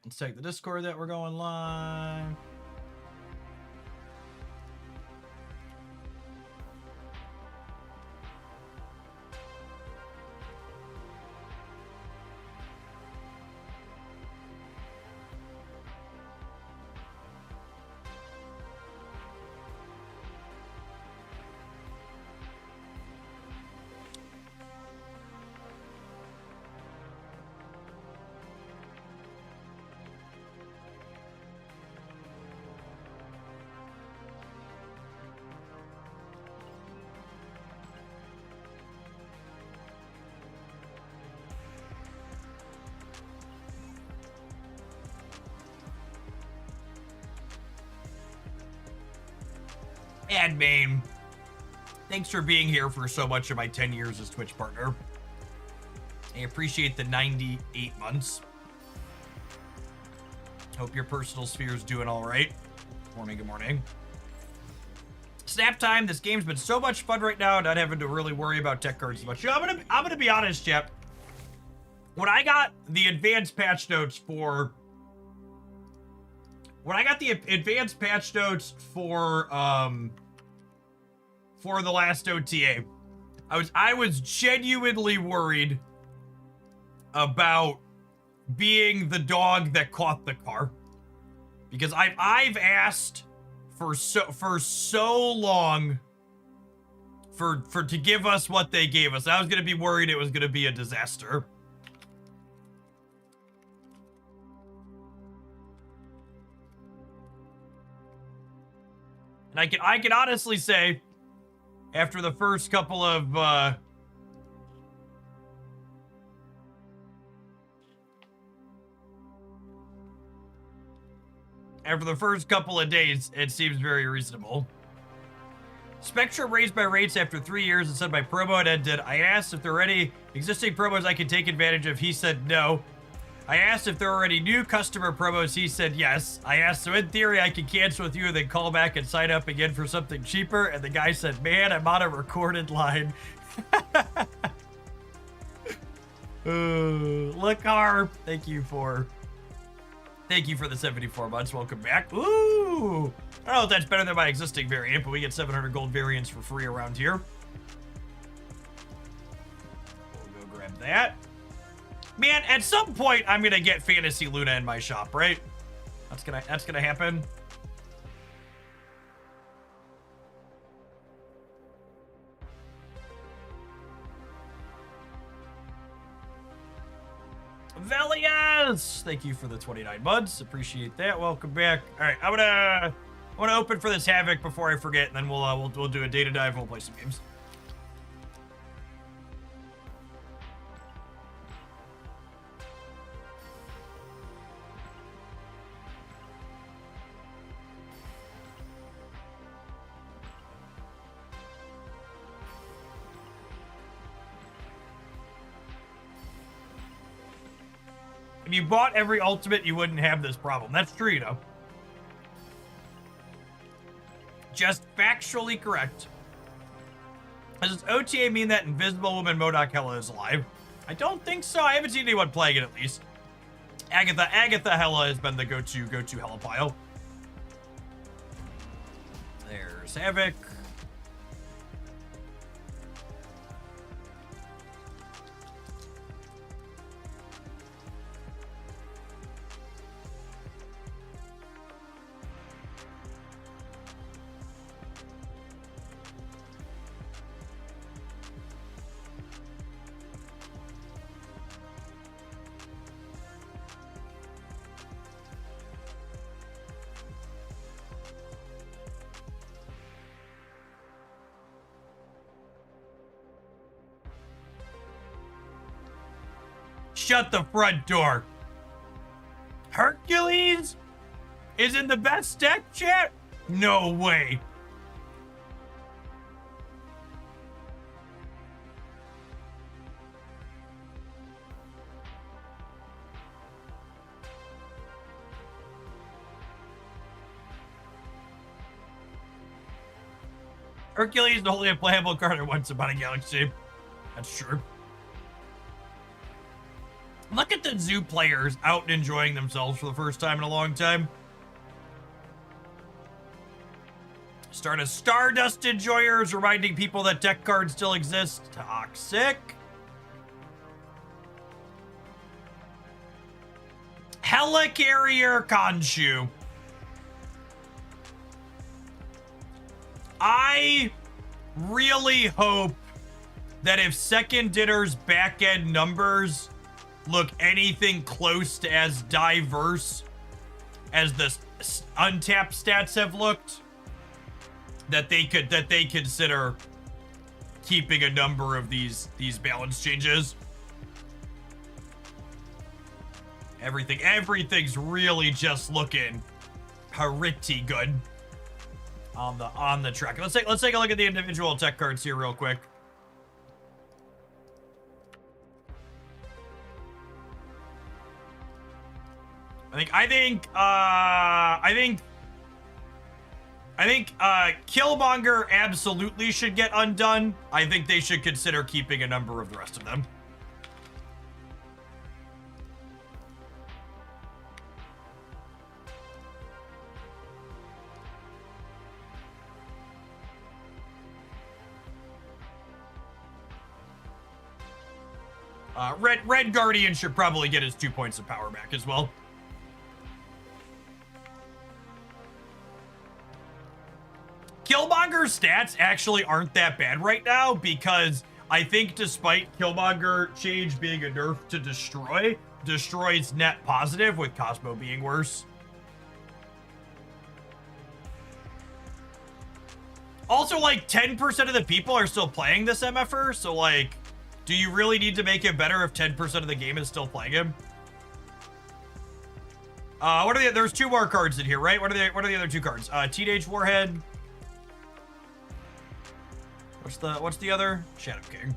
Let's take the Discord that we're going live. Admin, thanks for being here for so much of my 10 years as Twitch partner. I appreciate the 98 months. Hope your personal sphere is doing all right. Morning, good morning. Snap time. This game's been so much fun right now, not having to really worry about tech cards as much. You know, I'm gonna be honest, Jeff. When I got the advanced patch notes for the last OTA, I was genuinely worried about being the dog that caught the car, because I've asked for so long for to give us what they gave us. I was gonna be worried it was gonna be a disaster. And I can honestly say, after the first couple of days, it seems very reasonable. Spectrum raised my rates after 3 years and said my promo had ended. I asked if there were any existing promos I could take advantage of. He said no. I asked if there were any new customer promos. He said yes. I asked, so in theory, I could cancel with you and then call back and sign up again for something cheaper. And the guy said, man, I'm on a recorded line. Lakar, thank you for the 74 months. Welcome back. Ooh. I don't know if that's better than my existing variant, but we get 700 gold variants for free around here. We'll go grab that. Man, at some point, I'm gonna get Fantasy Luna in my shop, right? That's gonna happen. Velias! Thank you for the 29 months. Appreciate that. Welcome back. All right, I wanna open for this Havoc before I forget, and then we'll do a data dive and we'll play some games. If you bought every ultimate, you wouldn't have this problem. That's true, you know. Just factually correct. Does OTA mean that Invisible Woman MODOK Hella is alive? I don't think so. I haven't seen anyone playing it, at least. Agatha Hella has been the go-to Hella pile. There's Havoc. Shut the front door. Hercules is in the best deck, chat? No way. Hercules is only a playable card at once about a galaxy. That's true. Look at the zoo players out and enjoying themselves for the first time in a long time. Start a Stardust Enjoyers, reminding people that tech cards still exist. Toxic. Helicarrier Khonshu. I really hope that if Second Dinner's back-end numbers look anything close to as diverse as the untapped stats have looked, that they consider keeping a number of these balance changes. Everything's really just looking pretty good on the track. Let's take a look at the individual tech cards here real quick. I think Killmonger absolutely should get undone. I think they should consider keeping a number of the rest of them. Red Guardian should probably get his 2 points of power back as well. Killmonger's stats actually aren't that bad right now, because I think despite Killmonger change being a nerf to Destroy's net positive, with Cosmo being worse. Also, like, 10% of the people are still playing this MFR, so like, do you really need to make it better if 10% of the game is still playing him? What are there's 2 more cards in here, right? What are the other 2 cards? Teenage Warhead. What's the other? Shadow King.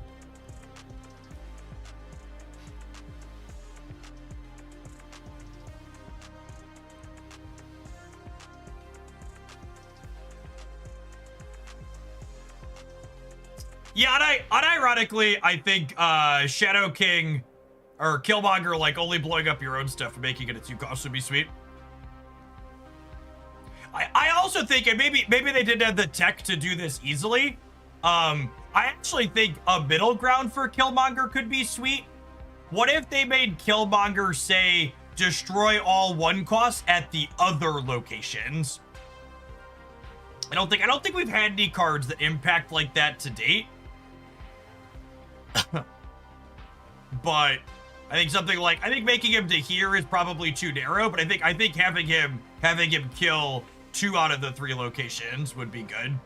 Yeah, unironically, I think Shadow King or Killmonger, like, only blowing up your own stuff and making it a 2 cost would be sweet. I also think, and maybe they didn't have the tech to do this easily. I actually think a middle ground for Killmonger could be sweet. What if they made Killmonger, say, destroy all 1 costs at the other locations? I don't think we've had any cards that impact like that to date. But I think something like, I think making him to here is probably too narrow, but I think having him kill 2 out of the 3 locations would be good.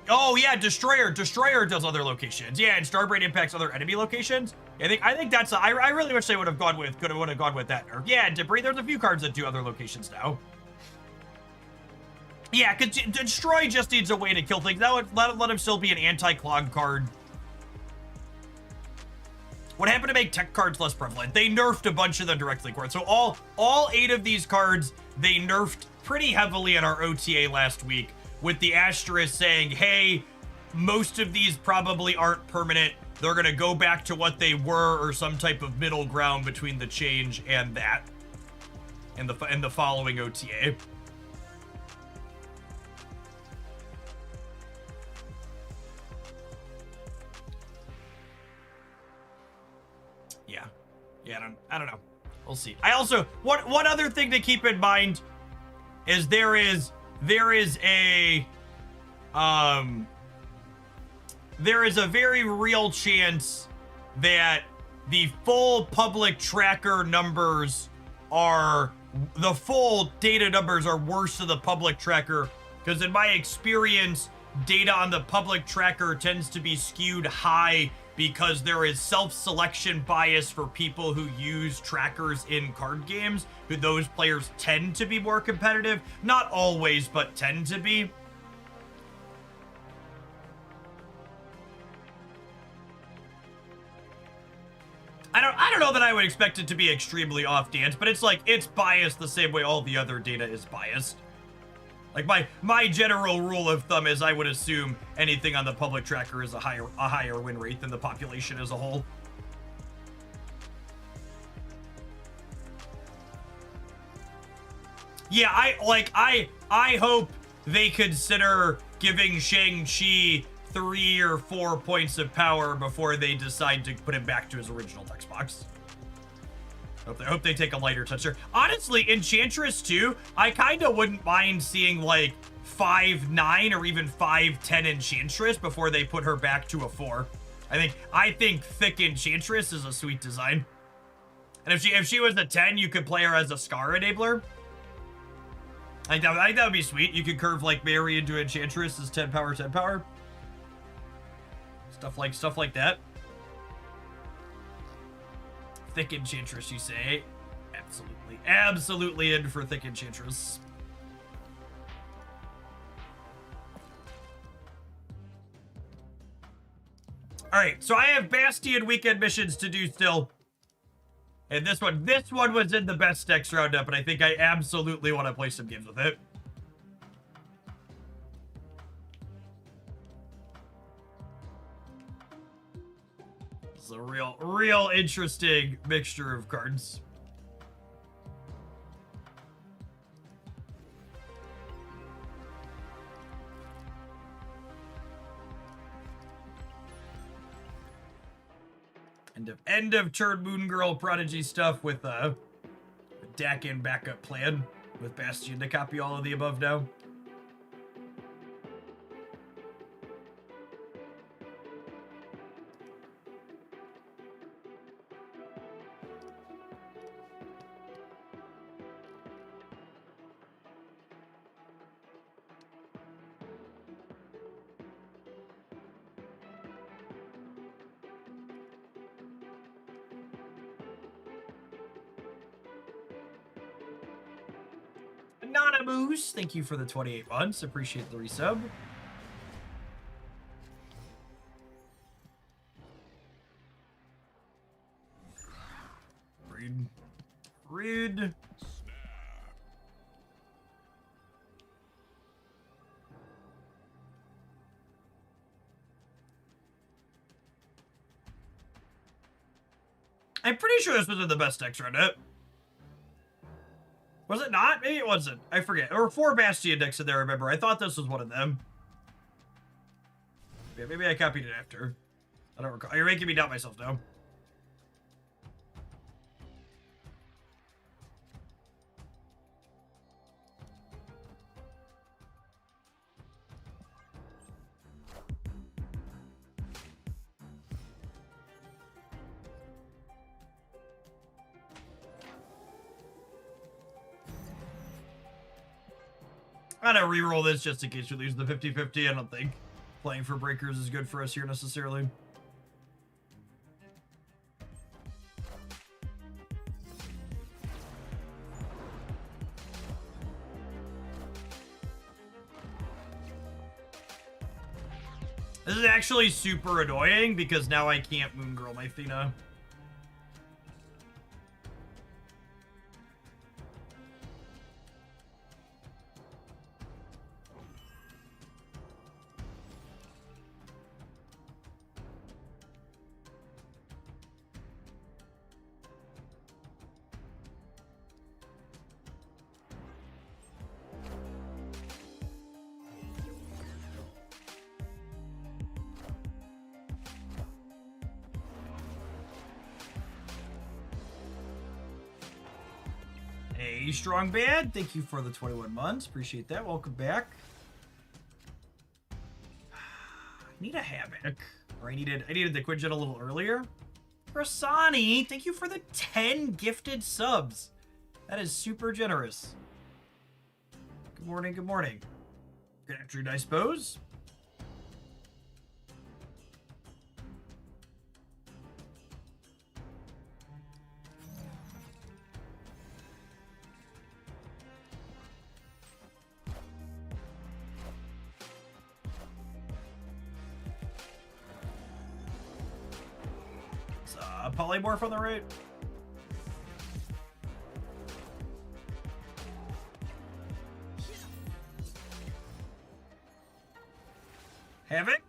Oh yeah, Destroyer does other locations. Yeah, and Starbraid impacts other enemy locations. I think that's I really wish they would have gone with that. Or, yeah, Debris, there's a few cards that do other locations now. Yeah, because Destroy just needs a way to kill things. That would let him still be an anti-clog card. What happened to make tech cards less prevalent? They nerfed a bunch of them directly, Court. So all 8 of these cards, they nerfed pretty heavily in our OTA last week, with the asterisk saying, hey, most of these probably aren't permanent. They're going to go back to what they were, or some type of middle ground between the change and that, and the following OTA. Yeah, I don't know. We'll see. I also, one other thing to keep in mind is there is a very real chance that the full public tracker numbers the full data numbers are worse than the public tracker, because in my experience, data on the public tracker tends to be skewed high because there is self-selection bias for people who use trackers in card games. Those players tend to be more competitive. Not always, but tend to be. I don't know that I would expect it to be extremely off dance, but it's like, it's biased the same way all the other data is biased. Like, my general rule of thumb is I would assume anything on the public tracker is a higher win rate than the population as a whole. Yeah, I hope they consider giving Shang-Chi 3 or 4 points of power before they decide to put him back to his original text box. I hope they take a lighter touch there. Honestly, Enchantress too, I kind of wouldn't mind seeing like 5'9" or even 5'10" Enchantress before they put her back to a 4. I think thick Enchantress is a sweet design. And if she was a 10, you could play her as a Scar enabler. I think that would be sweet. You could curve like Mary into Enchantress as 10 power, 10 power. Stuff like that. Thick Enchantress, you say? Absolutely in for thick Enchantress. Alright, so I have Bastion weekend missions to do still. And this one was in the best decks roundup, and I think I absolutely want to play some games with it. It's a real interesting mixture of cards. End of turn Moon Girl Prodigy stuff with a deck and backup plan with Bastion to copy all of the above now. Anonymous, thank you for the 28 months. Appreciate the resub. Rude. I'm pretty sure this was in the best decks right now. Was it not? Maybe it wasn't. I forget. There were 4 Bastion decks in there, remember. I thought this was one of them. Yeah, maybe I copied it after. I don't recall. You're making me doubt myself now. I'm gonna reroll this just in case we lose the 50-50. I don't think playing for breakers is good for us here necessarily. This is actually super annoying because now I can't Moon Girl my Athena. Hey, Strong Bad, thank you for the 21 months. Appreciate that. Welcome back. I need a Havoc. Or I needed the Quinjet a little earlier. Rasani, thank you for the 10 gifted subs. That is super generous. Good morning, good morning. Good afternoon, I suppose. Polymorph on the right. Havoc.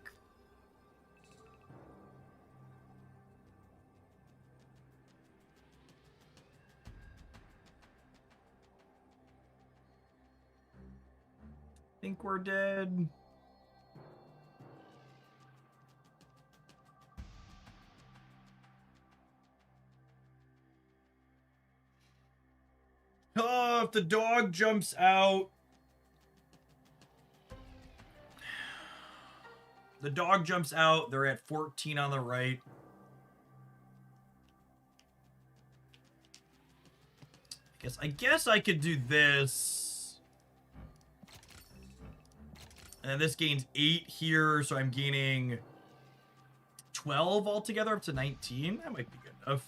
think we're dead. Oh, if the dog jumps out. The dog jumps out. They're at 14 on the right. I guess I could do this. And this gains 8 here, so I'm gaining 12 altogether up to 19. That might be good enough.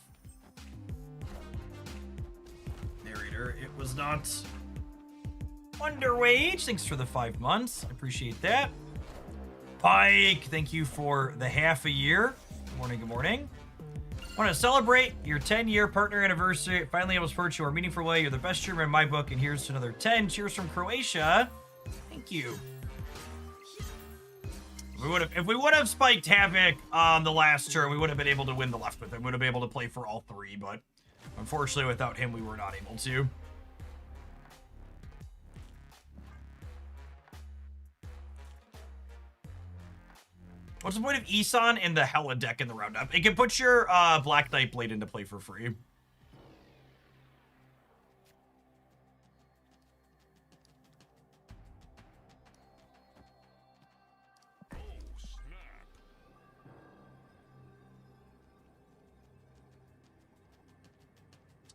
Narrator, it was not underwage. Thanks for the 5 months. I appreciate that. Pike, thank you for the half a year. Good morning, good morning. I want to celebrate your 10-year partner anniversary. Finally able to support you in a more meaningful way. You're the best streamer in my book, and here's to another 10. Cheers from Croatia. Thank you. If we would have spiked Havoc on the last turn, we would have been able to win the left with him. We would have been able to play for all 3, but unfortunately without him, we were not able to. What's the point of Isan in the Hella deck in the roundup? It can put your Black Knight Blade into play for free.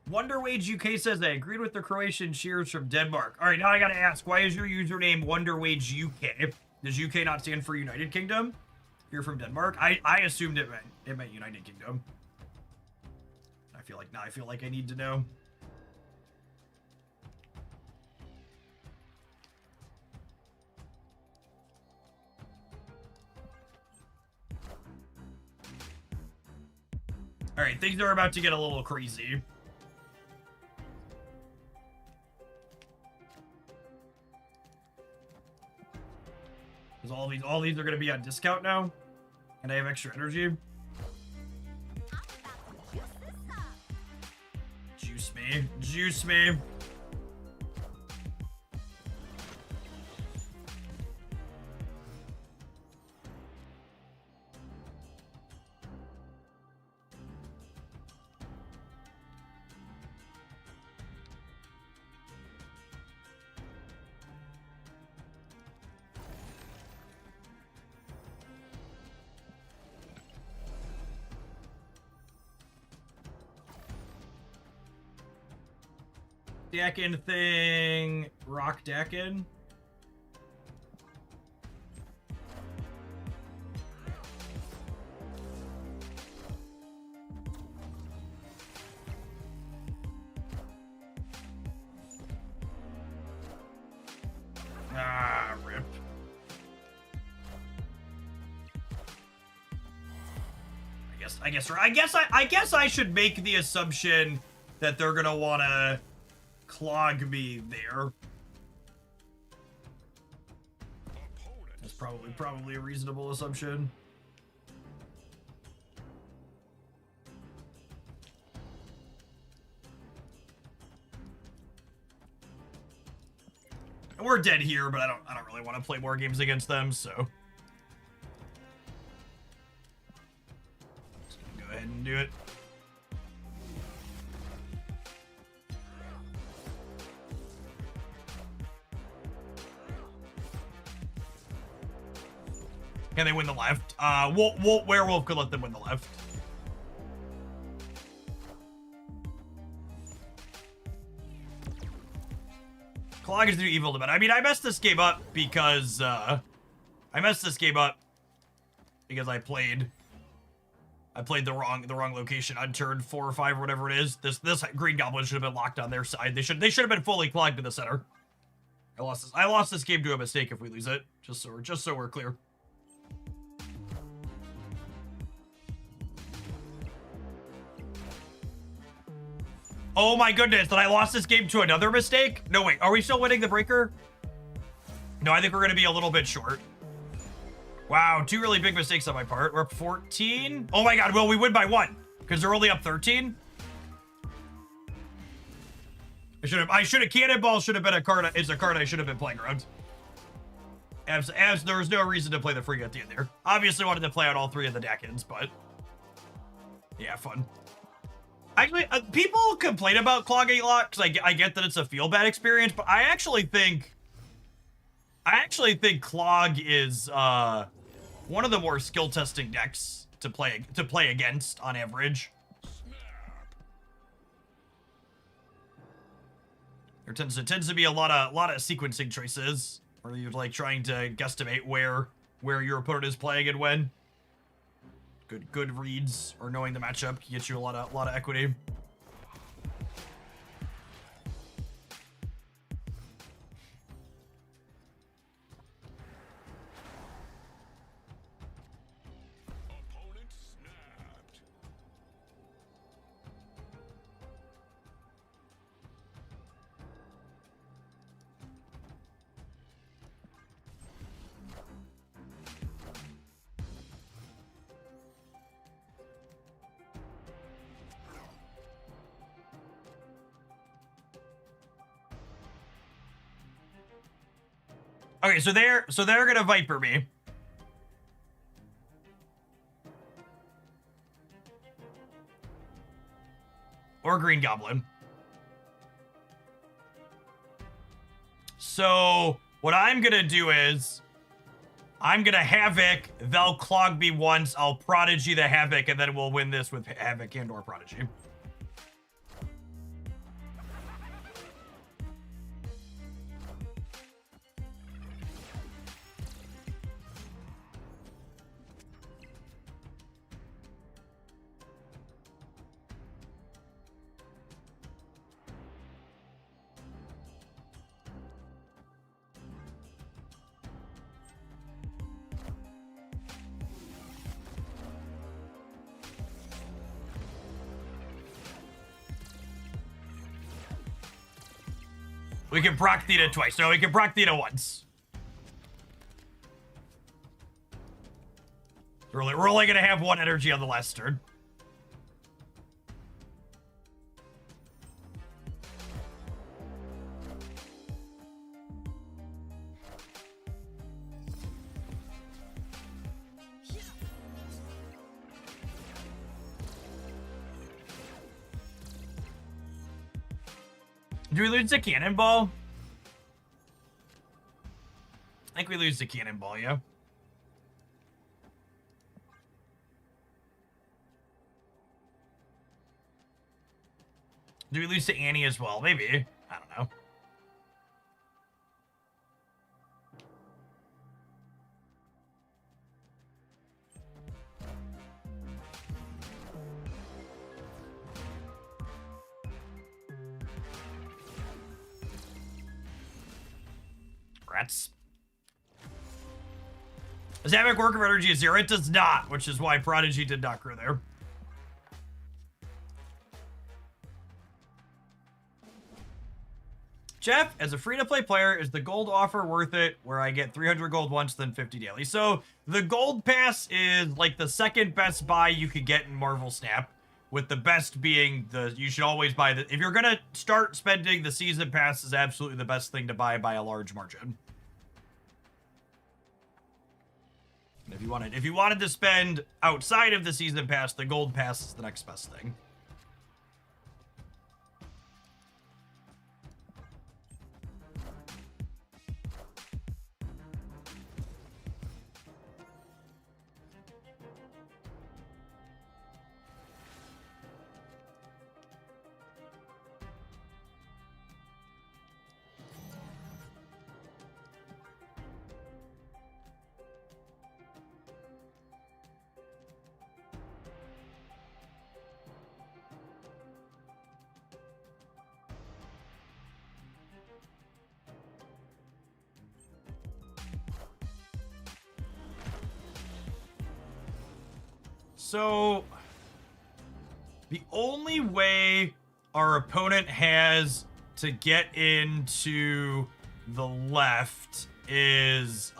Wonderwage UK says, I agreed with the Croatian cheers from Denmark. All right, now I gotta ask, why is your username Wonderwage UK? Does UK not stand for United Kingdom? You're from Denmark? I assumed it meant United Kingdom. I feel like I need to know. All right, things are about to get a little crazy. Because all these are going to be on discount now, and I have extra energy. Juice me. Dakin thing, rock Dakin. Ah, rip. I guess I should make the assumption that they're gonna wanna clog me there. That's probably a reasonable assumption. And we're dead here, but I don't really want to play more games against them, so just gonna go ahead and do it. Can they win the left? Werewolf could let them win the left. Clog is the new evil to bet. I mean, I messed this game up because I played the wrong location on turn 4 or 5 or whatever it is. This green goblin should have been locked on their side. They should have been fully clogged in the center. I lost this game to a mistake if we lose it. Just so we're clear. Oh my goodness, that I lost this game to another mistake? No, wait, are we still winning the breaker? No, I think we're gonna be a little bit short. Wow, 2 really big mistakes on my part. We're up 14. Oh my god, well, we win by 1 because they're only up 13. Cannonball should have been a card I should have been playing around. as there was no reason to play the free Guardian there. Obviously wanted to play out all 3 of the Dakins, but yeah, fun. Actually, people complain about Clog 8 Lock because I get that it's a feel bad experience, but I actually think Clog is one of the more skill testing decks to play against on average. There tends to be a lot of sequencing choices where you're like trying to guesstimate where your opponent is playing and when. Good reads or knowing the matchup can get you a lot of equity. Okay, so they're gonna Viper me. Or Green Goblin. So what I'm gonna do is I'm gonna Havoc, they'll Clog me once, I'll Prodigy the Havoc, and then we'll win this with Havoc and or Prodigy. We can proc Theta twice. No, we can proc Theta once. We're only gonna have 1 energy on the last turn. Do we lose the Cannonball? I think we lose the Cannonball, yeah. Do we lose to Annie as well? Maybe. I don't know. Rats. Does Havoc work if energy is 0? It does not, which is why Prodigy did not grow there. Jeff, as a free-to-play player, is the gold offer worth it where I get 300 gold once, then 50 daily? So the gold pass is like the second best buy you could get in Marvel Snap, with the best being you should always buy if you're gonna start spending, the season pass is absolutely the best thing to buy by a large margin. And if you wanted to spend outside of the season pass, the gold pass is the next best thing. So, the only way our opponent has to get into the left is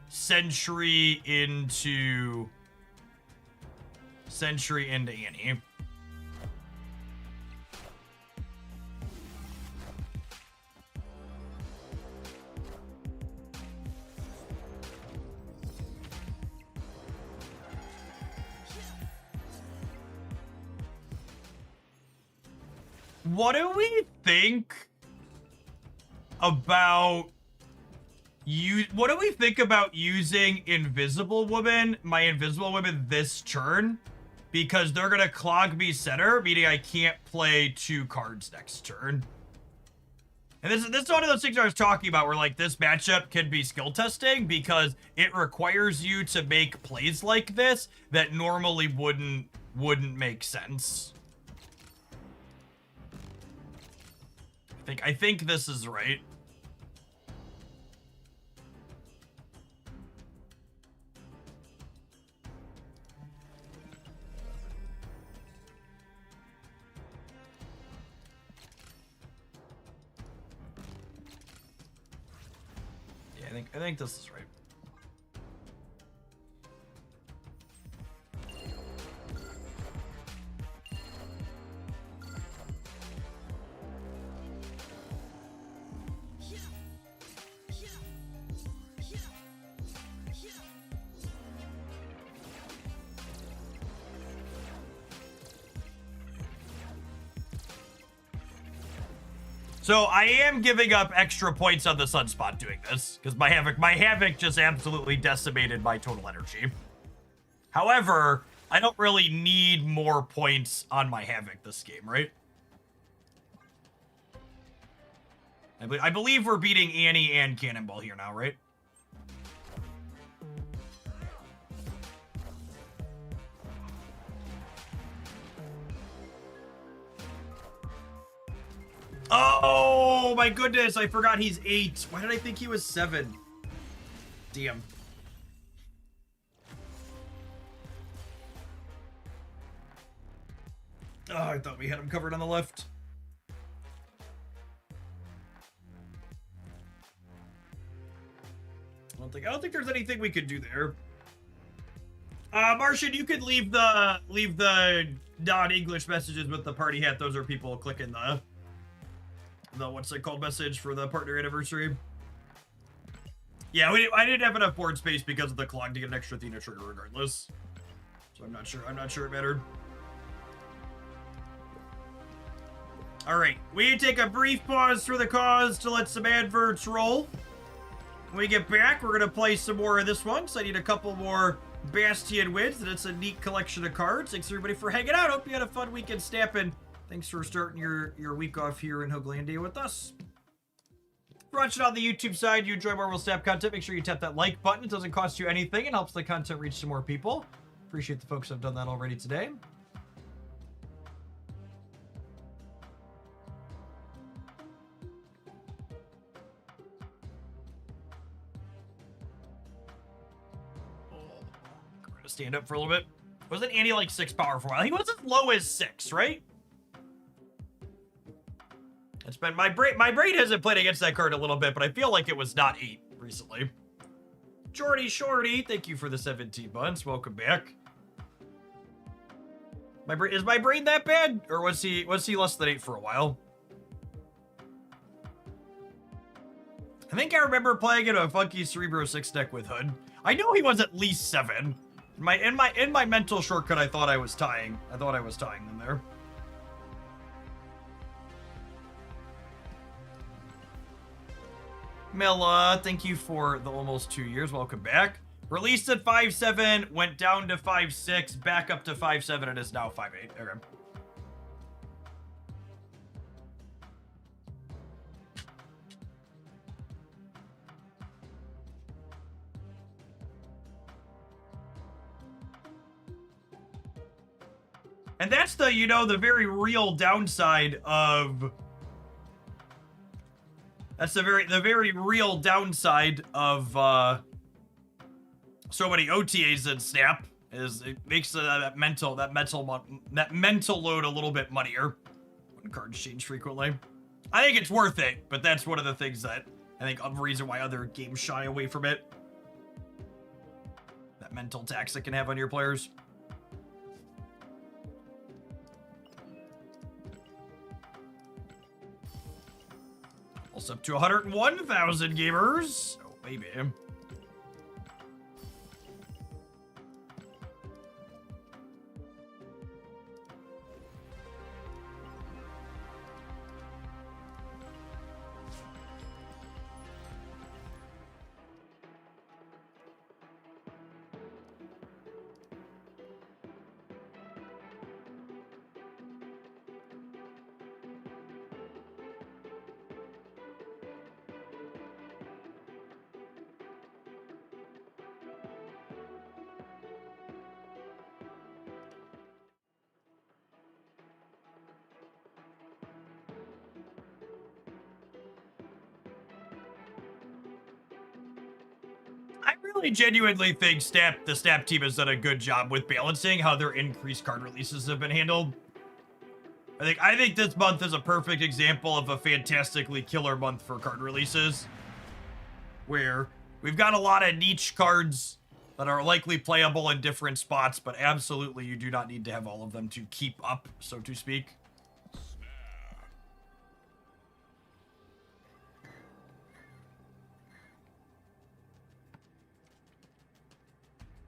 Sentry into Annie. What do we think about what do we think about using Invisible Woman, my Invisible Woman, this turn? Because they're gonna clog me center, meaning I can't play 2 cards next turn. And this is one of those things I was talking about where like this matchup can be skill testing because it requires you to make plays like this that normally wouldn't make sense. I think this is right. Yeah, I think this is right. So I am giving up extra points on the Sunspot doing this, because my Havoc just absolutely decimated my total energy. However, I don't really need more points on my Havoc this game, right? I believe we're beating Annie and Cannonball here now, right? Oh my goodness, I forgot he's 8. Why did I think he was 7? Damn. Oh, I thought we had him covered on the left. I don't think there's anything we could do there. Martian, you could leave the non-English messages with the party hat. Those are people clicking the what's it called message for the partner anniversary. Yeah, I didn't have enough board space because of the clog to get an extra Athena trigger regardless. So I'm not sure it mattered. All right, we take a brief pause for the cause to let some adverts roll. When we get back, we're gonna play some more of this one. So I need a couple more Bastion wins, and it's a neat collection of cards. Thanks everybody for hanging out. Hope you had a fun weekend snapping. Thanks for starting your week off here in Hoaglandia with us. If you're watching on the YouTube side, you enjoy Marvel Snap content, make sure you tap that like button. It doesn't cost you anything and helps the content reach some more people. Appreciate the folks who have done that already today. We're gonna stand up for a little bit. Wasn't Andy like 6 power for a while? He was as low as 6, right? It's been my brain hasn't played against that card a little bit, but I feel like it was not 8 recently. Jordy Shorty, thank you for the 17 months. Welcome back. Is my brain that bad, or was he less than 8 for a while? I think I remember playing in a funky Cerebro 6 deck with Hood. I know he was at least 7. In my mental shortcut, I thought I was tying them there. Milla, thank you for the almost 2 years. Welcome back. Released at 5.7, went down to 5.6, back up to 5.7, and is now 5.8. Okay. And that's the, the very real downside of... That's the very real downside of so many OTAs in Snap, is it makes that mental load a little bit muddier when cards change frequently. I think it's worth it, but that's one of the things that I think of reason why other games shy away from it. That mental tax it can have on your players. Also up to 101,000 gamers. Oh, baby. I really genuinely think the Snap team has done a good job with balancing how their increased card releases have been handled. I think this month is a perfect example of a fantastically killer month for card releases, where we've got a lot of niche cards that are likely playable in different spots, but absolutely you do not need to have all of them to keep up, so to speak.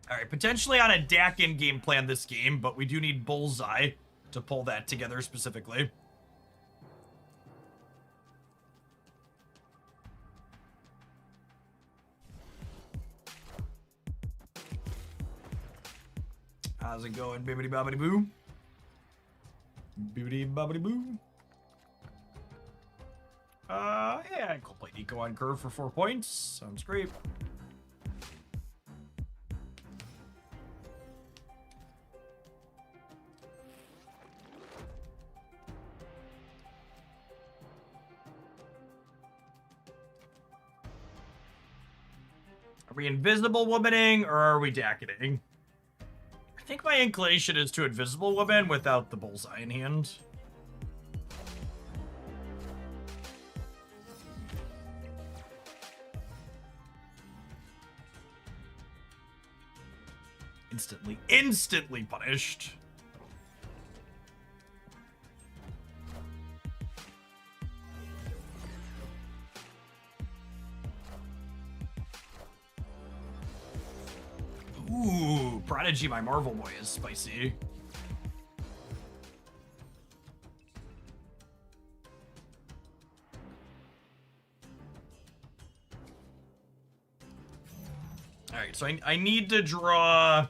All right, potentially on a Dakin game plan this game, but we do need Bullseye to pull that together specifically. How's it going, bibbidi bobbidi boo? Bibbidi bobbidi boo. Yeah, I'll play Nico on curve for 4 points. Sounds great. Are we invisible womaning or are we Daketing? I think my inclination is to invisible woman without the bullseye in hand. Instantly punished. Ooh, Prodigy, my Marvel boy, is spicy. Alright, so I need to draw...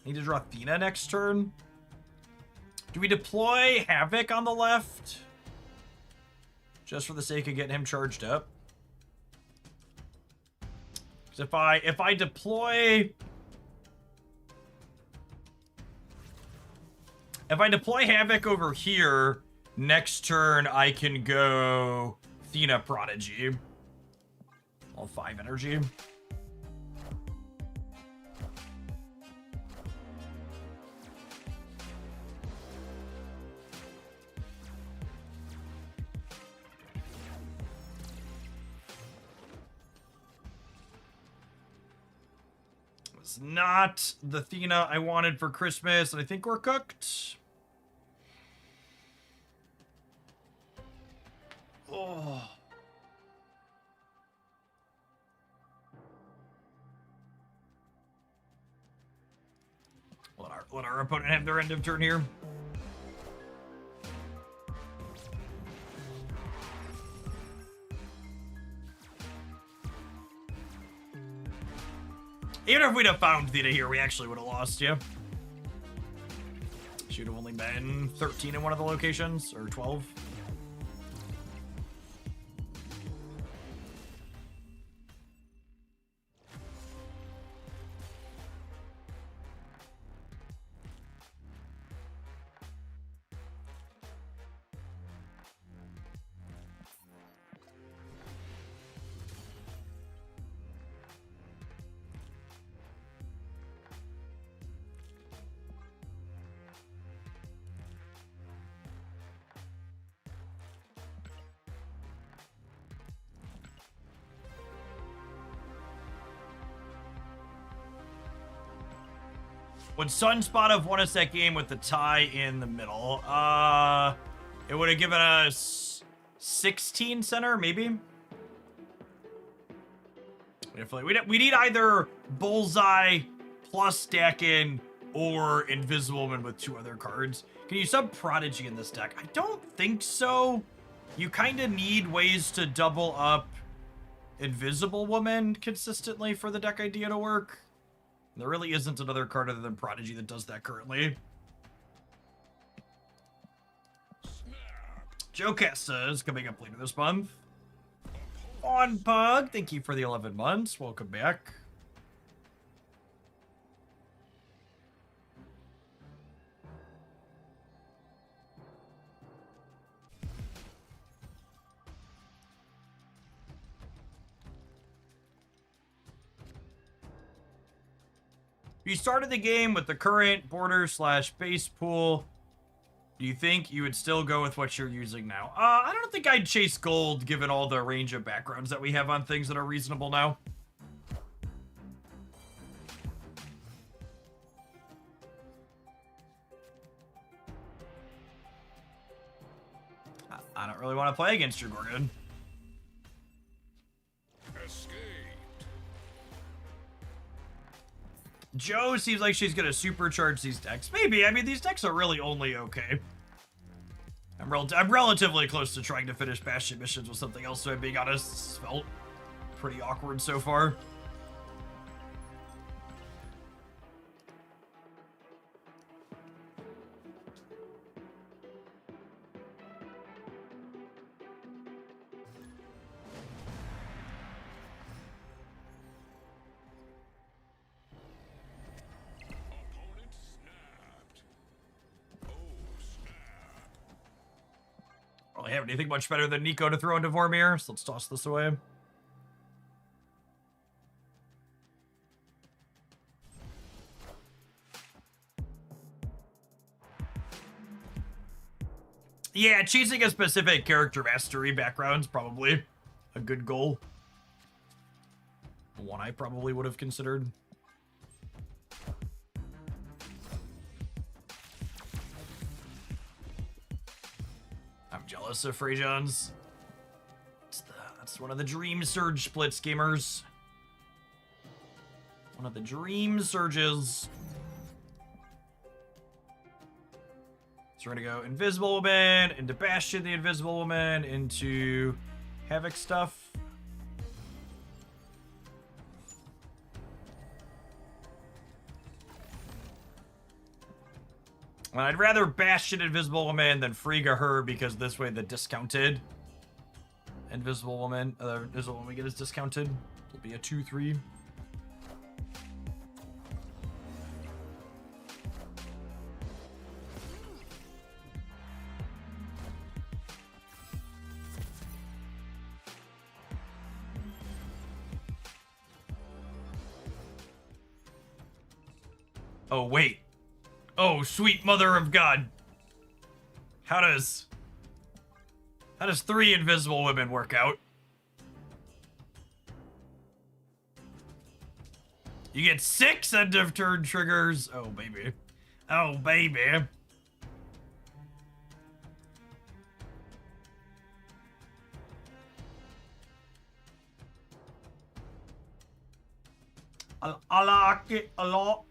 Athena next turn. Do we deploy Havoc on the left? Just for the sake of getting him charged up? Because if I deploy... If I deploy Havoc over here, next turn I can go Athena Prodigy. All 5 energy. It's not the Athena I wanted for Christmas, and I think we're cooked. Oh. Let our opponent have their end of turn here. Even if we'd have found Theta here, we actually would have lost, yeah. Should have only been 13 in one of the locations, or 12. Would Sunspot have won us that game with the tie in the middle? It would have given us 16 center, maybe? We need either Bullseye plus Dakin or Invisible Woman with 2 other cards. Can you sub Prodigy in this deck? I don't think so. You kind of need ways to double up Invisible Woman consistently for the deck idea to work. There really isn't another card other than Prodigy that does that currently. Joe Casta is coming up later this month. On Pug, thank you for the 11 months. Welcome back. you started the game with the current border / base pool, do you think you would still go with what you're using now? I don't think I'd chase gold given all the range of backgrounds that we have on things that are reasonable now. I don't really want to play against your Gorgon. Joe seems like she's gonna supercharge these decks. Maybe. I mean, these decks are really only okay. I'm relatively close to trying to finish Bastion missions with something else, so I'm being honest. It's felt pretty awkward so far. I have anything much better than Nico to throw into Vormir, so let's toss this away. Yeah, choosing a specific character mastery background's probably a good goal. One I probably would have considered. I'm jealous of Phrajon's. That's one of the Dream Surge splits, gamers. One of the Dream Surges. So we're gonna go Invisible Woman, into Bastion the Invisible Woman, into Havoc stuff. Well, I'd rather Bastion Invisible Woman than Frigga her, because this way the discounted Invisible Woman, Invisible Woman we get is discounted. It'll be a 2-3. Oh, wait. Oh, sweet mother of God. How does 3 invisible women work out? You get 6 end of turn triggers. Oh, baby. Oh, baby. I like it a lot.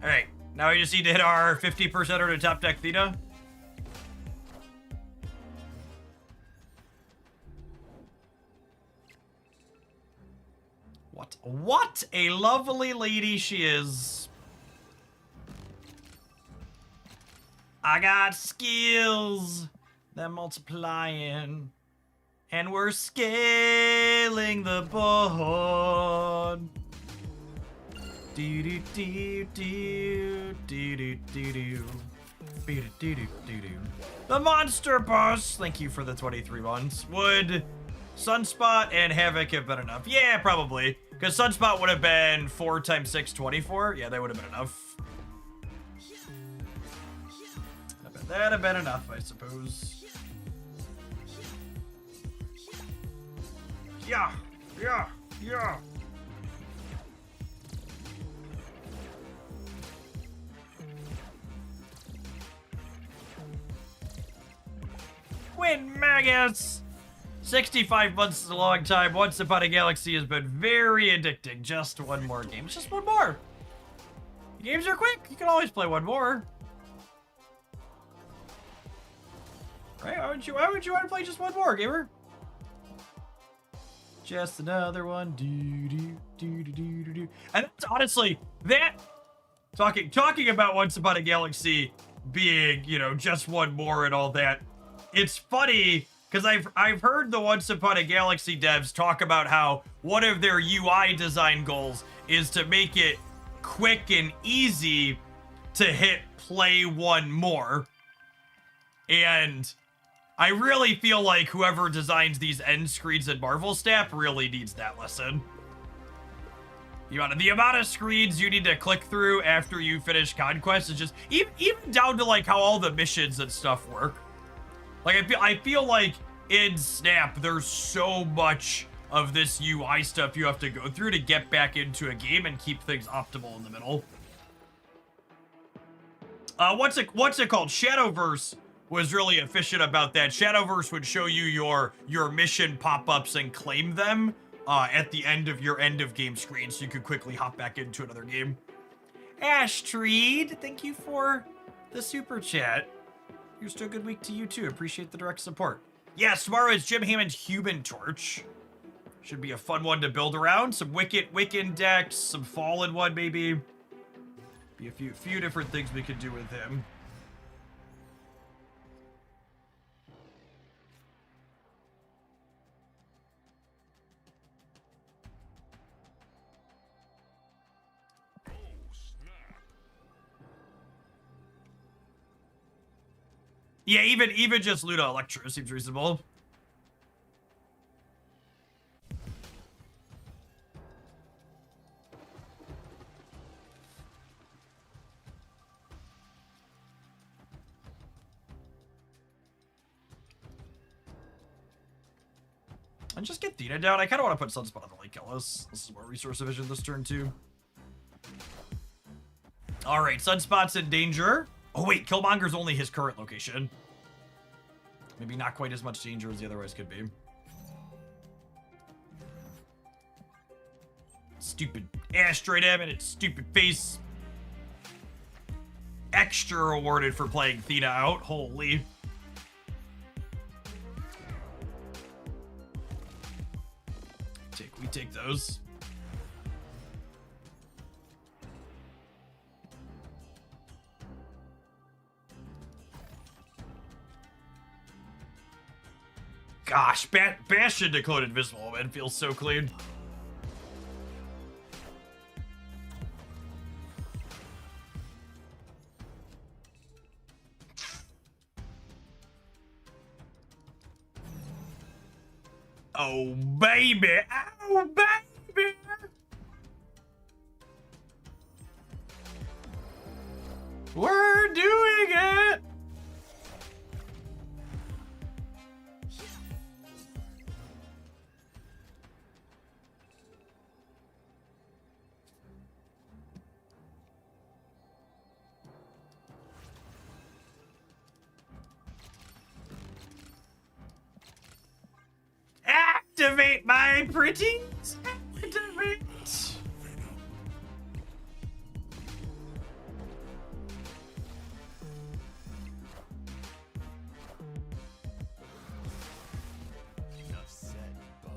Alright, now we just need to hit our 50% to top deck Theta. What a lovely lady she is. I got skills that multiplying, and we're scaling the board. Do do do do do do do do. The monster boss. Thank you for the 23 months. Would Sunspot and Havoc have been enough? Yeah, probably. Because Sunspot would have been 4 times 6, 24. Yeah, that would have been enough. That'd have been enough, I suppose. Yeah. Quinn Magus! 65 months is a long time. Once Upon a Galaxy has been very addicting. Just one more game. It's just one more. The games are quick. You can always play one more. Right? Why would you want to play just one more, gamer? Just another one. Do. And that's honestly, that talking about Once Upon a Galaxy being, you know, just one more and all that. It's funny because I've heard the Once Upon a Galaxy devs talk about how one of their UI design goals is to make it quick and easy to hit play one more. And I really feel like whoever designs these end screens in Marvel Snap really needs that lesson. The amount of screens you need to click through after you finish Conquest is just even down to like how all the missions and stuff work. Like I feel like in Snap there's so much of this UI stuff you have to go through to get back into a game and keep things optimal in the middle. What's it called? Shadowverse was really efficient about that. Shadowverse would show you your mission pop-ups and claim them at the end of your end of game screen, so you could quickly hop back into another game. Ashtreed, thank you for the super chat. Here's to a good week to you too. Appreciate the direct support. Yeah, tomorrow is Jim Hammond's Human Torch. Should be a fun one to build around. Some Wiccan decks, some Fallen one maybe. Be a few different things we could do with him. Yeah, even just Luna Electro seems reasonable. And just get Theta down. I kind of want to put Sunspot on the Lake Ellis. This is more resource division this turn too. All right, Sunspot's in danger. Oh wait, Killmonger's only his current location. Maybe not quite as much danger as he otherwise could be. Stupid asteroid M and its stupid face. Extra rewarded for playing Theta out. Holy. We take those. Gosh, Bastion declared invisible, man. Feels so clean. Oh, baby. Oh, baby. We're doing it. Activate my pretties! Activate! Enough said, bub.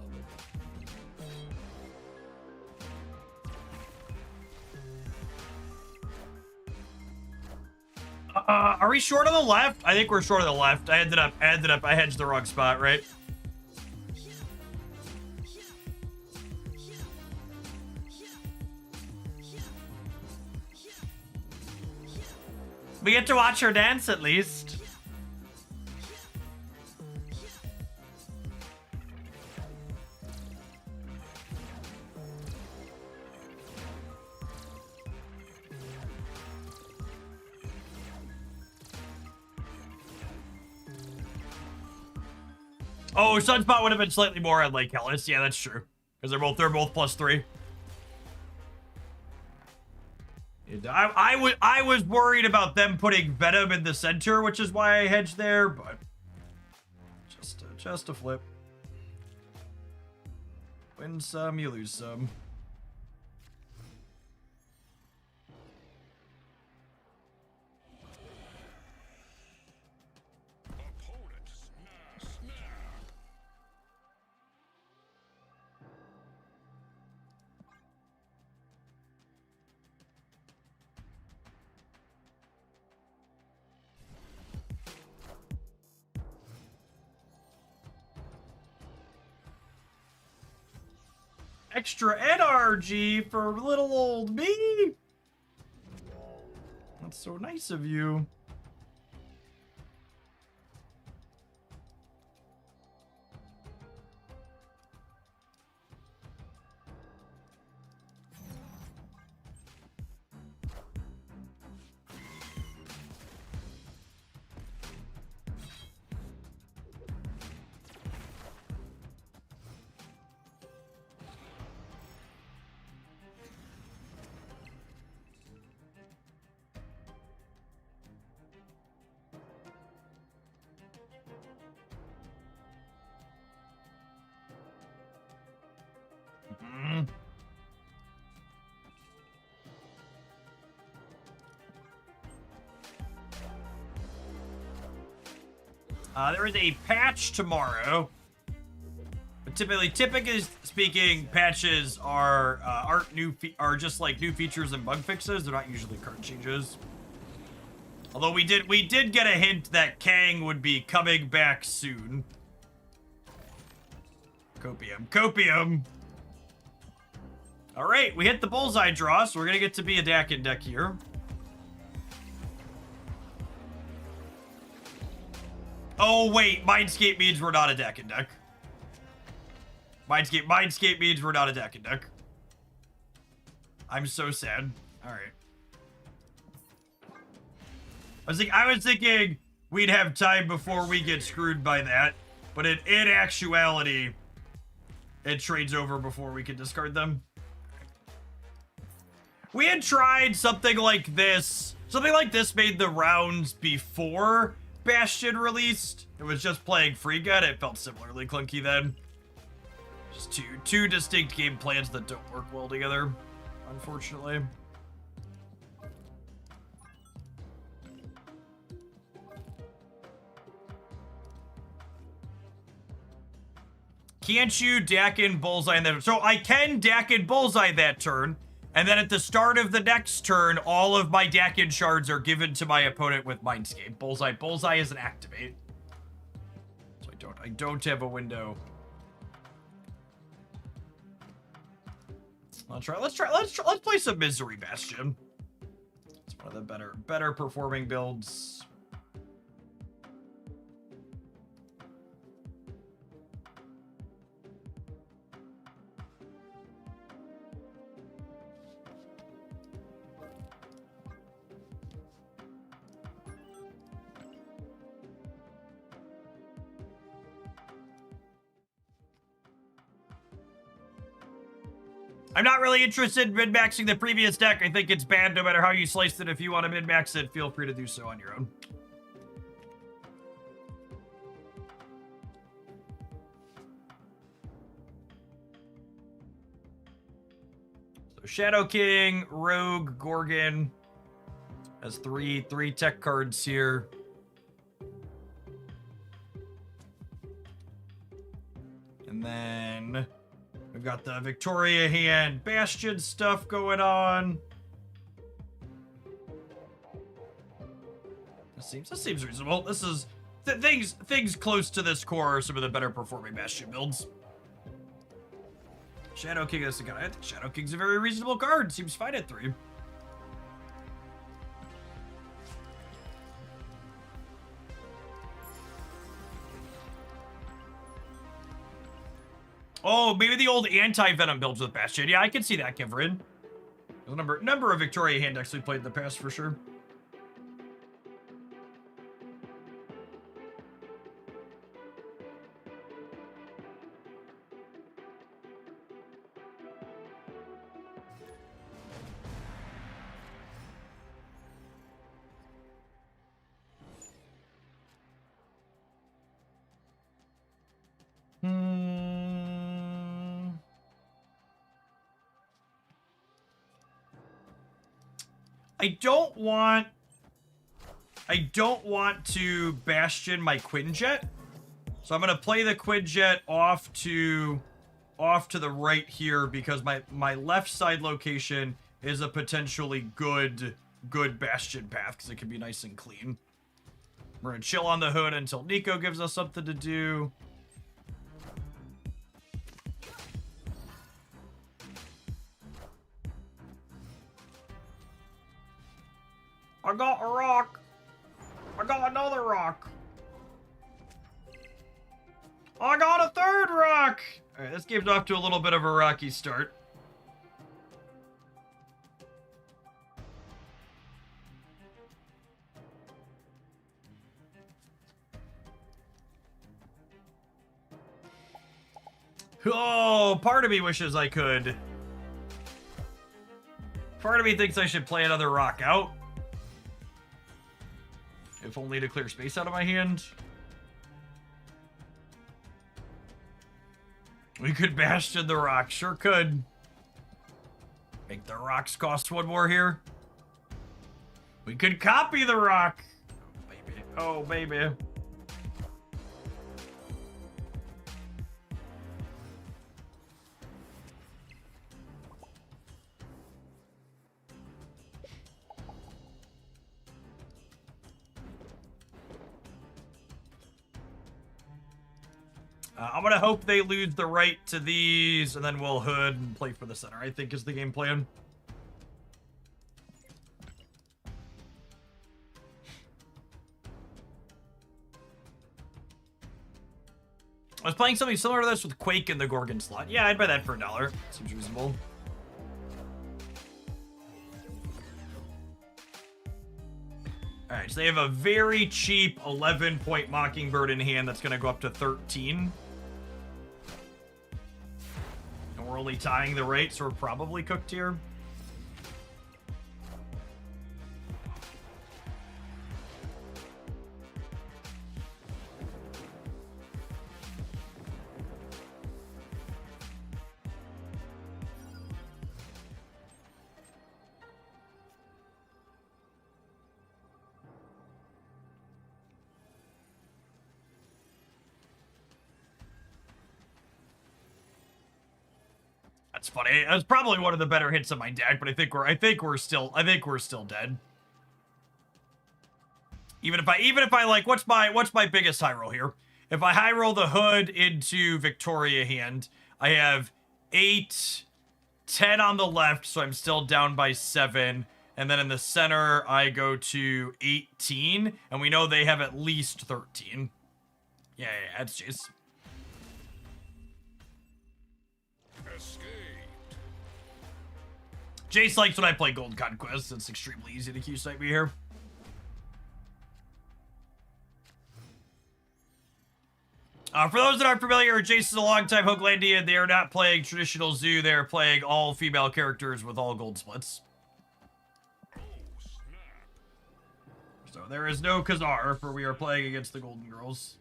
Are we short on the left? I think we're short on the left. I hedged the wrong spot, right? We get to watch her dance at least. Oh, Sunspot would have been slightly more on Lake Ellis. Yeah, that's true. Because they're both +3. I was worried about them putting Venom in the center, which is why I hedged there, but just a flip. Win some, you lose some. Extra NRG for little old me. That's so nice of you. There is a patch tomorrow. But typically speaking, patches are just like new features and bug fixes. They're not usually card changes. Although we did get a hint that Kang would be coming back soon. Copium. All right, we hit the bullseye draw, so we're gonna get to be a Dakin deck here. Oh wait, Mindscape means we're not a Dakin deck. Mindscape means we're not a Dakin deck. I'm so sad. All right. I was thinking we'd have time before we get screwed by that, but in actuality, it trades over before we can discard them. We had tried something like this. Something like this made the rounds before Bastion released. It was just playing free gun. It felt similarly clunky then. Just two distinct game plans that don't work well together, unfortunately. Can't you Dakin Bullseye that? So I can Dakin Bullseye that turn, and then at the start of the next turn, all of my Dakin shards are given to my opponent with Mindscape. Bullseye is an activate. So I don't have a window. Let's play some Misery Bastion. It's one of the better performing builds. I'm not really interested in min-maxing the previous deck. I think it's bad no matter how you slice it. If you want to min-max it, feel free to do so on your own. So Shadow King, Rogue, Gorgon has three tech cards here. And then we've got the Victoria hand Bastion stuff going on. This seems reasonable. This is things close to this core are some of the better performing Bastion builds. Shadow King is the guy. I think Shadow King's a very reasonable card. Seems fine at 3. Oh, maybe the old anti-venom builds with Bastion. Yeah, I can see that, Kivrin. There's a number of Victoria hand decks we played in the past for sure. I don't want to Bastion my Quinjet. So I'm gonna play the Quinjet off to the right here because my left side location is a potentially good Bastion path because it can be nice and clean. We're gonna chill on the hood until Nico gives us something to do. I got a rock. I got another rock. I got a third rock. All right, this game's off to a little bit of a rocky start. Oh, part of me wishes I could. Part of me thinks I should play another rock out. If only to clear space out of my hand. We could Bastion the rock. Sure could. Make the rocks cost one more here. We could copy the rock. Oh, baby. Oh, baby. I'm gonna hope they lose the right to these, and then we'll hood and play for the center, I think is the game plan. I was playing something similar to this with Quake in the Gorgon slot. Yeah, I'd buy that for $1. Seems reasonable. Alright, so they have a very cheap 11-point Mockingbird in hand that's going to go up to 13. And we're only tying the rate, so we're probably cooked here. That's funny. That's probably one of the better hits of my deck, but I think we're still dead. Even if I like, what's my biggest high roll here? If I high roll the hood into Victoria hand, I have 8, 10 on the left, so I'm still down by 7. And then in the center, I go to 18, and we know they have at least 13. Yeah, that's just. Jace likes when I play Gold Conquest. It's extremely easy to Q-snipe me here. For those that aren't familiar, Jace is a longtime Hooglandian. They are not playing traditional Zoo. They are playing all female characters with all gold splits. So there is no Khazar, for we are playing against the Golden Girls.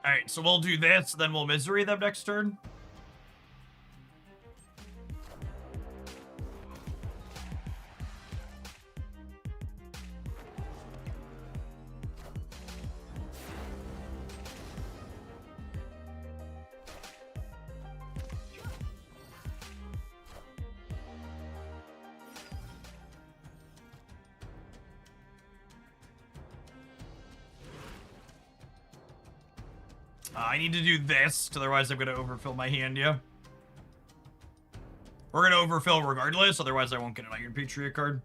Alright, so we'll do this, then we'll Misery them next turn. I need to do this, otherwise I'm going to overfill my hand, yeah. We're going to overfill regardless, otherwise I won't get an Iron Patriot card.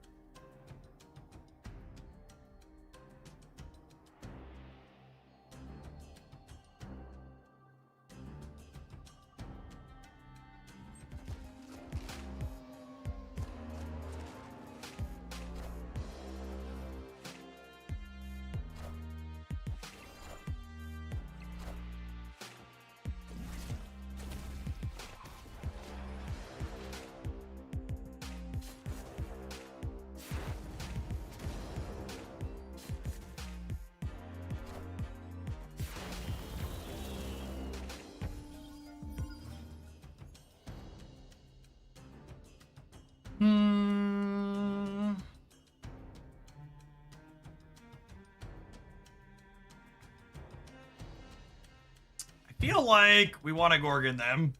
Feel like we want to Gorgon them.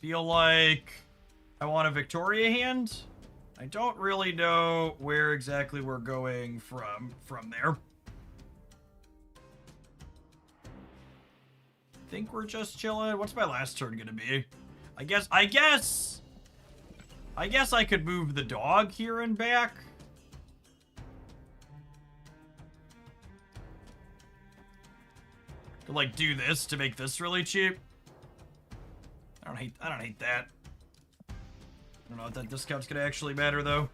Feel like I want a Victoria hand. I don't really know where exactly we're going from there. Think we're just chilling. What's my last turn gonna be? I guess I could move the dog here and back. Could like do this to make this really cheap. I don't hate that. I don't know if that discount's gonna actually matter though.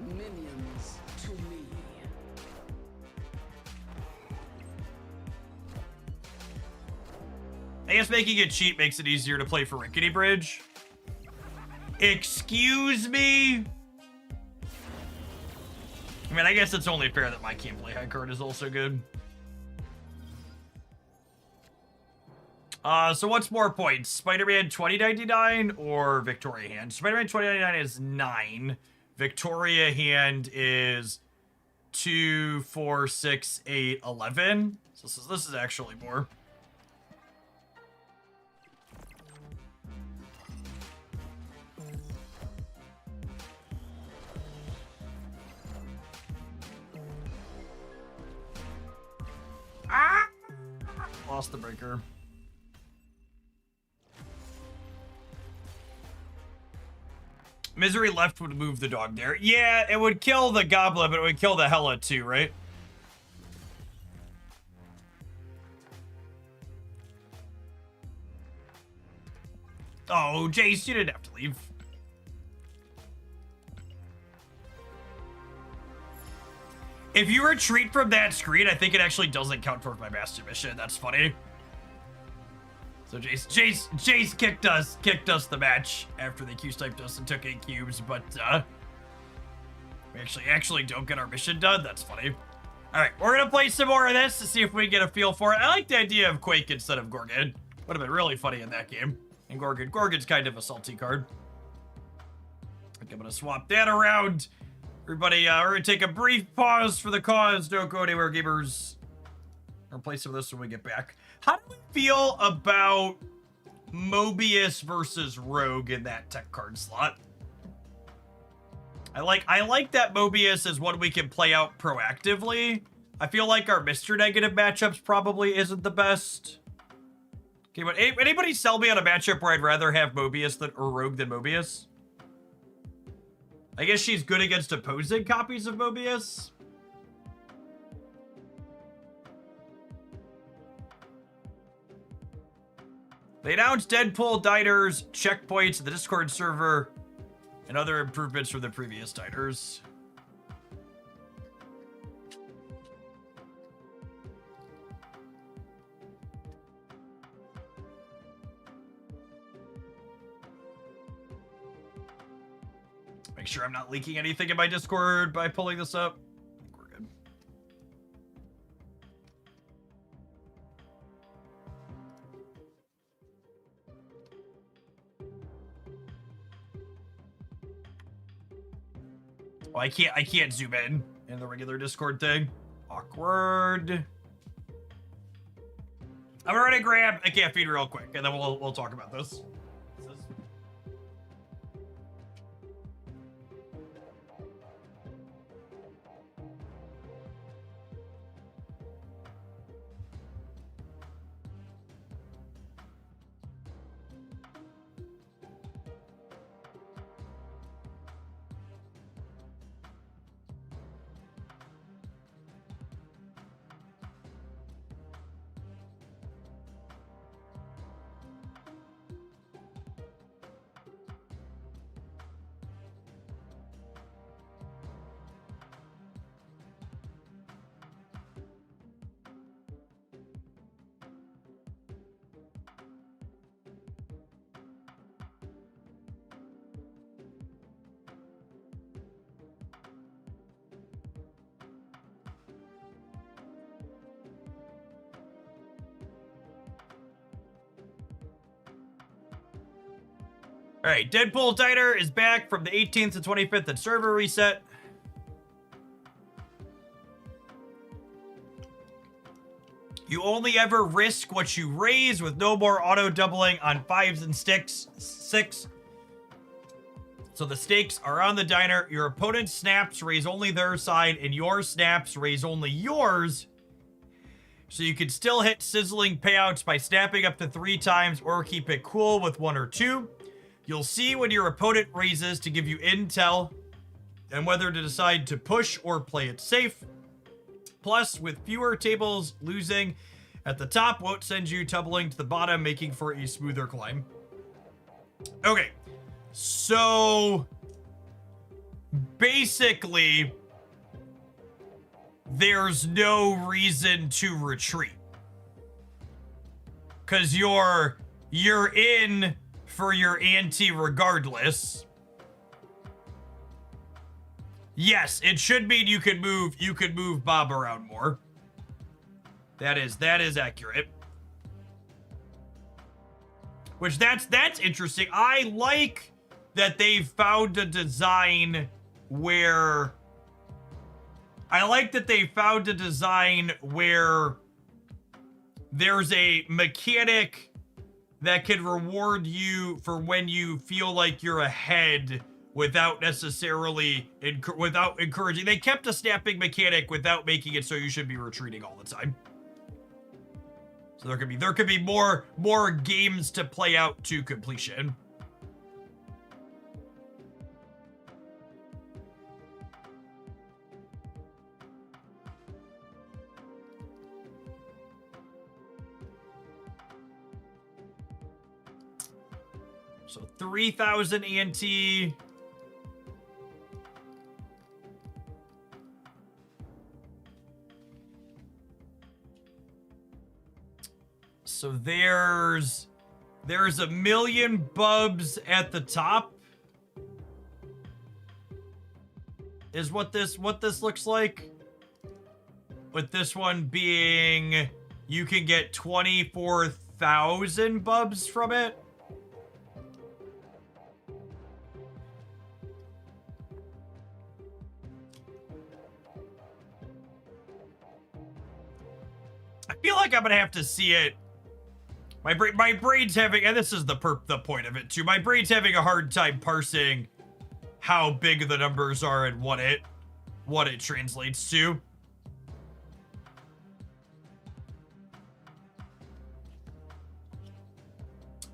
Minions to me. I guess making it cheap makes it easier to play for Rickety Bridge. Excuse me? I mean, I guess it's only fair that my Can't Play High card is also good. So what's more points? Spider-Man 2099 or Victoria Hand? Spider-Man 2099 is 9. Victoria Hand is 2, 4, 6, 8, 11. So this is actually more. Ah! Lost the breaker. Misery left would move the dog there. Yeah, it would kill the goblin, but it would kill the Hela too, right? Oh, Jace, you didn't have to leave. If you retreat from that screen, I think it actually doesn't count towards my master mission. That's funny. So Jace kicked us the match after they Q-sniped us and took 8 cubes, but we actually don't get our mission done. That's funny. All right, we're gonna play some more of this to see if we can get a feel for it. I like the idea of Quake instead of Gorgon. Would have been really funny in that game. And Gorgon's kind of a salty card. I think I'm gonna swap that around. Everybody, we're gonna take a brief pause for the cause. Don't go anywhere, gamers. We'll play some of this when we get back. How do we feel about Mobius versus Rogue in that tech card slot? I like that Mobius is one we can play out proactively. I feel like our Mr. Negative matchups probably isn't the best. Okay, but anybody sell me on a matchup where I'd rather have Mobius or Rogue than Mobius? I guess she's good against opposing copies of Mobius. They announced Deadpool diners, checkpoints, the Discord server, and other improvements from the previous diners. Make sure I'm not leaking anything in my Discord by pulling this up. I think we're good. Oh, I can't zoom in the regular Discord thing. Awkward. I'm gonna grab a caffeine real quick, and then we'll talk about this. All right, Deadpool Diner is back from the 18th to 25th at server reset. You only ever risk what you raise with no more auto doubling on 5s and 6. So the stakes are on the diner. Your opponent's snaps raise only their side, and your snaps raise only yours. So you can still hit sizzling payouts by snapping up to 3 times or keep it cool with 1 or 2. You'll see when your opponent raises to give you intel and whether to decide to push or play it safe. Plus, with fewer tables losing at the top won't send you tumbling to the bottom, making for a smoother climb. Okay, so basically, there's no reason to retreat. Because you're in for your ante regardless. Yes, it should mean you could move Bob around more. That is accurate. Which that's interesting. I like that they've found a design where there's a mechanic that can reward you for when you feel like you're ahead without necessarily without encouraging. They kept a snapping mechanic without making it so you should be retreating all the time. So there could be more games to play out to completion. So 3,000 ante. So there's a million bubs at the top. Is what this looks like. With this one being, you can get 24,000 bubs from it. I feel like I'm gonna have to see it. My brain's having, and this is the point of it too. My brain's having a hard time parsing how big the numbers are and what it translates to.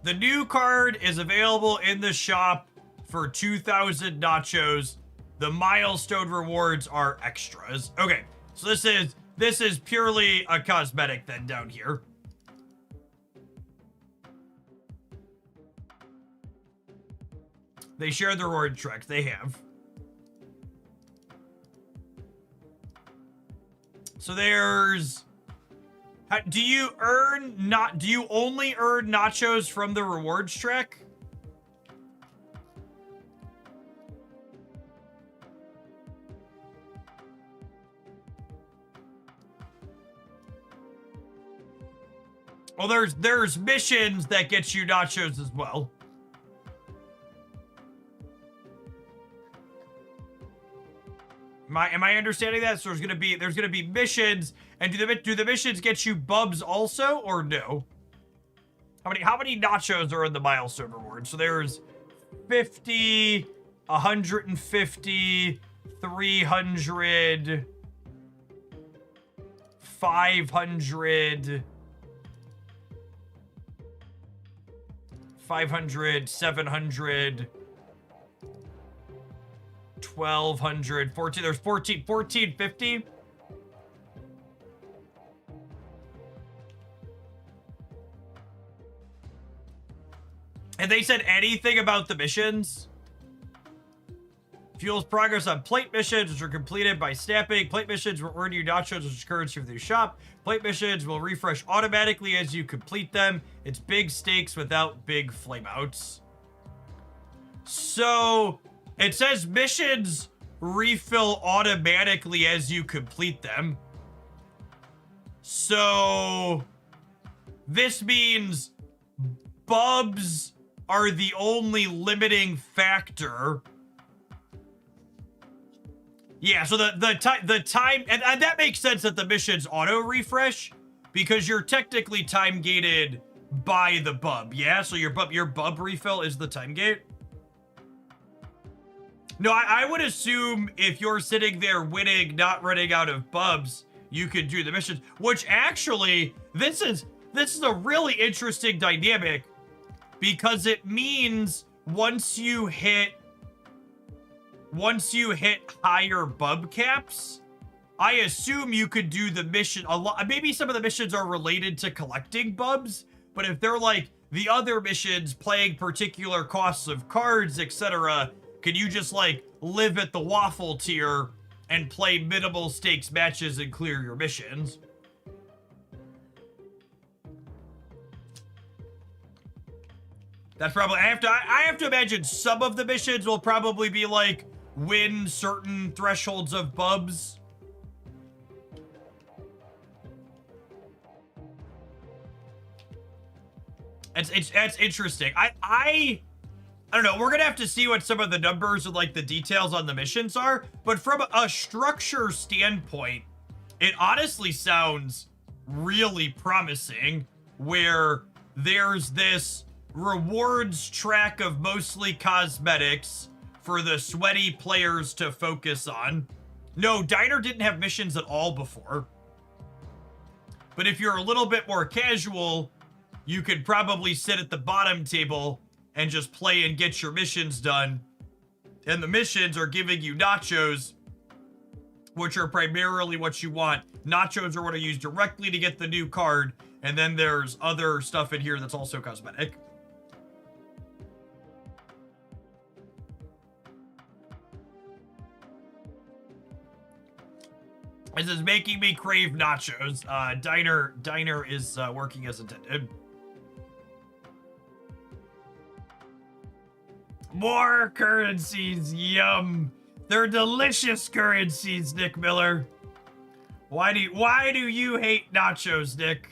The new card is available in the shop for 2,000 nachos. The milestone rewards are extras. Okay, so this is purely a cosmetic then down here. They share the reward track. They have. So there's... Do you only earn nachos from the rewards track? Well, there's missions that get you nachos as well. Am I understanding that? So there's gonna be missions, and do the missions get you bubs also, or no? How many nachos are in the milestone reward? So there's 50, 150, 300, 500, 700. 1,200, 14, there's 1450. And they said anything about the missions? Fuels progress on plate missions, which are completed by snapping. Plate missions will earn you nachos, which is currency for the shop. Plate missions will refresh automatically as you complete them. It's big stakes without big flameouts. So... it says missions refill automatically as you complete them. So this means bubs are the only limiting factor. Yeah, so the time and that makes sense that the missions auto refresh, because you're technically time gated by the bub. Yeah, so your bub refill is the time gate. No, I would assume if you're sitting there winning, not running out of bubs, you could do the missions. Which actually, this is a really interesting dynamic, because it means once you hit higher bub caps, I assume you could do the mission a lot. Maybe some of the missions are related to collecting bubs, but if they're like the other missions playing particular costs of cards, etc., can you just like live at the waffle tier and play minimal stakes matches and clear your missions? That's probably, I have to imagine some of the missions will probably be like win certain thresholds of bubs. It's interesting. I don't know. We're gonna have to see what some of the numbers and like the details on the missions are. But from a structure standpoint, it honestly sounds really promising, where there's this rewards track of mostly cosmetics for the sweaty players to focus on. No, Diner didn't have missions at all before. But if you're a little bit more casual, you could probably sit at the bottom table and just play and get your missions done. And the missions are giving you nachos, which are primarily what you want. Nachos are what are used directly to get the new card. And then there's other stuff in here that's also cosmetic. This is making me crave nachos. Diner is working as intended. More currencies, yum. They're delicious currencies, Nick Miller. Why do you hate nachos, Nick?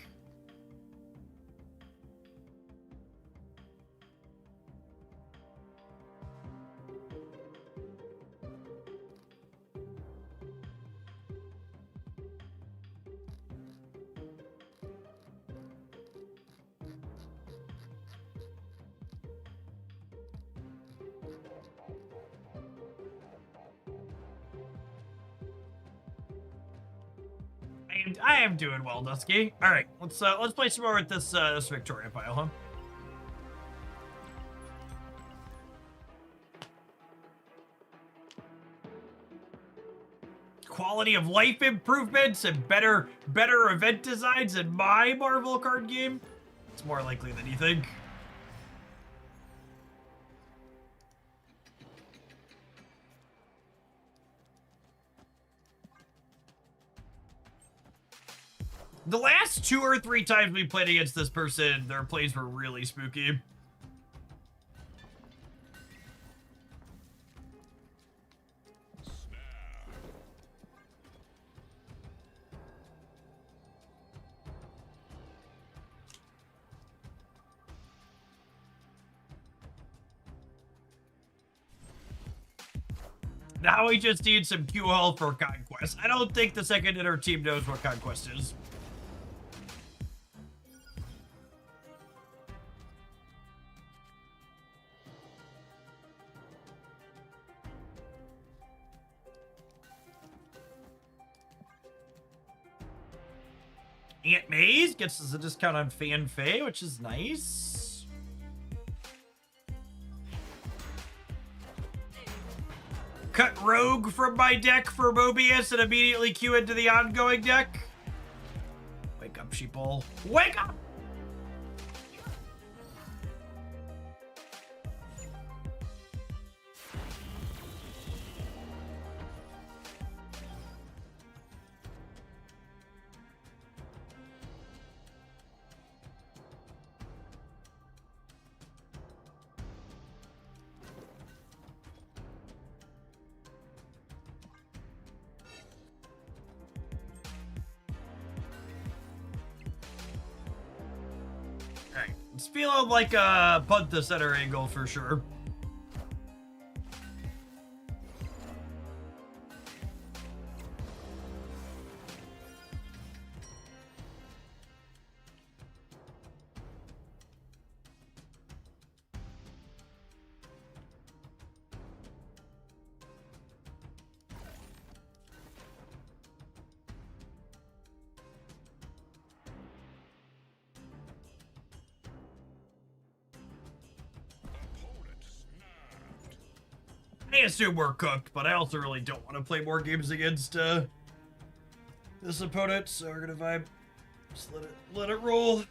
I am doing well, Dusky. All right, let's play some more with this Victoria pile, huh? Quality of life improvements and better event designs in my Marvel card game. It's more likely than you think. The last 2 or 3 times we played against this person, their plays were really spooky. Now we just need some QL for Conquest. I don't think the second inner team knows what Conquest is. Aunt Maze gets us a discount on Fan Fei, which is nice. Cut Rogue from my deck for Mobius and immediately queue into the ongoing deck. Wake up, sheeple. Wake up! Alright, it's feeling like a punt the center angle for sure. I assume we're cooked, but I also really don't want to play more games against this opponent, so we're gonna vibe. Just let it roll.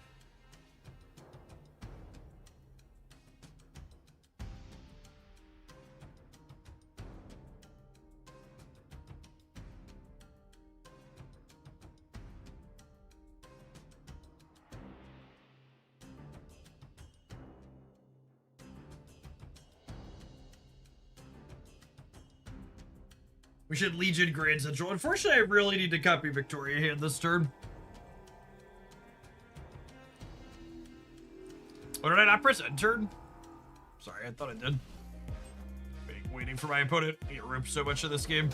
We should Legion Grand Central. Unfortunately, I really need to copy Victoria Hand this turn. Oh, did I not press end turn? Sorry, I thought I did. Waiting for my opponent. I get roped so much of this game.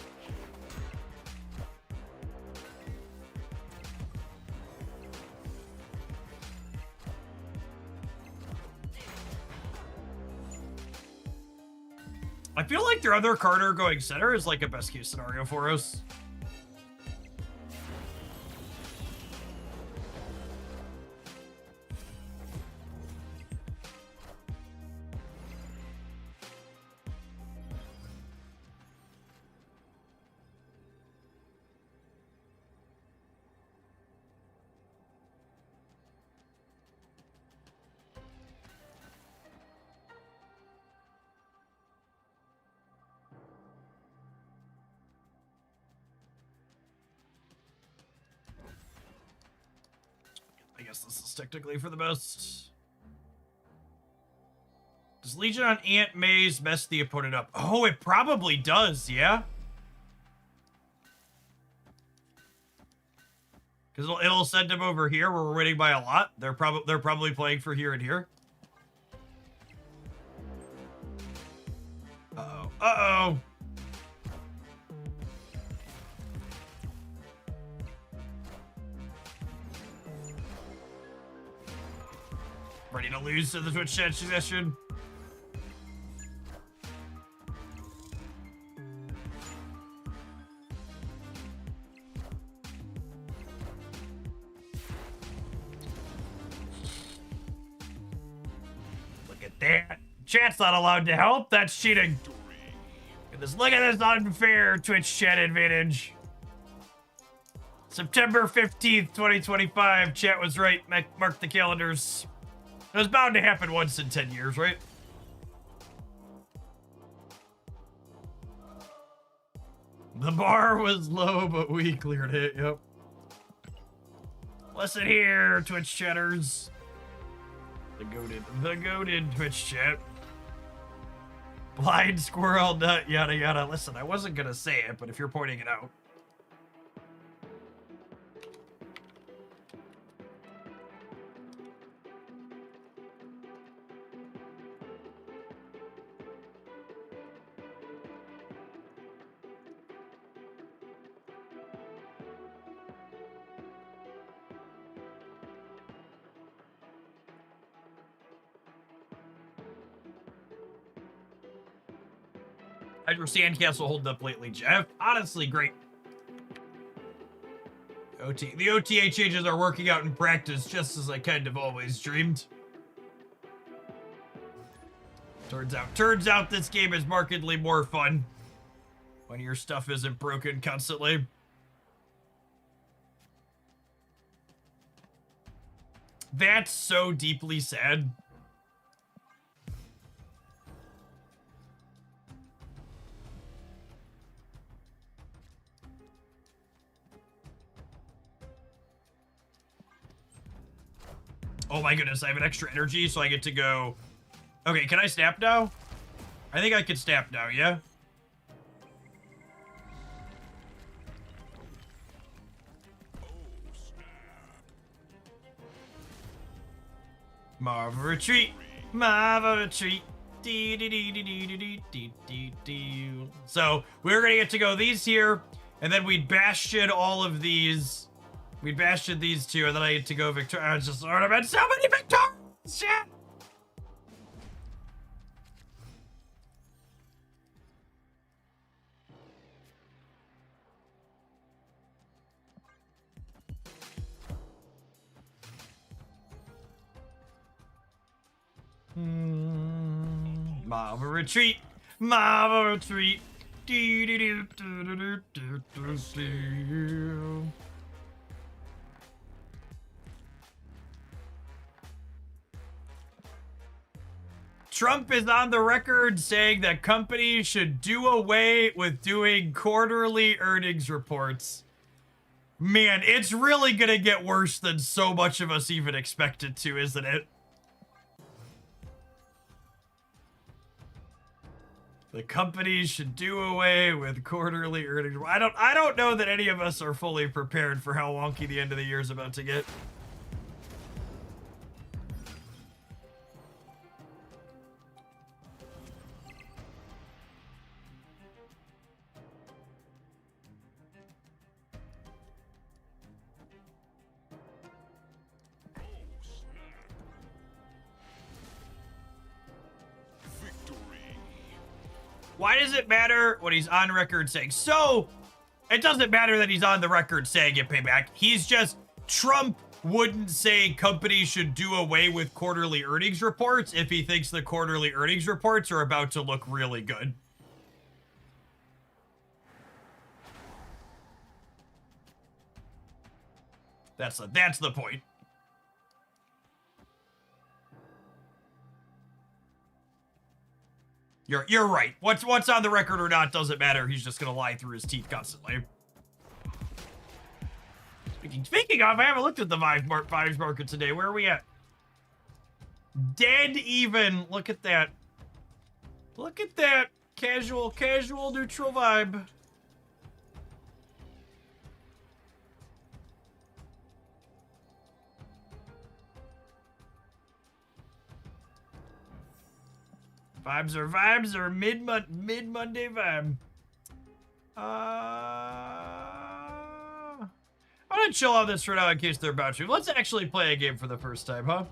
I feel like their other Carter going center is like a best case scenario for us. I guess this is technically for the best. Does Legion on Aunt May's mess the opponent up? Oh, it probably does, yeah? Because it'll send them over here where we're winning by a lot. They're probably playing for here and here. Uh-oh. Uh-oh. Ready to lose to the Twitch chat suggestion. Look at that. Chat's not allowed to help. That's cheating. Look at this unfair Twitch chat advantage. September 15th, 2025. Chat was right. Mark the calendars. It was bound to happen once in 10 years, right? The bar was low, but we cleared it, yep. Listen here, Twitch chatters. The goated Twitch chat. Blind squirrel nut, yada yada. Listen, I wasn't gonna say it, but if you're pointing it out. Hydro Sandcastle holding up lately, Jeff. Honestly, great. The OTA changes are working out in practice, just as I kind of always dreamed. Turns out this game is markedly more fun when your stuff isn't broken constantly. That's so deeply sad. Oh my goodness, I have an extra energy, so I get to go... Okay, can I snap now? I think I can snap now, yeah? Marva retreat! Marva retreat! So, we're gonna get to go these here, and then we'd bastion all of these... We bashed these two, and then I get to go Victoria. I just sort of had so many victories! Shit! Marva retreat! Mama treat. Trump is on the record saying that companies should do away with doing quarterly earnings reports. Man, it's really gonna get worse than so much of us even expected to, isn't it? The companies should do away with quarterly earnings. I don't know that any of us are fully prepared for how wonky the end of the year is about to get. Why does it matter what he's on record saying? So, it doesn't matter that he's on the record saying it, Payback. He's just, Trump wouldn't say companies should do away with quarterly earnings reports if he thinks the quarterly earnings reports are about to look really good. That's the point. You're right. What's on the record or not doesn't matter. He's just gonna lie through his teeth constantly. Speaking of, I haven't looked at the Vibes market today. Where are we at? Dead even. Look at that. Look at that. Casual, neutral vibe. Vibes are mid-Monday vibe. I'm gonna chill on this for now in case they're about to. Let's actually play a game for the first time, huh?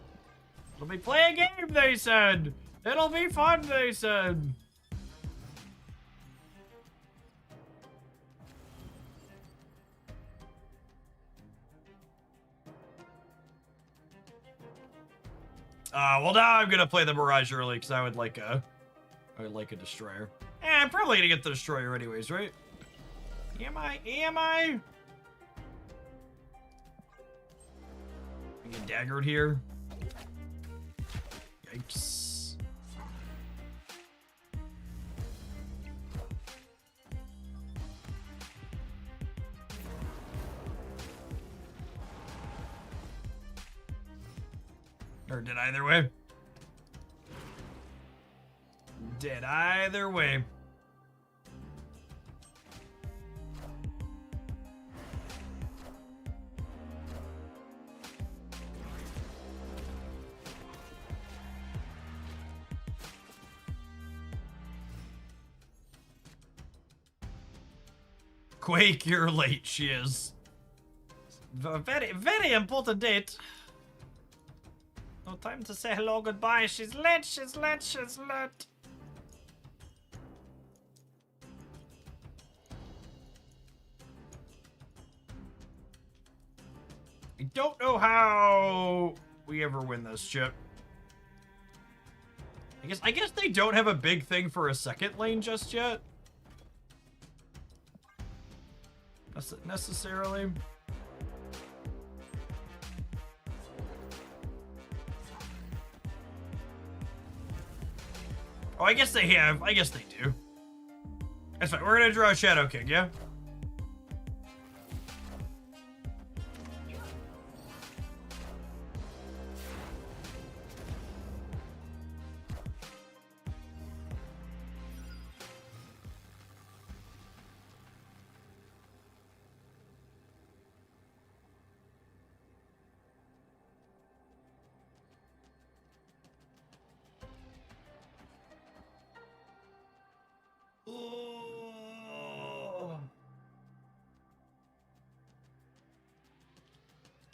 Let me play a game, they said. It'll be fun, they said. Well now I'm gonna play the Mirage early because I would like a destroyer. I'm probably gonna get the destroyer anyways, right? Am I? I get daggered here. Yikes. Or did either way. Did either way. Quake, you're late, she is. Very, very important date. No time to say hello, goodbye. She's late, she's late, she's late. I don't know how we ever win this chip. I guess they don't have a big thing for a second lane just yet. Necessarily. Oh, I guess they have. I guess they do. That's fine. We're gonna draw a Shadow King, yeah?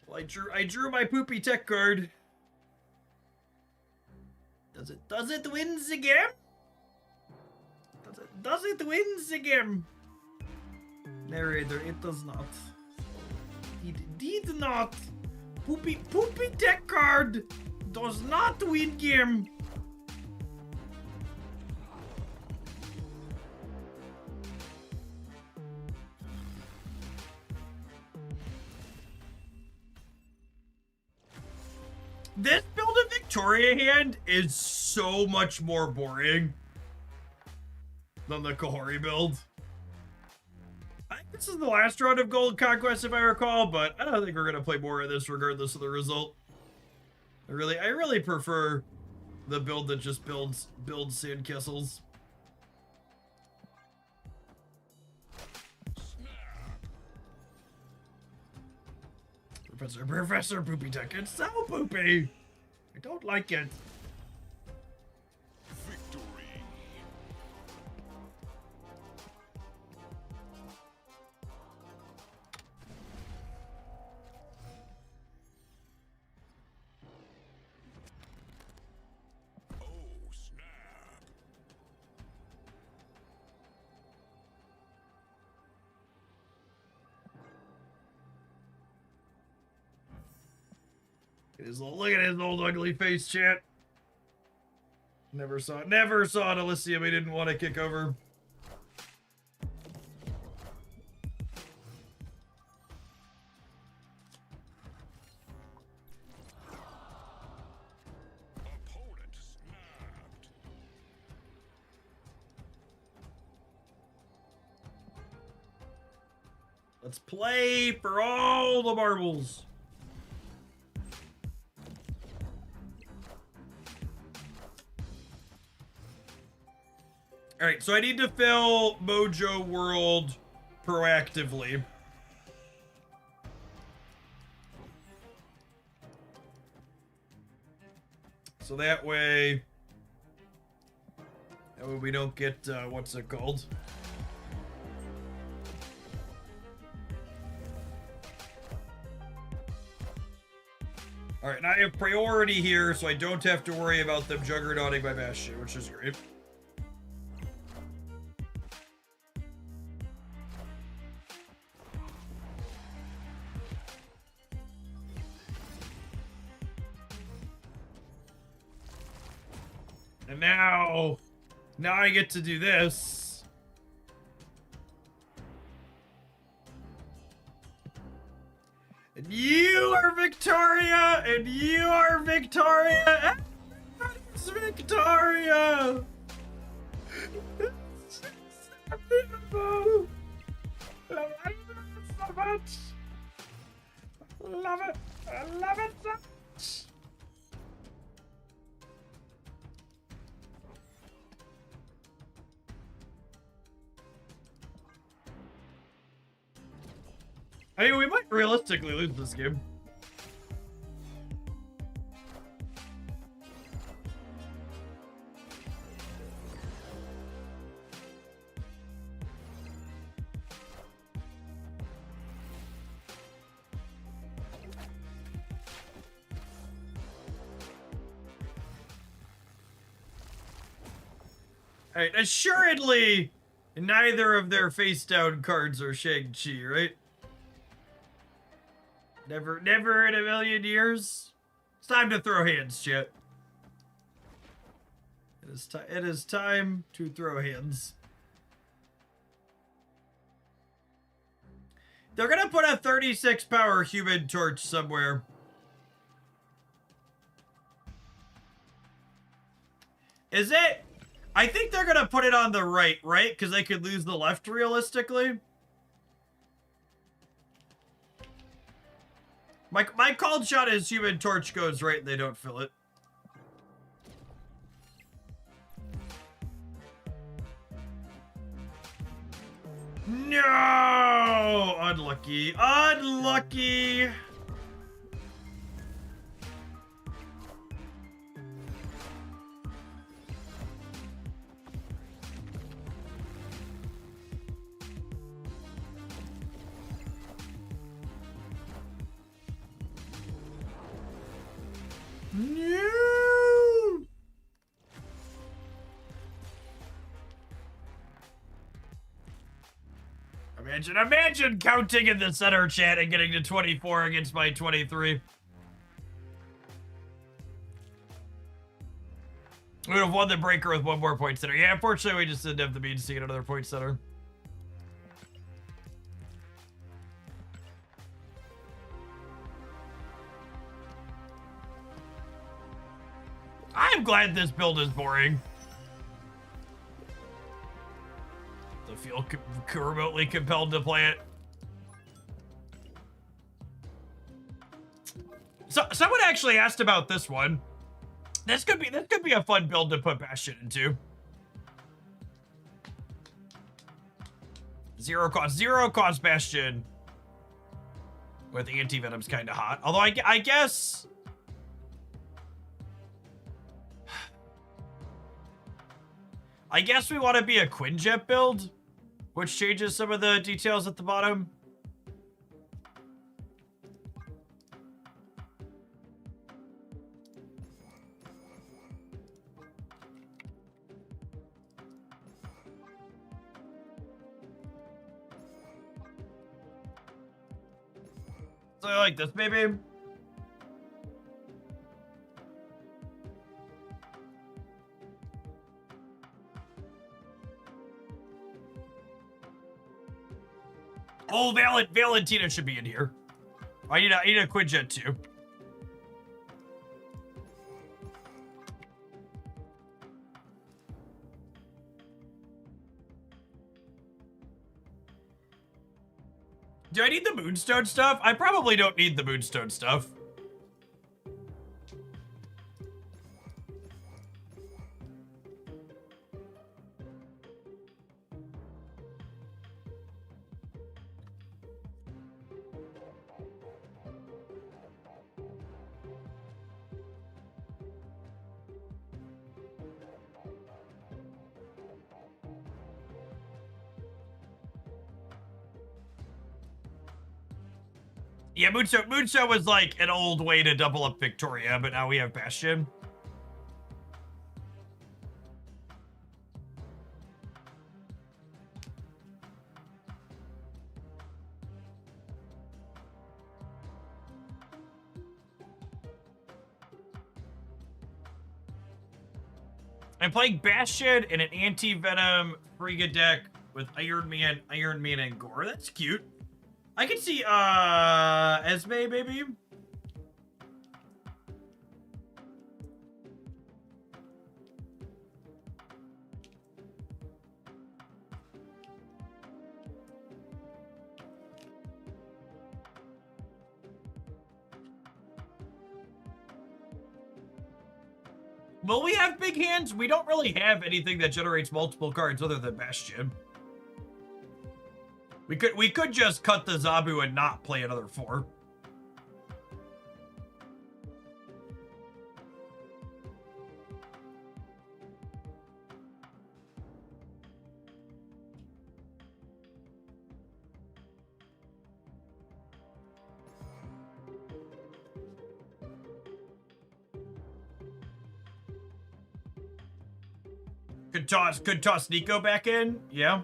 Well, I drew my poopy tech card. Does it win the game? Does it win the game? Narrator, it does not. It did not. Poopy tech card does not win game. This build of Victoria hand is so much more boring than the Kahori build. I think this is the last round of Gold Conquest, if I recall, but I don't think we're gonna play more of this regardless of the result. I really prefer the build that just builds sandcastles. Professor Poopy Tech, it's so poopy. I don't like it. Victory. Oh, snap. Look at his old ugly face, chat. Never saw an Elysium he didn't want to kick over. Opponent snapped. Let's play for all the marbles. All right, so I need to fill Mojo World proactively. So that way we don't get, what's it called? All right, and I have priority here, so I don't have to worry about them juggernauting my bastion, which is great. And now I get to do this. And you are Victoria, and you are Victoria. Everybody's Victoria. It's so beautiful. I love it so much. Love it. I love it so much. I mean, we might realistically lose this game. Alright, assuredly, neither of their face-down cards are Shang-Chi, right? Never in a million years. It's time to throw hands, chat. It is time to throw hands. They're gonna put a 36 power Human Torch somewhere. Is it? I think they're gonna put it on the right? Because they could lose the left realistically. My called shot is Human Torch goes right and they don't fill it. No! Unlucky. Unlucky! No! Imagine counting in the center chat and getting to 24 against my 23. We would have won the breaker with one more point center. Yeah, unfortunately, we just didn't have the means to get another point center. glad this build is boring. I feel remotely compelled to play it. So someone actually asked about this one. This could be a fun build to put Bastion into. Zero cost Bastion with anti-venom's kind of hot. Although I guess we want to be a Quinjet build, which changes some of the details at the bottom. So I like this, baby. Oh, Valentina should be in here. I need a Quinjet too. Do I need the Moonstone stuff? I probably don't need the Moonstone stuff. Yeah, Moonstone was like an old way to double up Victoria, but now we have Bastion. I'm playing Bastion in an anti-venom frigate deck with Iron Man, and Gore. That's cute. I can see, Esme, maybe? Will we have big hands? We don't really have anything that generates multiple cards other than Bastion. We could just cut the Zabu and not play another 4. Could toss Nico back in, yeah.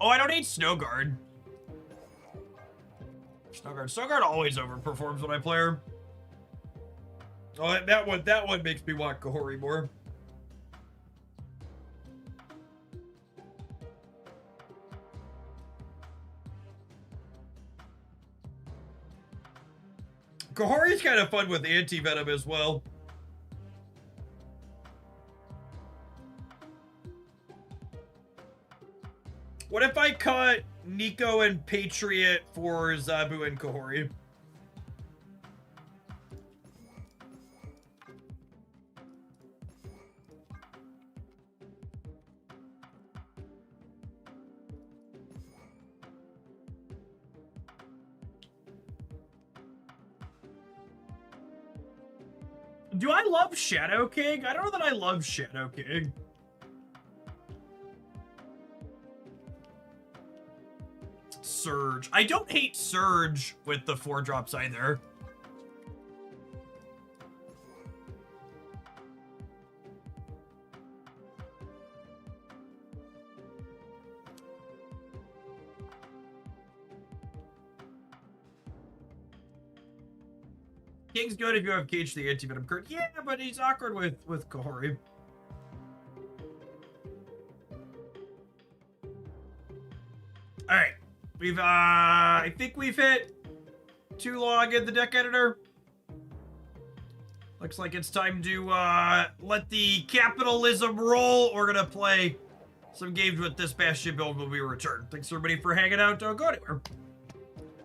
Oh, I don't need Snowguard. Snowguard always overperforms when I play her. Oh, that one makes me want Kahori more. Kahori's kind of fun with anti-venom as well. What if I cut Nico and Patriot for Zabu and Kahori? Do I love Shadow King? I don't know that I love Shadow King. Surge. I don't hate Surge with the 4-drops either. King's good if you have Cage the anti-venom card. Yeah, but he's awkward with Kahori. I think we've hit too long in the deck editor. Looks like it's time to let the capitalism roll. We're gonna play some games with this Bastion build when we return. Thanks everybody for hanging out. Don't go anywhere.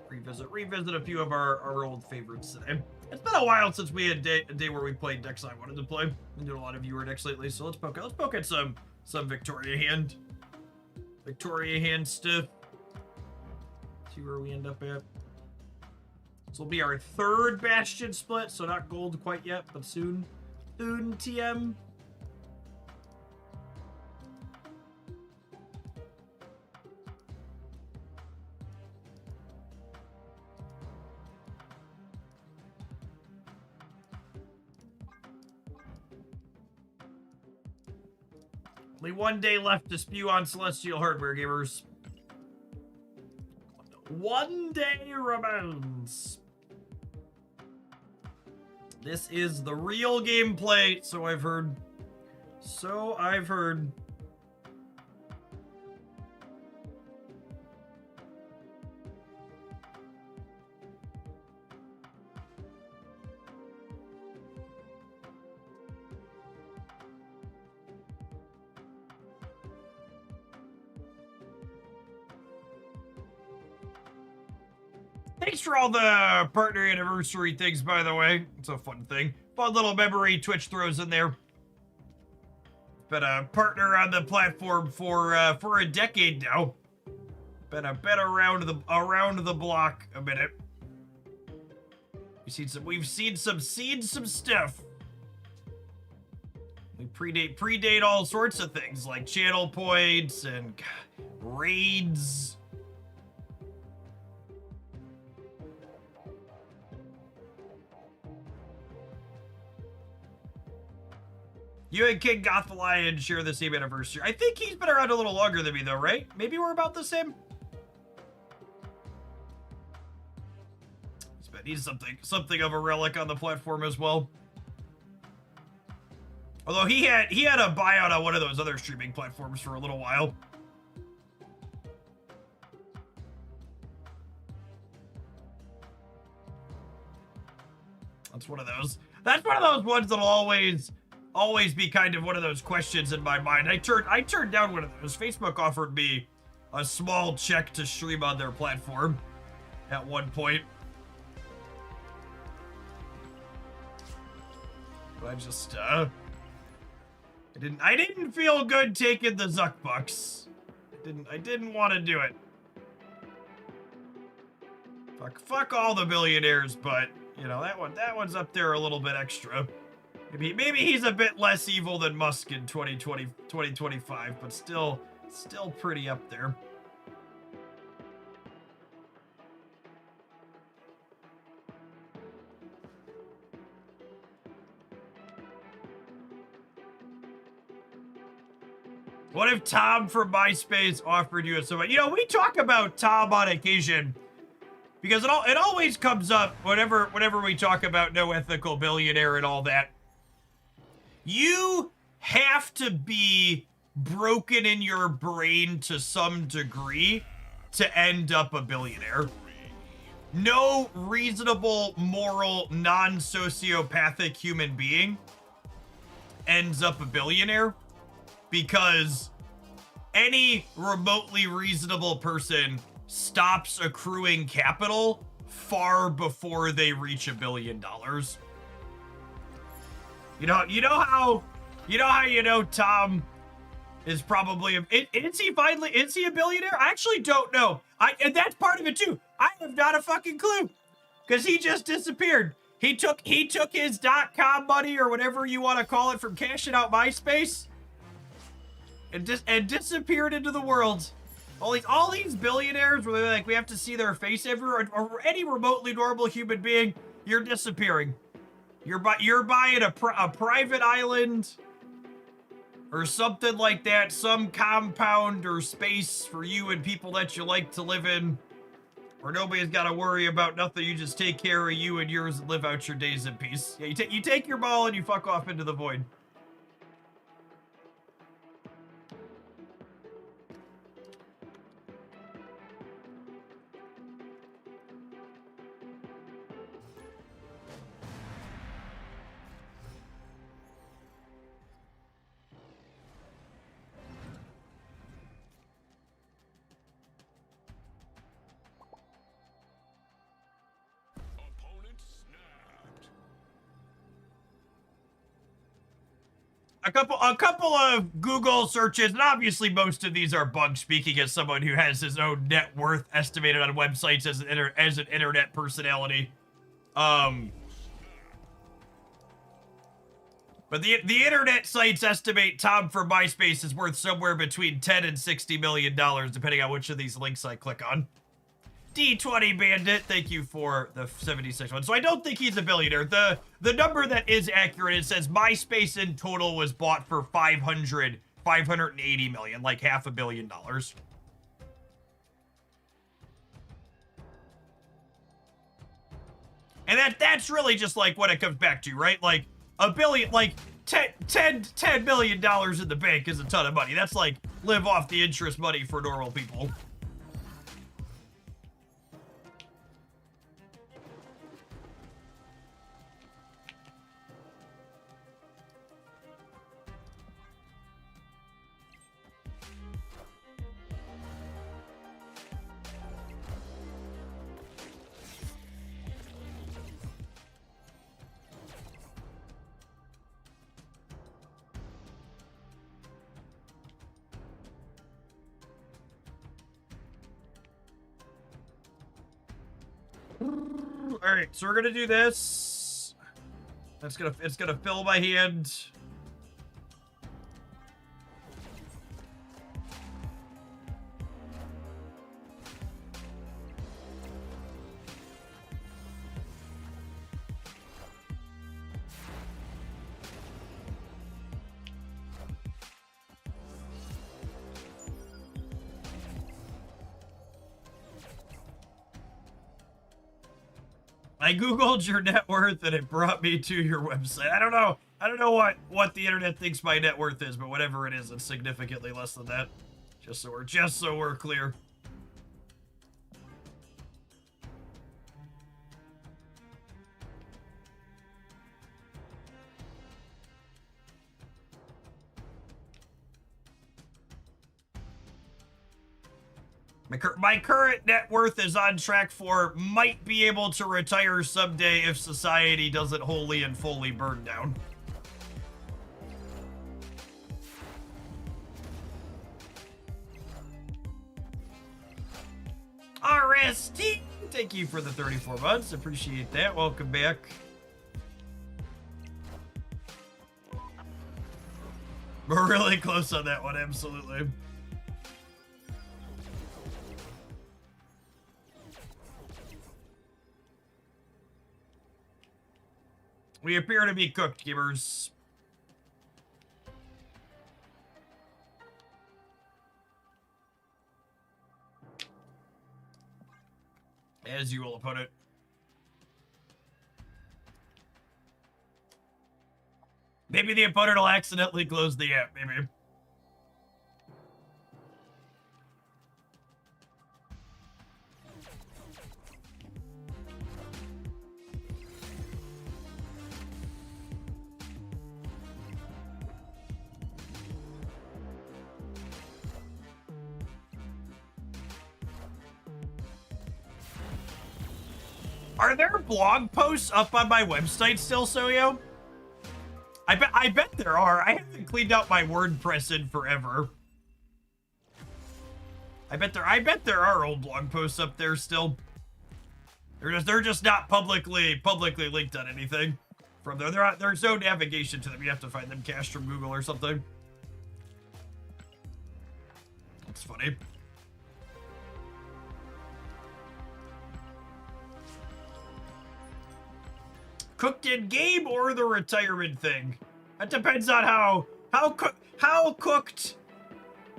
Revisit a few of our old favorites today. It's been a while since we had a day where we played decks I wanted to play. We did a lot of viewer decks lately, so let's poke at some Victoria hand. Victoria hand stuff. See where we end up at. This will be our third Bastion split, so not gold quite yet, but soon. Soon, TM. Only one day left to spew on Celestial Hardware, gamers. One day remains. This is the real gameplay, so I've heard. So I've heard. Thanks for all the partner anniversary things, by the way. It's a fun thing. Fun little memory Twitch throws in there. Been a partner on the platform for a decade now. Been around the block a minute. We've seen some stuff. We predate all sorts of things like channel points and raids. You and King Gothalion share the same anniversary. I think he's been around a little longer than me, though, right? Maybe we're about the same. He's something of a relic on the platform as well. Although he had a buyout on one of those other streaming platforms for a little while. That's one of those. That's one of those ones that'll always be kind of one of those questions in my mind. I turned down one of those. Facebook offered me a small check to stream on their platform at one point. But I didn't feel good taking the Zuck bucks. I didn't want to do it. Fuck all the billionaires, but you know, that one's up there a little bit extra. Maybe he's a bit less evil than Musk in 2025, but still pretty up there. What if Tom from MySpace offered you a somebody? You know, we talk about Tom on occasion because it always comes up whenever we talk about no ethical billionaire and all that. You have to be broken in your brain to some degree to end up a billionaire. No reasonable, moral, non-sociopathic human being ends up a billionaire because any remotely reasonable person stops accruing capital far before they reach $1 billion. You know how Tom is probably is he a billionaire? I actually don't know. And that's part of it too. I have not a fucking clue. Because he just disappeared. He took his .com money or whatever you want to call it from cashing out MySpace and disappeared into the world. All these billionaires where they're like, we have to see their face everywhere, or any remotely normal human being, you're disappearing. You're buying a private island or something like that, some compound or space for you and people that you like to live in, where nobody's got to worry about nothing. You just take care of you and yours and live out your days in peace. Yeah, you take your ball and you fuck off into the void. A couple of Google searches, and obviously most of these are bugs. Speaking as someone who has his own net worth estimated on websites as an internet personality, but the internet sites estimate Tom from MySpace is worth somewhere between $10 and $60 million, depending on which of these links I click on. D20 Bandit, thank you for the 76 one. So I don't think he's a billionaire. The number that is accurate, it says MySpace in total was bought for 580 million, like $500 million. And that's really just like what it comes back to, right? Like a billion, like $10 million in the bank is a ton of money. That's like live off the interest money for normal people. All right, so we're gonna do this. It's gonna fill my hand. I googled your net worth and it brought me to your website. I don't know what the internet thinks my net worth is, but whatever it is, it's significantly less than that. Just so we're clear. My current net worth is on track for might be able to retire someday if society doesn't wholly and fully burn down. RST, thank you for the 34 months. Appreciate that. Welcome back. We're really close on that one, absolutely. We appear to be cooked, gamers. As you will put it. Maybe the opponent will accidentally close the app, maybe. Are there blog posts up on my website still, Soyo? I bet there are. I haven't cleaned out my WordPress in forever. I bet there are old blog posts up there still. They're just not publicly linked on anything from there. There's no navigation to them. You have to find them cached from Google or something. It's funny. Cooked in game or the retirement thing? That depends on how cooked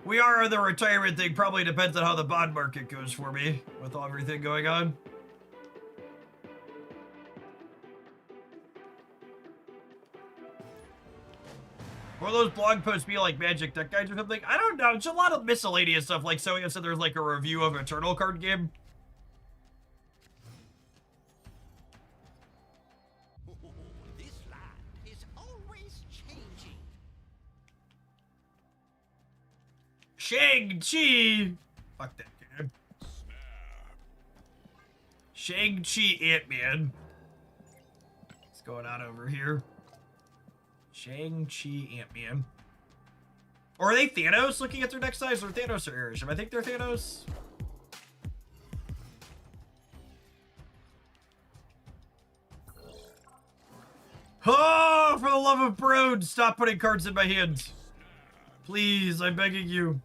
we are on the retirement thing. Probably depends on how the bond market goes for me with everything going on. Will those blog posts be like Magic Deck Guides or something? I don't know. It's a lot of miscellaneous stuff. Like Soya said, there's like a review of Eternal card game. This land is always changing. Shang-Chi! Fuck that game. Shang-Chi Ant-Man. What's going on over here? Shang-Chi, Ant-Man. Or are they Thanos looking at their next size? Or Thanos or Arishem? I think they're Thanos. Oh, for the love of Brood, stop putting cards in my hand. Please, I'm begging you.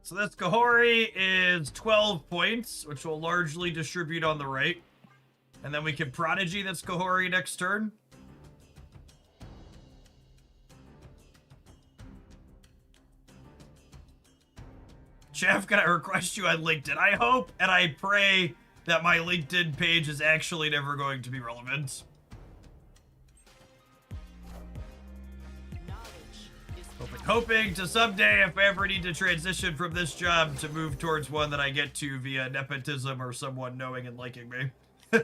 So this Kahori is 12 points, which will largely distribute on the right. And then we can Prodigy that's Kahori next turn. Jeff, can I request you on LinkedIn? I hope and I pray that my LinkedIn page is actually never going to be relevant. Hoping to someday, if I ever need to transition from this job, to move towards one that I get to via nepotism or someone knowing and liking me. Do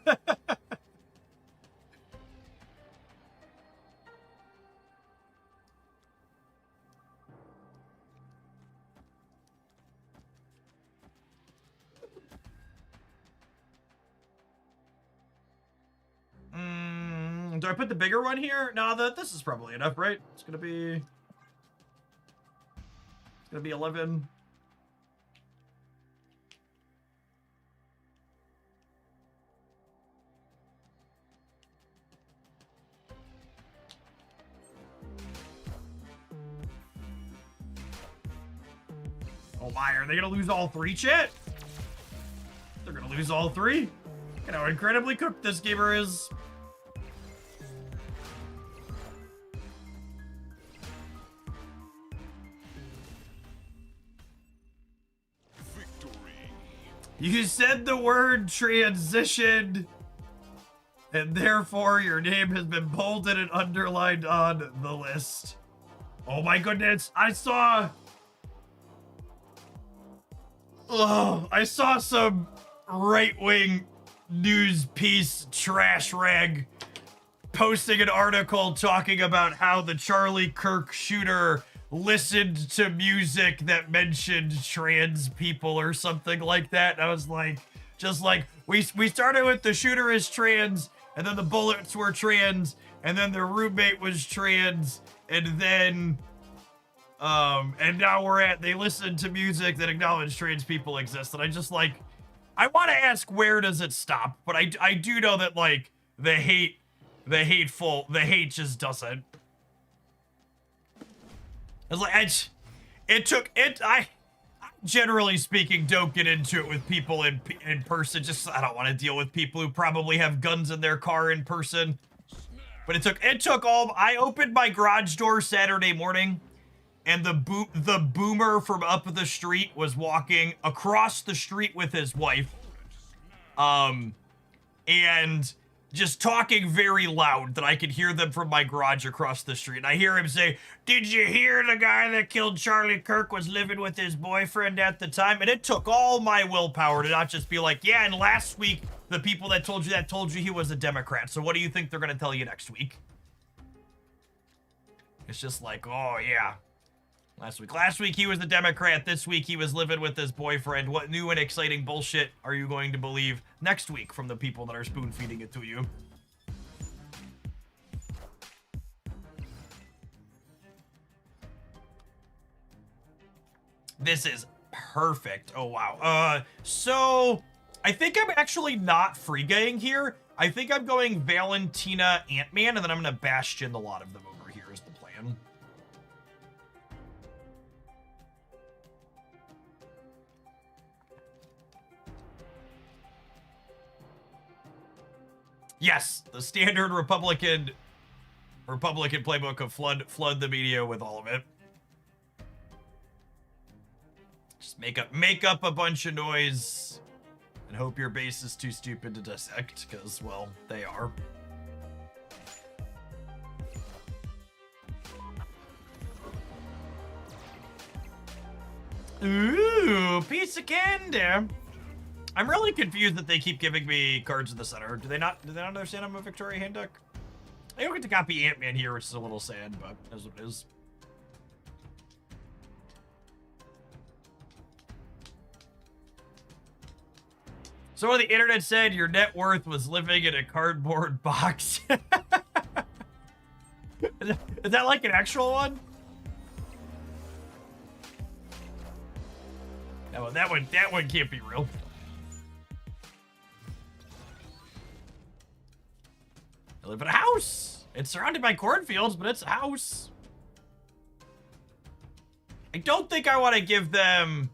I put the bigger one here? No, this is probably enough, right? It's gonna be 11. Oh my, are they gonna lose all three, chat? They're gonna lose all three? You know how incredibly cooked this gamer is. You said the word transition, and therefore your name has been bolded and underlined on the list. Oh my goodness, I saw some right-wing news piece trash rag posting an article talking about how the Charlie Kirk shooter listened to music that mentioned trans people or something like that. And I was like, we started with the shooter is trans, and then the bullets were trans, and then their roommate was trans, and then and now we're at they listened to music that acknowledged trans people exist. And I just like, I want to ask, where does it stop? But I do know that like the hate just doesn't. It's like I generally speaking don't get into it with people in person. Just I don't want to deal with people who probably have guns in their car in person. But it took all. I opened my garage door Saturday morning, and the boomer from up the street was walking across the street with his wife, and just talking very loud that I could hear them from my garage across the street. And I hear him say, "Did you hear the guy that killed Charlie Kirk was living with his boyfriend at the time?" And it took all my willpower to not just be like, yeah, and last week, the people that told you he was a Democrat. So what do you think they're going to tell you next week? It's just like, oh, yeah. Last week he was the Democrat. This week he was living with his boyfriend. What new and exciting bullshit are you going to believe next week from the people that are spoon feeding it to you? This is perfect. Oh, wow. So I think I'm actually not free-gaying here. I think I'm going Valentina, Ant-Man, and then I'm going to Bastion a lot of them over here is the plan. Yes, the standard Republican playbook of flood the media with all of it. Just make up a bunch of noise and hope your base is too stupid to dissect, because, well, they are. Ooh, piece of candy. I'm really confused that they keep giving me cards in the center. Do they not understand I'm a Victoria hand deck? I don't get to copy Ant-Man here, which is a little sad, but that's what it is. So on the internet said your net worth was living in a cardboard box. Is that like an actual one? No, that one can't be real. I live in a house. It's surrounded by cornfields, but it's a house. I don't think I want to give them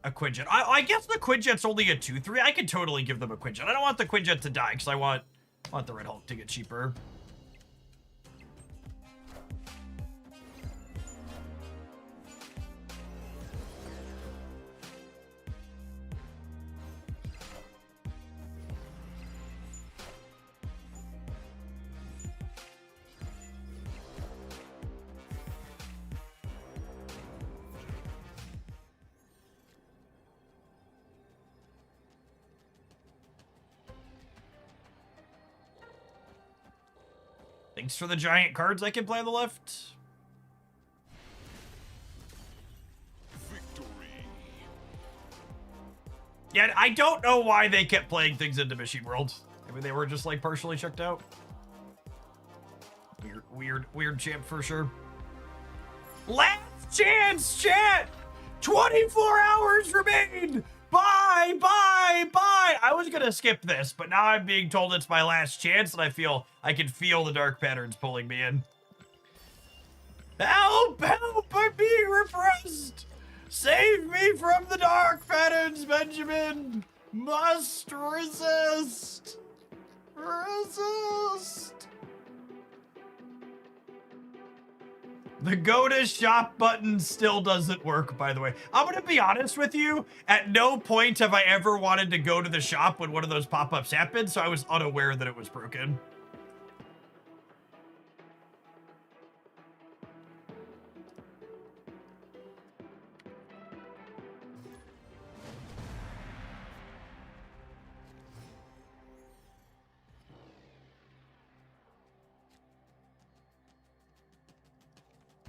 a Quinjet. I guess the Quinjet's only a 2/3. I could totally give them a Quinjet. I don't want the Quinjet to die because I want the Red Hulk to get cheaper. Thanks for the giant cards I can play on the left. Victory. Yeah, I don't know why they kept playing things into Machine World. I mean, they were just like partially checked out. Weird champ for sure. Last chance, chat! 24 hours remain! Bye, bye, bye! I was gonna skip this, but now I'm being told it's my last chance, and I can feel the dark patterns pulling me in. Help! Help! I'm being repressed! Save me from the dark patterns, Benjamin! Must resist! Resist! The go to shop button still doesn't work, by the way. I'm gonna be honest with you. At no point have I ever wanted to go to the shop when one of those pop-ups happened, so I was unaware that it was broken.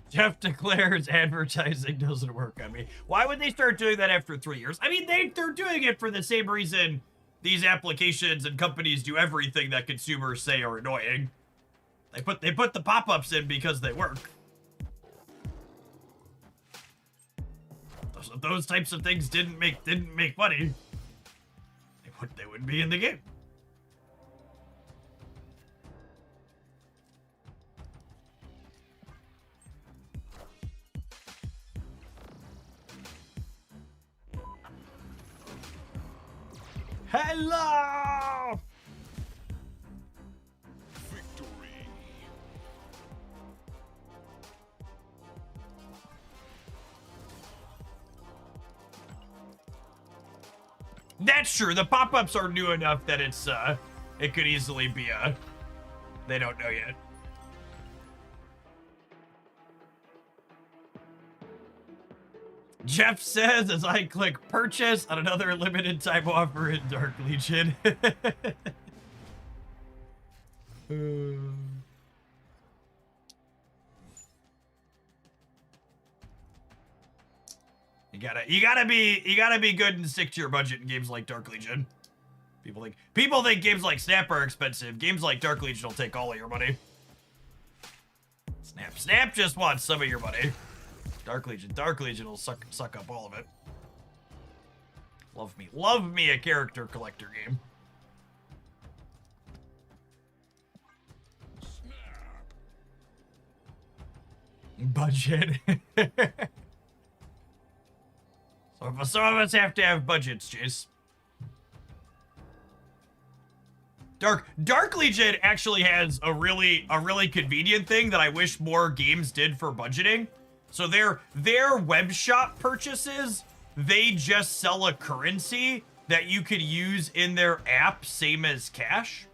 Jeff declares advertising doesn't work on me. Why would they start doing that after 3 years? I mean, they're doing it for the same reason these applications and companies do everything that consumers say are annoying. They put the pop-ups in because they work. If those types of things didn't make money, they wouldn't be in the game. Hello! Victory. That's true. The pop-ups are new enough that it could easily be they don't know yet. Jeff says as I click purchase on another limited time offer in Dark Legion. You gotta be good and stick to your budget in games like Dark Legion. People think games like Snap are expensive. Games like Dark Legion will take all of your money. Snap just wants some of your money. Dark Legion will suck up all of it. Love me a character collector game. Budget. Some of us have to have budgets, Jace. Dark Legion actually has a really convenient thing that I wish more games did for budgeting. So their web shop purchases, they just sell a currency that you could use in their app, same as cash.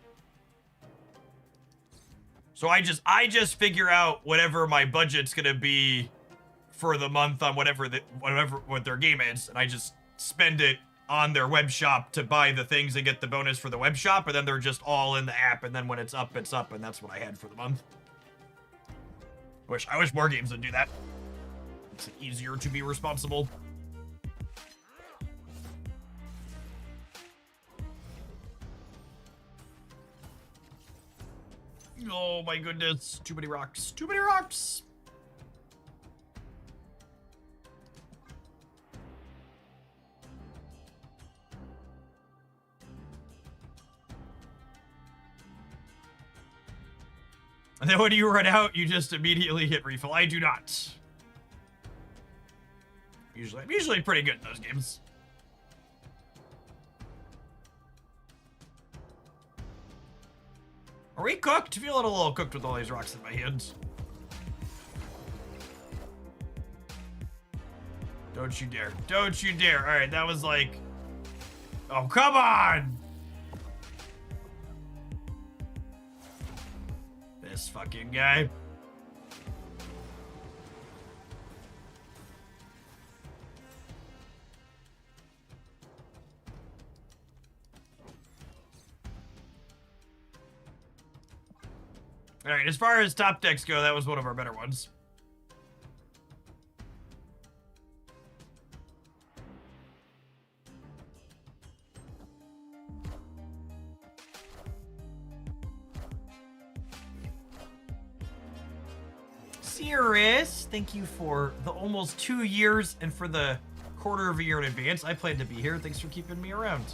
So I just figure out whatever my budget's gonna be for the month on whatever what their game is, and I just spend it on their web shop to buy the things and get the bonus for the web shop, and then they're just all in the app, and then when it's up, and that's what I had for the month. I wish more games would do that. It's easier to be responsible. Oh my goodness, too many rocks. Too many rocks! And then when you run out, you just immediately hit refill. I do not. I'm usually pretty good in those games. Are we cooked? I feel a little cooked with all these rocks in my hands. Don't you dare. Don't you dare. All right, that was like... Oh, come on! This fucking guy. All right, as far as top decks go, that was one of our better ones. Cirrus, thank you for the almost 2 years and for the quarter of a year in advance. I plan to be here. Thanks for keeping me around.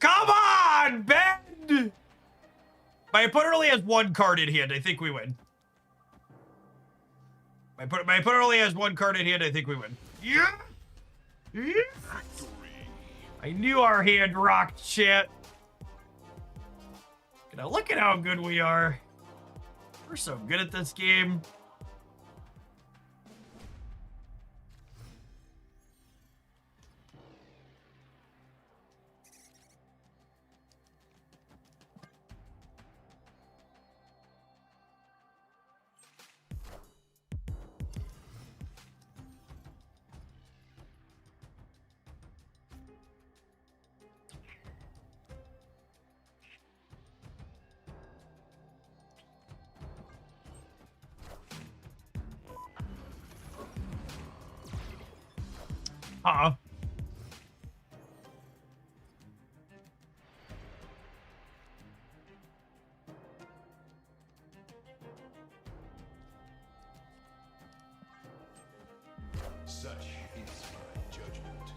Come on, Ben! My opponent only has one card in hand. I think we win. My opponent only has one card in hand. I think we win. Yeah! Yes! I knew our hand rocked, shit. Now look at how good we are. We're so good at this game. Uh-uh. Such is my judgment.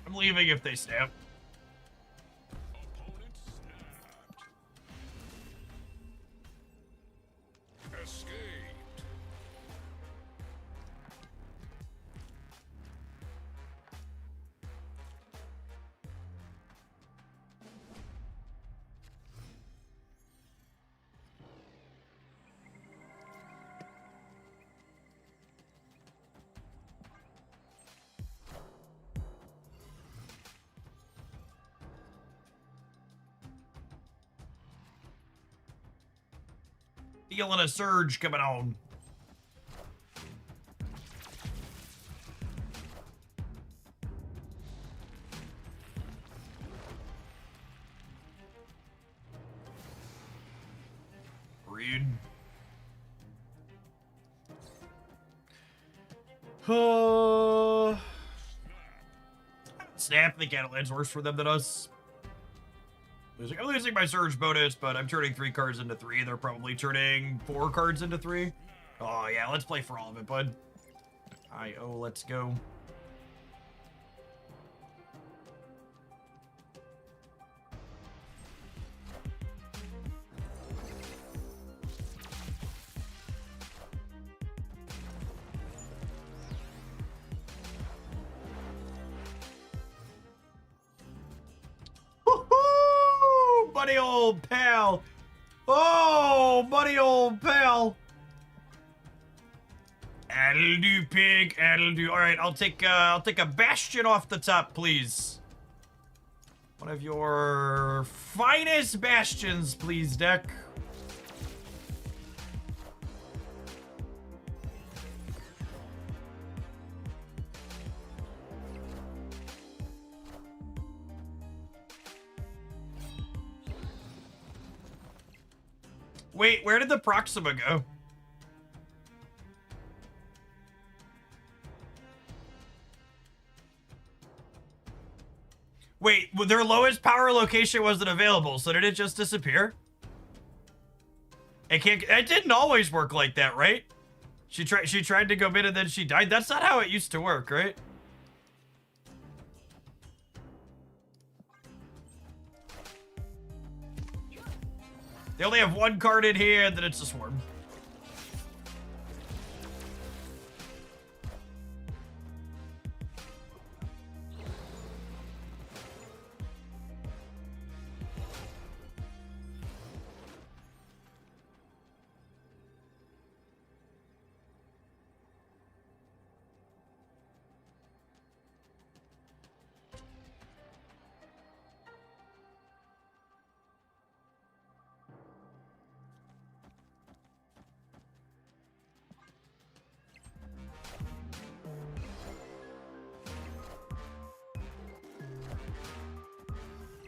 I'm leaving if they snap. Opponent snapped. Escaped. Feeling a surge coming on. dude. Snap, the Catalan's worse for them than us. I'm losing my surge bonus, but I'm turning 3 cards into 3. They're probably turning 4 cards into 3. Oh, yeah, let's play for all of it, bud. I.O., let's go. Woohoo! Buddy old pal. Oh, buddy old pal. That'll do, pig. That'll do. All right, I'll take a bastion off the top, please. One of your finest bastions, please, deck. Wait, where did the Proxima go? Wait, well, their lowest power location wasn't available, so did it just disappear? It didn't always work like that, right? She tried to go mid and then she died. That's not how it used to work, right? They only have 1 card in here, and then it's a swarm.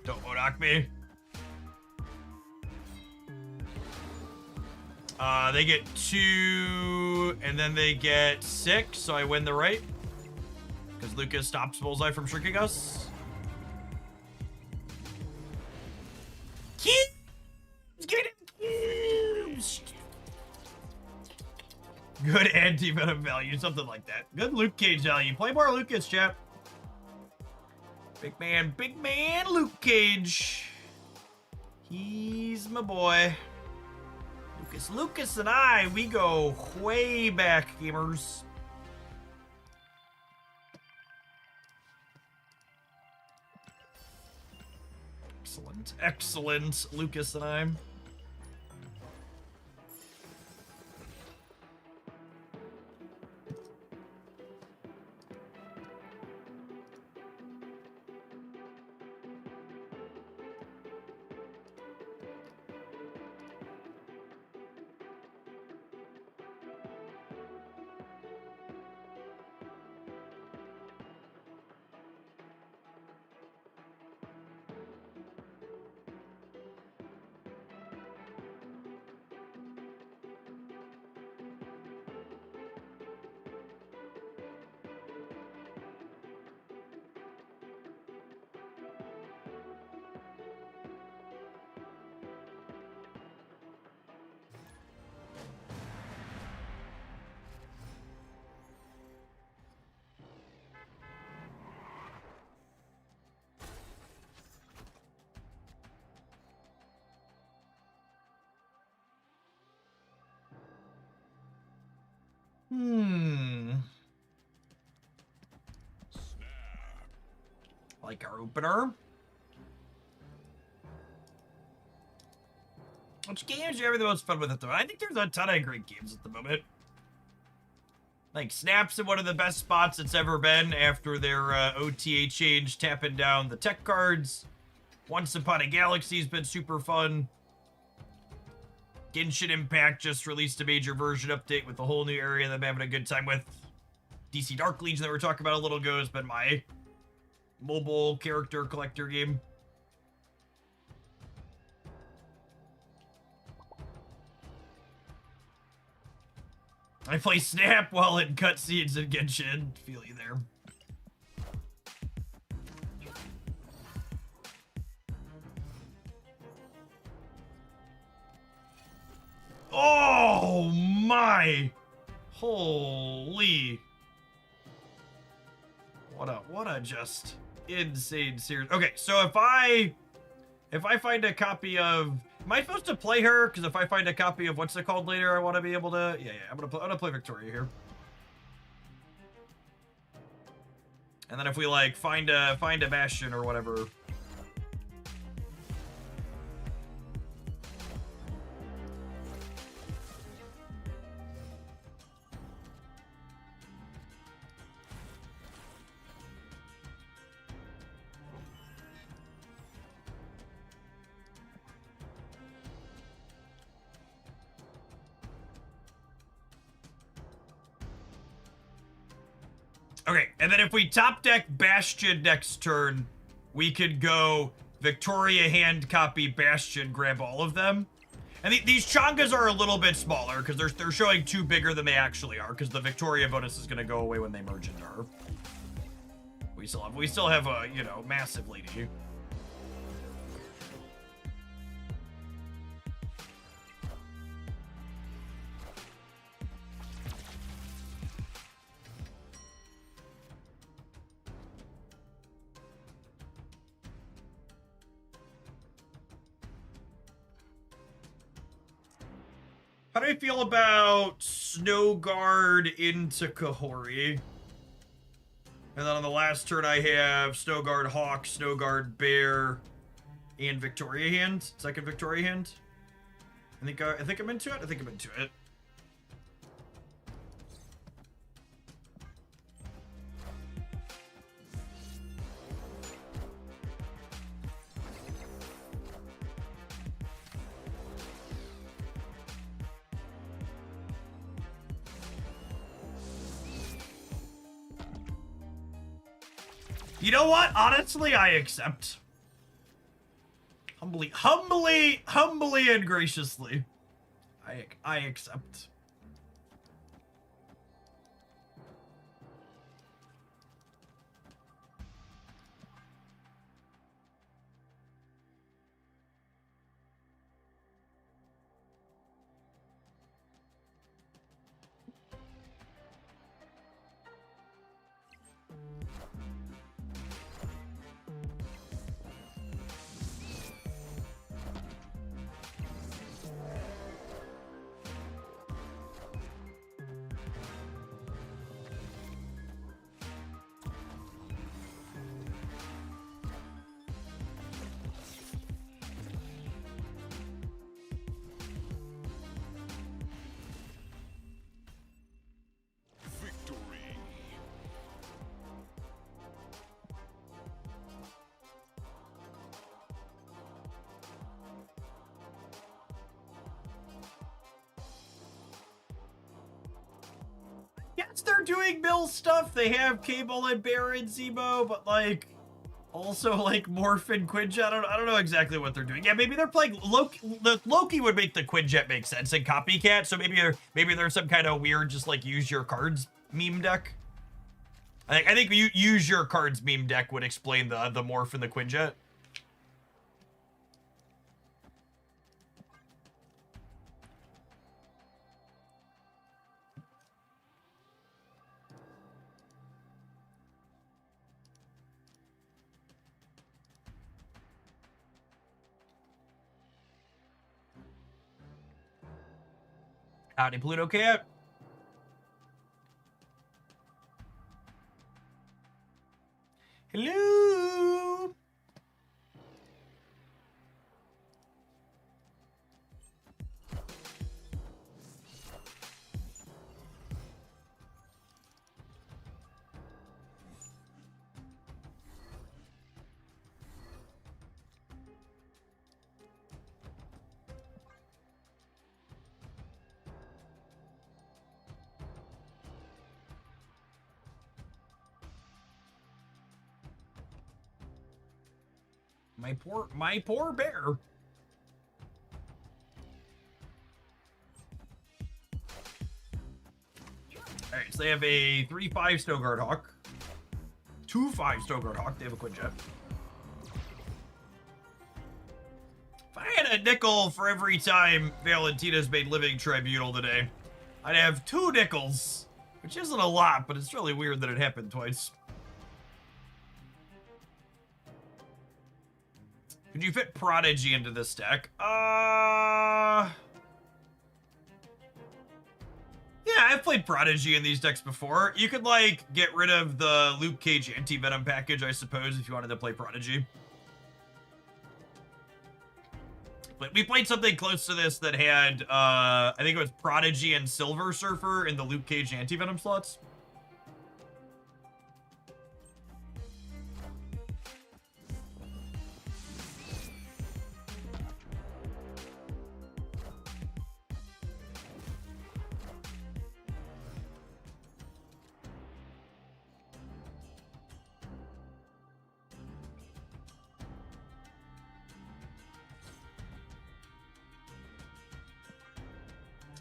Don't Modoc me. They get 2, and then they get 6, so I win the right. Because Lucas stops Bullseye from shrinking us. Cubes! Give me them cubes! Good anti-venom value, something like that. Good Luke Cage value. Play more Lucas, chap. Big man, Luke Cage. He's my boy. Lucas and I, we go way back, gamers. Excellent, Lucas and I. Like our opener. Which games are you having the most fun with it, though? I think there's a ton of great games at the moment. Like, Snap's in one of the best spots it's ever been after their OTA change, tapping down the tech cards. Once Upon a Galaxy's been super fun. Genshin Impact just released a major version update with a whole new area that I'm having a good time with. DC Dark Legion that we were talking about a little ago has been my mobile character collector game. I play Snap while in cutscenes and Genshin. Feel you there. Oh my! Holy! What a just insane series. Okay, so if I find a copy of, am I supposed to play her? Because if I find a copy of what's it called later, I want to be able to. Yeah. I'm gonna play Victoria here. And then if we like find a Bastion or whatever. Okay, and then if we top deck Bastion next turn, we could go Victoria hand copy Bastion, grab all of them. And these Chongas are a little bit smaller because they're showing 2 bigger than they actually are because the Victoria bonus is going to go away when they merge into her. We still have a, you know, massive lady. How do I feel about Snowguard into Kahori? And then on the last turn I have Snowguard Hawk, Snowguard Bear, and Victoria hand. Second Victoria hand. I think I'm into it. I think I'm into it. You know what? Honestly, I accept. Humbly and graciously. I accept. Victory. Yes, they're doing mill stuff. They have Cable and Bear and Zemo, but like also like Morph and Quinjet. I don't know exactly what they're doing. Yeah, maybe they're playing Loki. Loki would make the Quinjet make sense and Copycat. So maybe there's some kind of weird just like use your cards meme deck. I think you use your cards meme deck would explain the Morph and the Quinjet. Howdy, Pluto Cat. Hello. My poor bear. All right, so they have a 3/5 Snowguard Hawk. 2/5 Snowguard Hawk. They have a Quinjet. If I had a nickel for every time Valentina's made Living Tribunal today, I'd have 2 nickels, which isn't a lot, but it's really weird that it happened twice. Could you fit Prodigy into this deck? Yeah, I've played Prodigy in these decks before. You could, like, get rid of the Luke Cage Anti-Venom package, I suppose, if you wanted to play Prodigy. But we played something close to this that had, I think it was Prodigy and Silver Surfer in the Luke Cage Anti-Venom slots.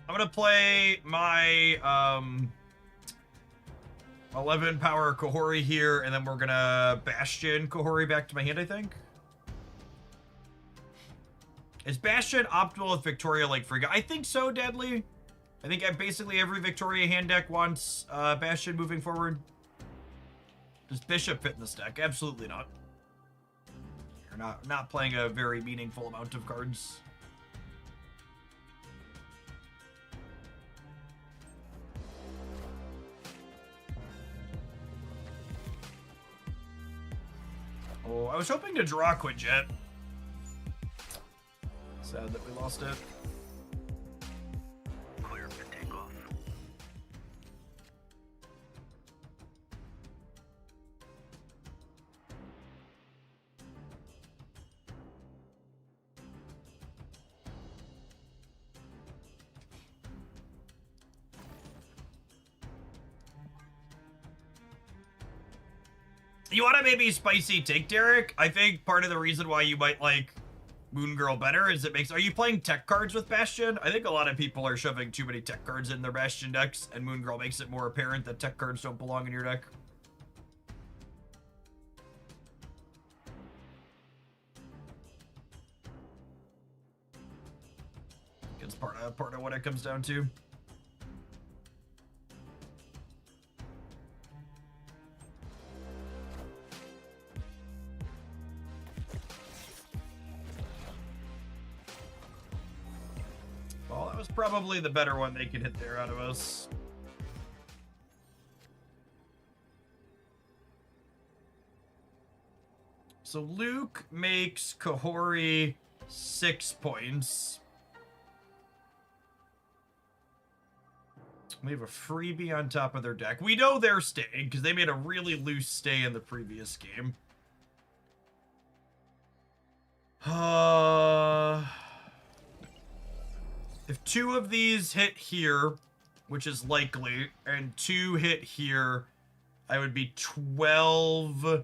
I'm gonna play my 11 power Kahori here, and then we're gonna Bastion Kahori back to my hand, I think. Is Bastion optimal with Victoria like Frigga? I think so, Deadly. I think basically every Victoria hand deck wants Bastion moving forward. Does Bishop fit in this deck? Absolutely not. You're not playing a very meaningful amount of cards. Oh, I was hoping to draw Quinjet. Sad that we lost it. Clear for takeoff. You want to maybe spicy take Derek? I think part of the reason why you might like Moon Girl better is it makes... Are you playing tech cards with Bastion? I think a lot of people are shoving too many tech cards in their Bastion decks, and Moon Girl makes it more apparent that tech cards don't belong in your deck. It's part of what it comes down to. Well, that was probably the better one they could hit there out of us. So Luke makes Kahori 6 points. We have a freebie on top of their deck. We know they're staying because they made a really loose stay in the previous game. If 2 of these hit here, which is likely, and 2 hit here, I would be 12. I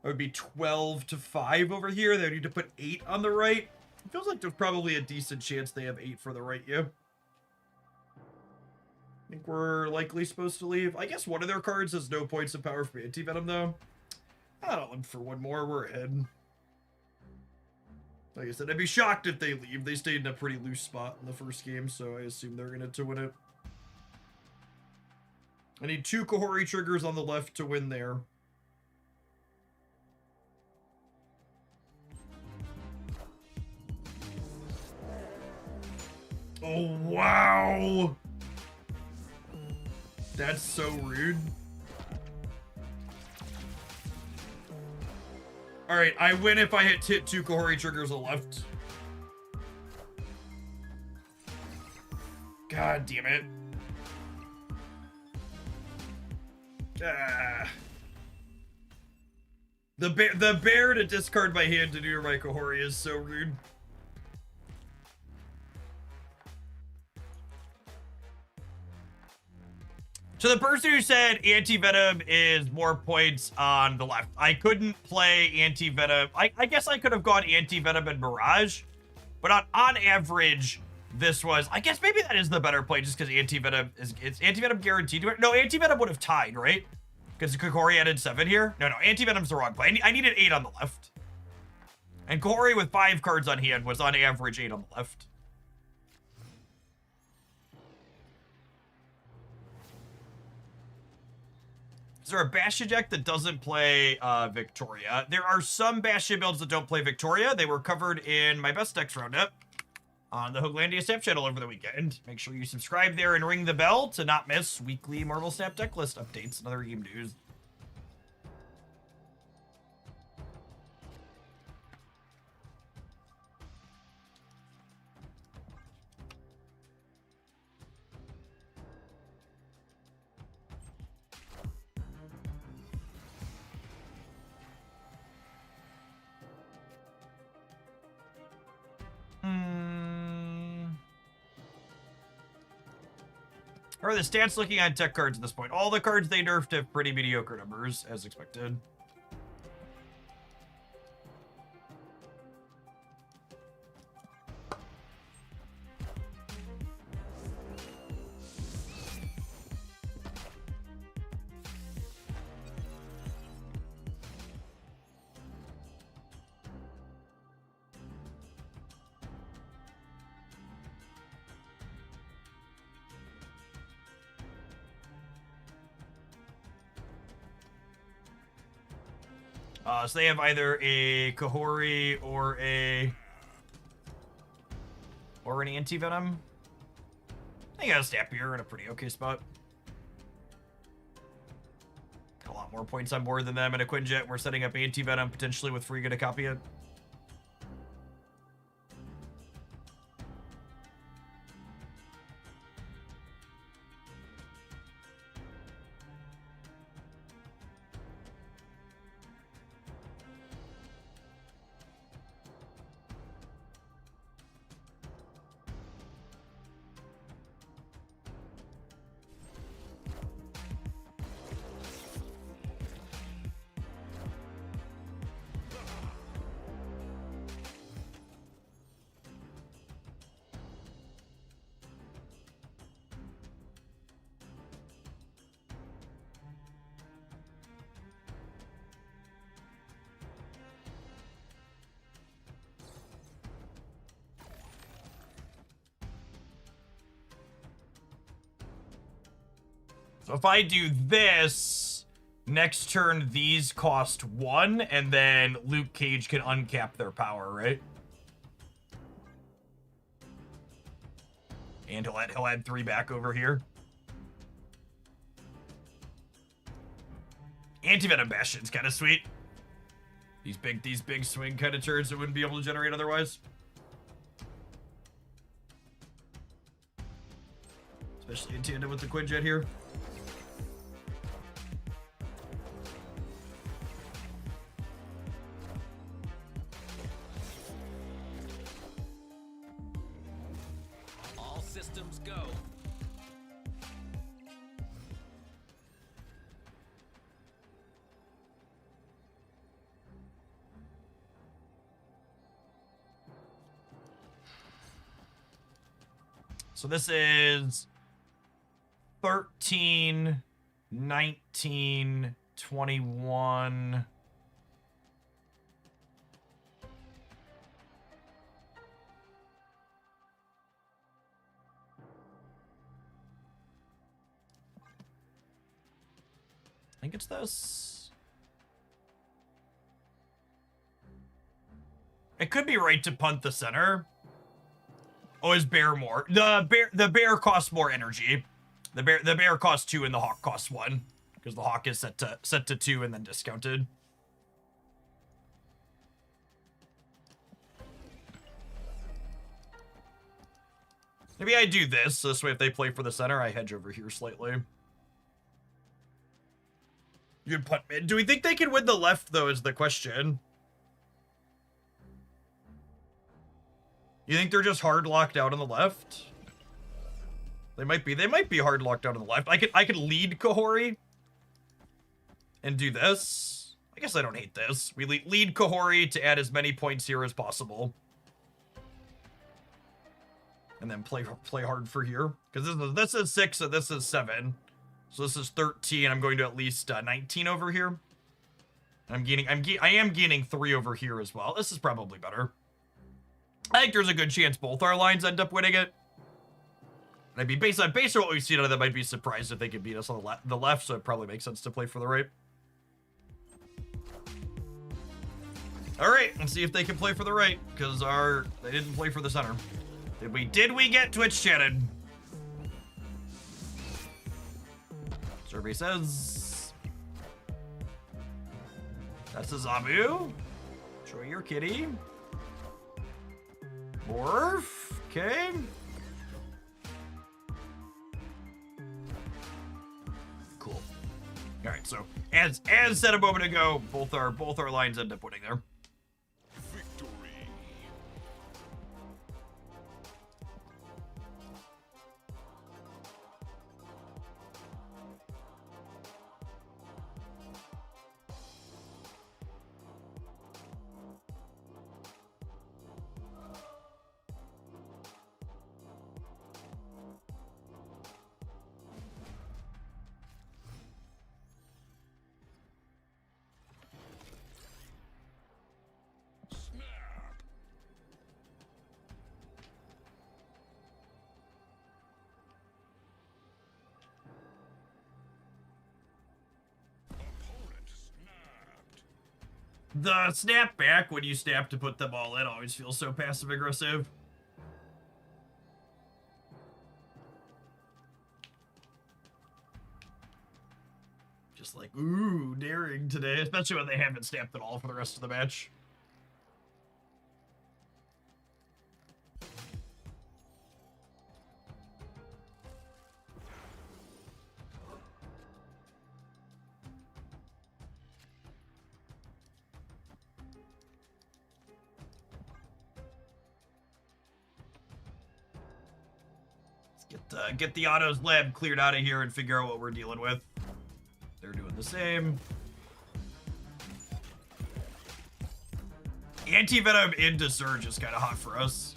would be 12 to 5 over here. They would need to put 8 on the right. It feels like there's probably a decent chance they have 8 for the right, yeah. I think we're likely supposed to leave. I guess one of their cards has no points of power for Anti-Venom, though. I don't look for one more. We're ahead. Like I said, I'd be shocked if they leave. They stayed in a pretty loose spot in the first game, so I assume they're going to win it. I need 2 Kahori triggers on the left to win there. Oh, wow! That's so rude. Alright, I win if I hit 2 Kahori triggers on the left. God damn it. Ah. The bear to discard my hand to do my Kahori is so rude. So the person who said Anti-Venom is more points on the left. I couldn't play Anti-Venom. I guess I could have gone Anti-Venom and Mirage. But on average, this was, I guess maybe that is the better play just because anti-venom it's anti-venom guaranteed to it. No, anti-venom would have tied, right? Because Kokori added 7 here. No, anti-venom's the wrong play. I needed 8 on the left. And Kokori with 5 cards on hand was on average 8 on the left. Is there a Bastion deck that doesn't play Victoria? There are some Bastion builds that don't play Victoria. They were covered in my best decks roundup on the Hooglandia Snap channel over the weekend. Make sure you subscribe there and ring the bell to not miss weekly Marvel Snap deck list updates and other game news. How are the stats looking on tech cards at this point? All the cards they nerfed have pretty mediocre numbers, as expected. So they have either a Kahori or an anti-venom. I got a Snappier in a pretty okay spot. Got a lot more points on board than them and a Quinjet. We're setting up anti-venom potentially with free to copy it. So if I do this, next turn these cost 1, and then Luke Cage can uncap their power, right? And he'll add 3 back over here. Anti-Venom Bastion's kind of sweet. These big swing kind of turns that wouldn't be able to generate otherwise. Especially in tandem with the Quinjet here. All systems go. So this is 13, 19, 21. I think it's this. It could be right to punt the center. Oh, is bear more? The bear costs more energy. The bear costs 2 and the hawk costs 1 because the hawk is set to 2 and then discounted. Maybe I do this. So this way, if they play for the center, I hedge over here slightly. You can punt mid. Do we think they can win the left though? Is the question. You think they're just hard locked out on the left? They might be hard locked out on the left. I could lead Kahori and do this. I guess I don't hate this. We lead Kahori to add as many points here as possible. and then play hard for here. Because this is 6 and this is 7. So this is 13. I'm going to at least 19 over here. I am gaining 3 over here as well. This is probably better. I think there's a good chance both our lines end up winning it. I'd be based on what we've seen out of them, I'd be surprised if they could beat us on the left, so it probably makes sense to play for the right. All right, let's see if they can play for the right, because they didn't play for the center. Did we get Twitch chatted? Survey says that's a Zabu. Show your kitty. Morph. Okay. Cool. All right. So as said a moment ago, both our lines end up winning there. Victory. Snap. Opponent snapped. The snap back when you snap to put them all in always feels so passive aggressive. Just like, ooh, daring today, especially when they haven't snapped at all for the rest of the match. Let's get the autos lab cleared out of here and figure out what we're dealing with. They're doing the same. Anti-venom into Surge is kind of hot for us.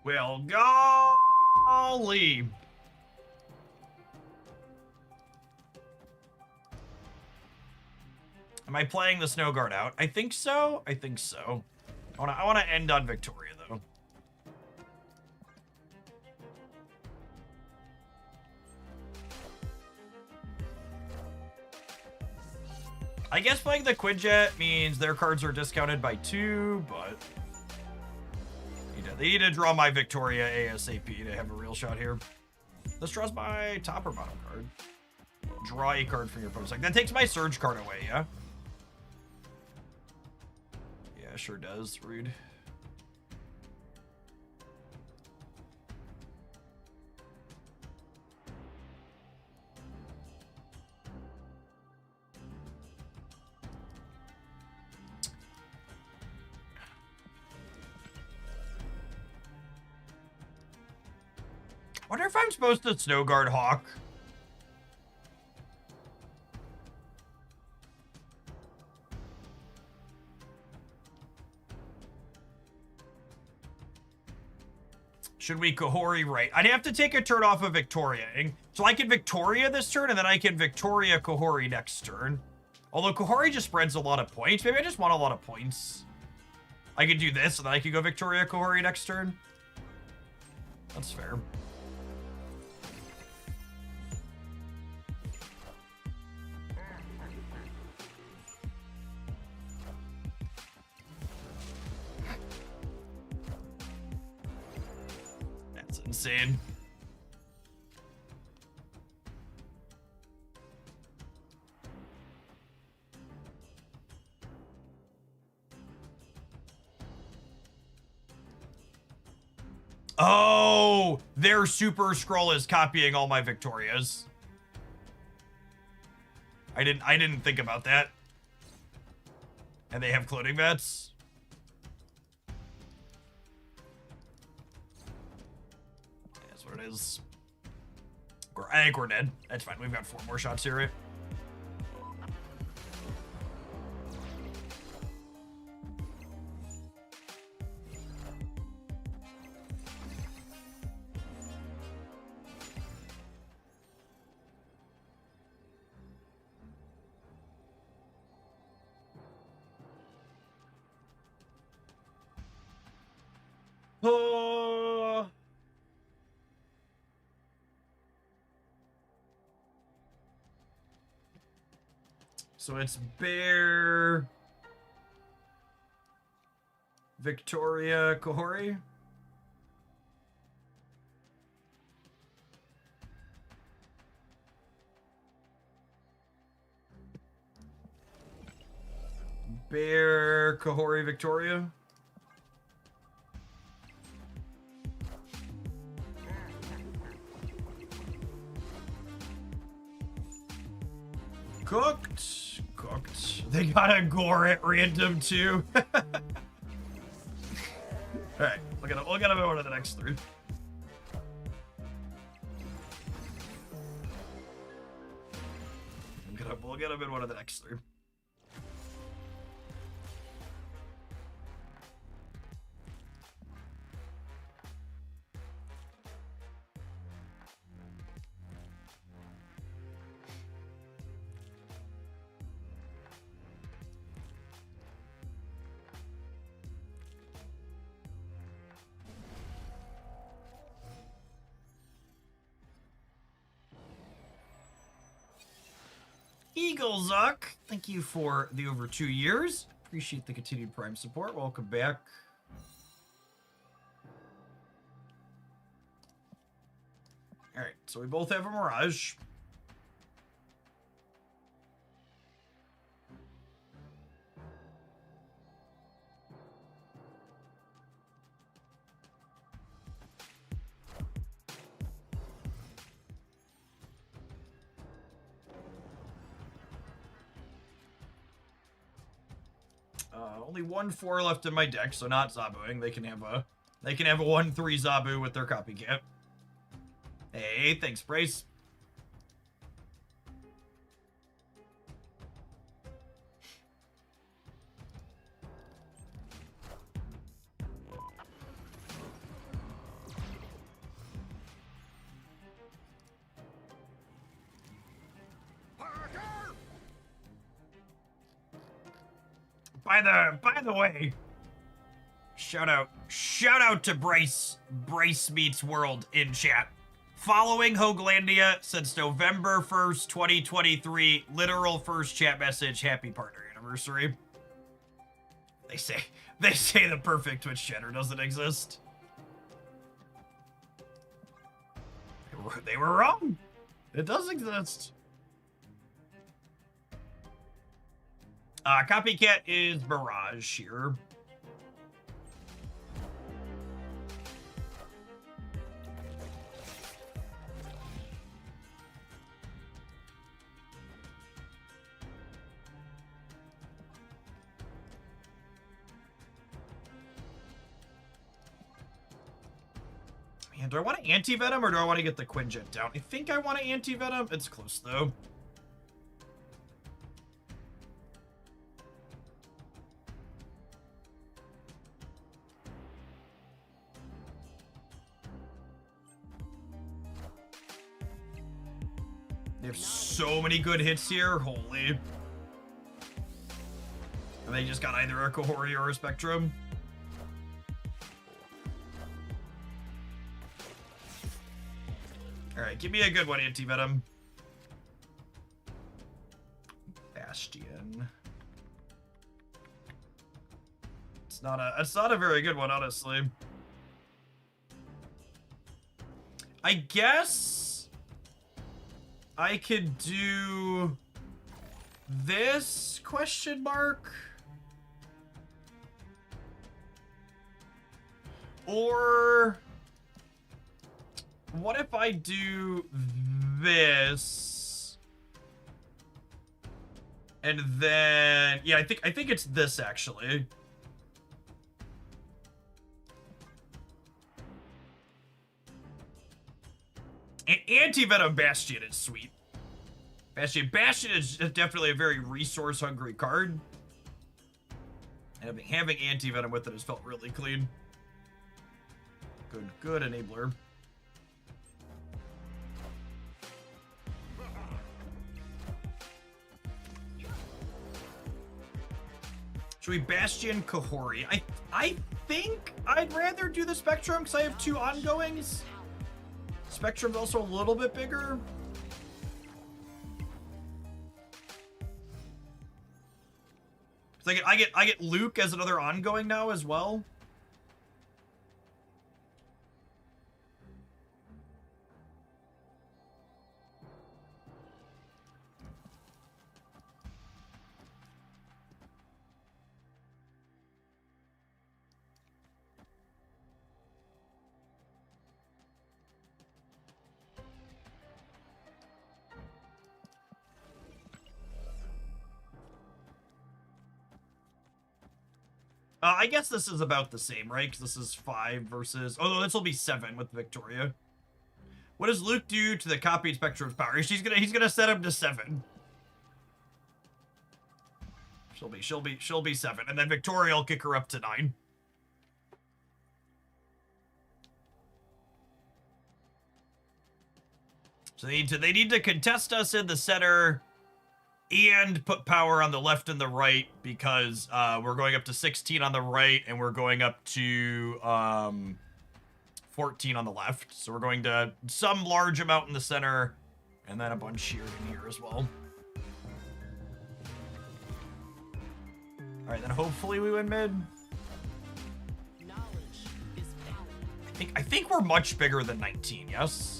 Well, golly. Am I playing the Snow Guard out? I think so. I think so. I wanna end on Victoria though. I guess playing the Quinjet means their cards are discounted by 2, but they need to draw my Victoria ASAP to have a real shot here. This draws my top or bottom card. Draw a card from your opponent's deck. That takes my Surge card away, yeah? Yeah, sure does. Rude. I wonder if I'm supposed to Snow Guard Hawk. Should we Kahori right? I'd have to take a turn off of Victoria. So I can Victoria this turn, and then I can Victoria Kahori next turn. Although Kahori just spreads a lot of points. Maybe I just want a lot of points. I could do this, and then I could go Victoria Kahori next turn. That's fair. That's insane. Oh, their super scroll is copying all my Victorias. I didn't think about that. And they have clothing vets. That's what it is. I think we're dead. That's fine. We've got 4 more shots here, right? Oh. So it's Bear, Victoria, Kohori. Bear, Kohori, Victoria. Cooked. They got a gore at random too. Alright, we'll get a one of the next 3. We'll get him in one of the next 3. Eagle Zuck, thank you for the over 2 years. Appreciate the continued Prime support. Welcome back. Alright, so we both have a Mirage. Only 1/4 left in my deck, so not Zabuing. They can have a 1/3 Zabu with their copycat. Hey, thanks, Brace. By the way, shout out to Brace Meets World in chat. Following Hoaglandia since November 1st, 2023, literal first chat message, happy partner anniversary. They say the perfect Twitch chatter doesn't exist. They were wrong. It does exist. Copycat is Barrage here. Man, do I want to anti-venom or do I want to get the Quinjet down? I think I want to anti-venom. It's close though. They have so many good hits here. Holy. And they just got either a Kohori or a Spectrum. Alright, give me a good one, Anti-Venom. Bastion. It's not a very good one, honestly. I guess I could do this question mark, or what if I do this and then yeah, I think it's this actually. Anti-Venom Bastion is sweet. Bastion is definitely a very resource-hungry card. And having Anti-Venom with it has felt really clean. Good enabler. Should we Bastion Kahori? I think I'd rather do the Spectrum because I have 2 ongoings. Spectrum's also a little bit bigger. So I get Luke as another ongoing now as well. I guess this is about the same, right? Because this is 5 versus... Oh, no, this will be 7 with Victoria. What does Luke do to the copied Spectrum's power? He's gonna set him to 7. She'll be 7, and then Victoria will kick her up to 9. So they need to contest us in the center and put power on the left and the right, because we're going up to 16 on the right and we're going up to 14 on the left. So we're going to some large amount in the center and then a bunch here and here as well. All right, then hopefully we win mid. Knowledge is power. I think we're much bigger than 19, yes?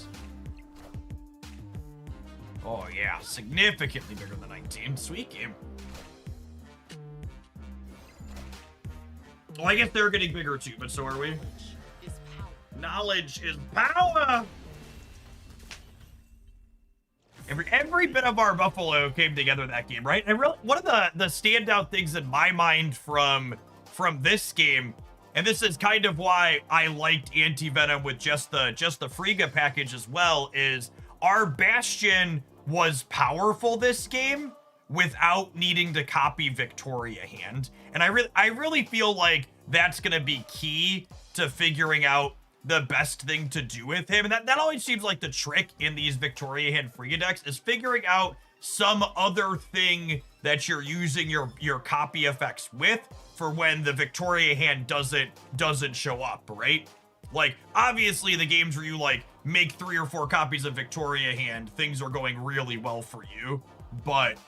Oh yeah, significantly bigger than 19. Sweet game. Well, I guess they're getting bigger too, but so are we. Is power. Knowledge is power! Every bit of our Buffalo came together that game, right? And really, one of the standout things in my mind from this game, and this is kind of why I liked Anti-Venom with just the Frigga package as well, is our Bastion was powerful this game without needing to copy Victoria hand. And I really feel like that's gonna be key to figuring out the best thing to do with him. And that always seems like the trick in these Victoria hand Frigga decks, is figuring out some other thing that you're using your copy effects with for when the Victoria hand doesn't show up, right? Like, obviously the games where you like make 3 or 4 copies of Victoria hand, things are going really well for you. But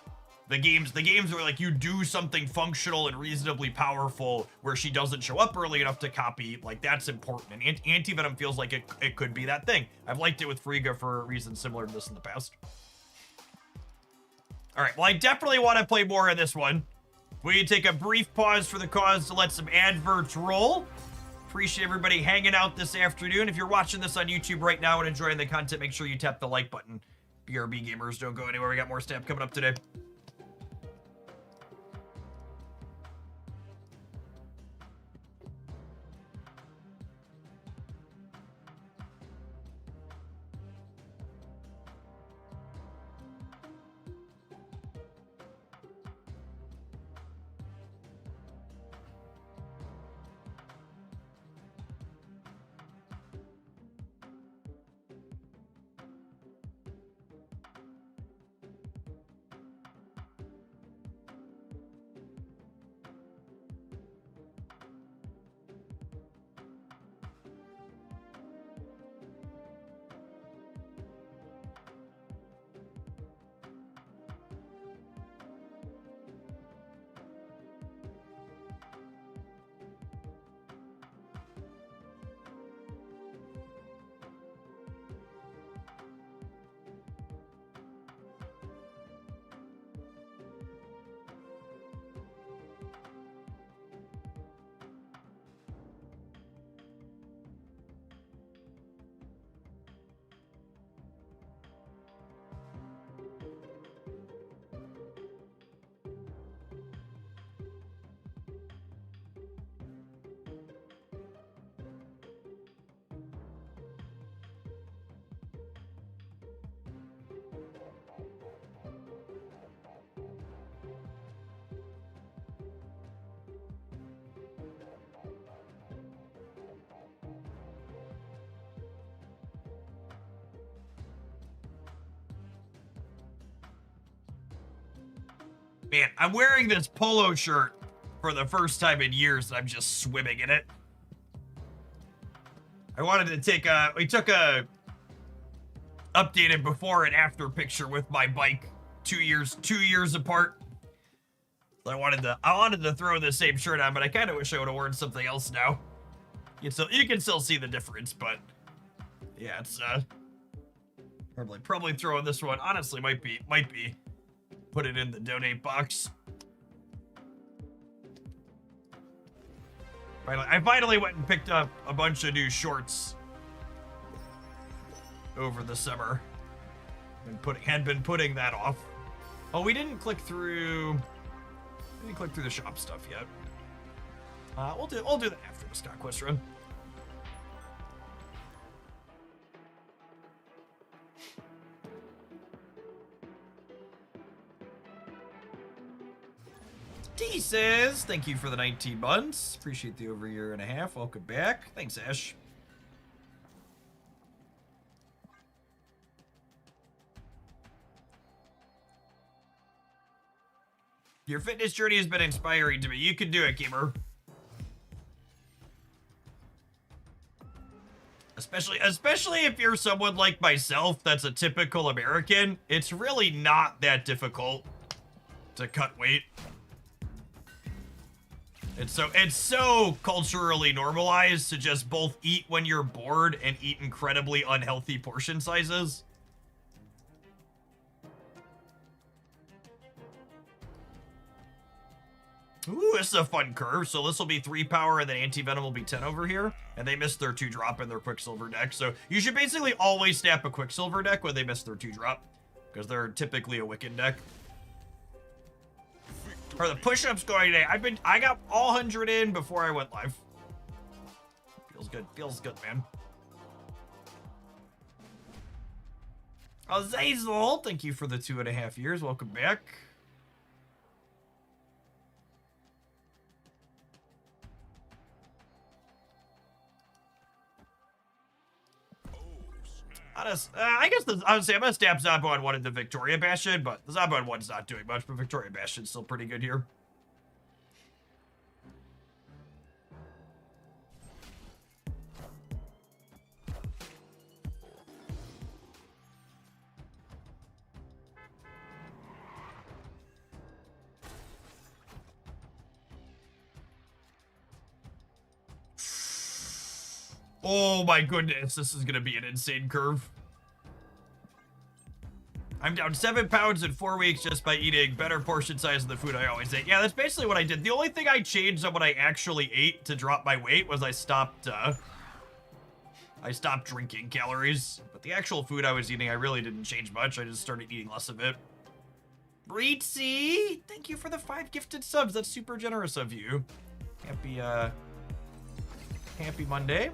the games where like you do something functional and reasonably powerful where she doesn't show up early enough to copy, like that's important. And Anti-Venom feels like it could be that thing. I've liked it with Frigga for reasons similar to this in the past. All right, well, I definitely want to play more of this one. We take a brief pause for the cause to let some adverts roll. Appreciate everybody hanging out this afternoon. If you're watching this on YouTube right now and enjoying the content, make sure you tap the like button. BRB gamers, don't go anywhere. We got more stuff coming up today. Man, I'm wearing this polo shirt for the first time in years, and I'm just swimming in it. I wanted to take we took a updated before and after picture with my bike 2 years apart. So I wanted to throw the same shirt on, but I kind of wish I would have worn something else now. You can still see the difference, but yeah, it's probably throwing this one. Honestly, might be put it in the donate box. I finally went and picked up a bunch of new shorts over the summer. Had been putting that off. Oh, we didn't click through the shop stuff yet. We'll do that after this Conquest run. T says, thank you for the 19 months. Appreciate the over year and a half. Welcome back. Thanks, Ash. Your fitness journey has been inspiring to me. You can do it, gamer. Especially if you're someone like myself that's a typical American, it's really not that difficult to cut weight. It's so culturally normalized to just both eat when you're bored and eat incredibly unhealthy portion sizes. Ooh, this is a fun curve. So this will be 3 power and then anti-venom will be 10 over here. And they missed their 2-drop in their Quicksilver deck. So you should basically always snap a Quicksilver deck when they miss their 2-drop. Because they're typically a Wiccan deck. Are the push-ups going today? I got all 100 in before I went live. Feels good, man. Azazel, thank you for the 2.5 years. Welcome back. I guess I would say I'm gonna stab Zobon 1 into Victoria Bastion, but the Zobon 1's not doing much, but Victoria Bastion's still pretty good here. Oh my goodness, this is gonna be an insane curve. I'm down 7 pounds in 4 weeks just by eating better portion size of the food I always ate. Yeah, that's basically what I did. The only thing I changed on what I actually ate to drop my weight was I stopped drinking calories. But the actual food I was eating, I really didn't change much. I just started eating less of it. Breedsy, thank you for the 5 gifted subs. That's super generous of you. Happy Monday.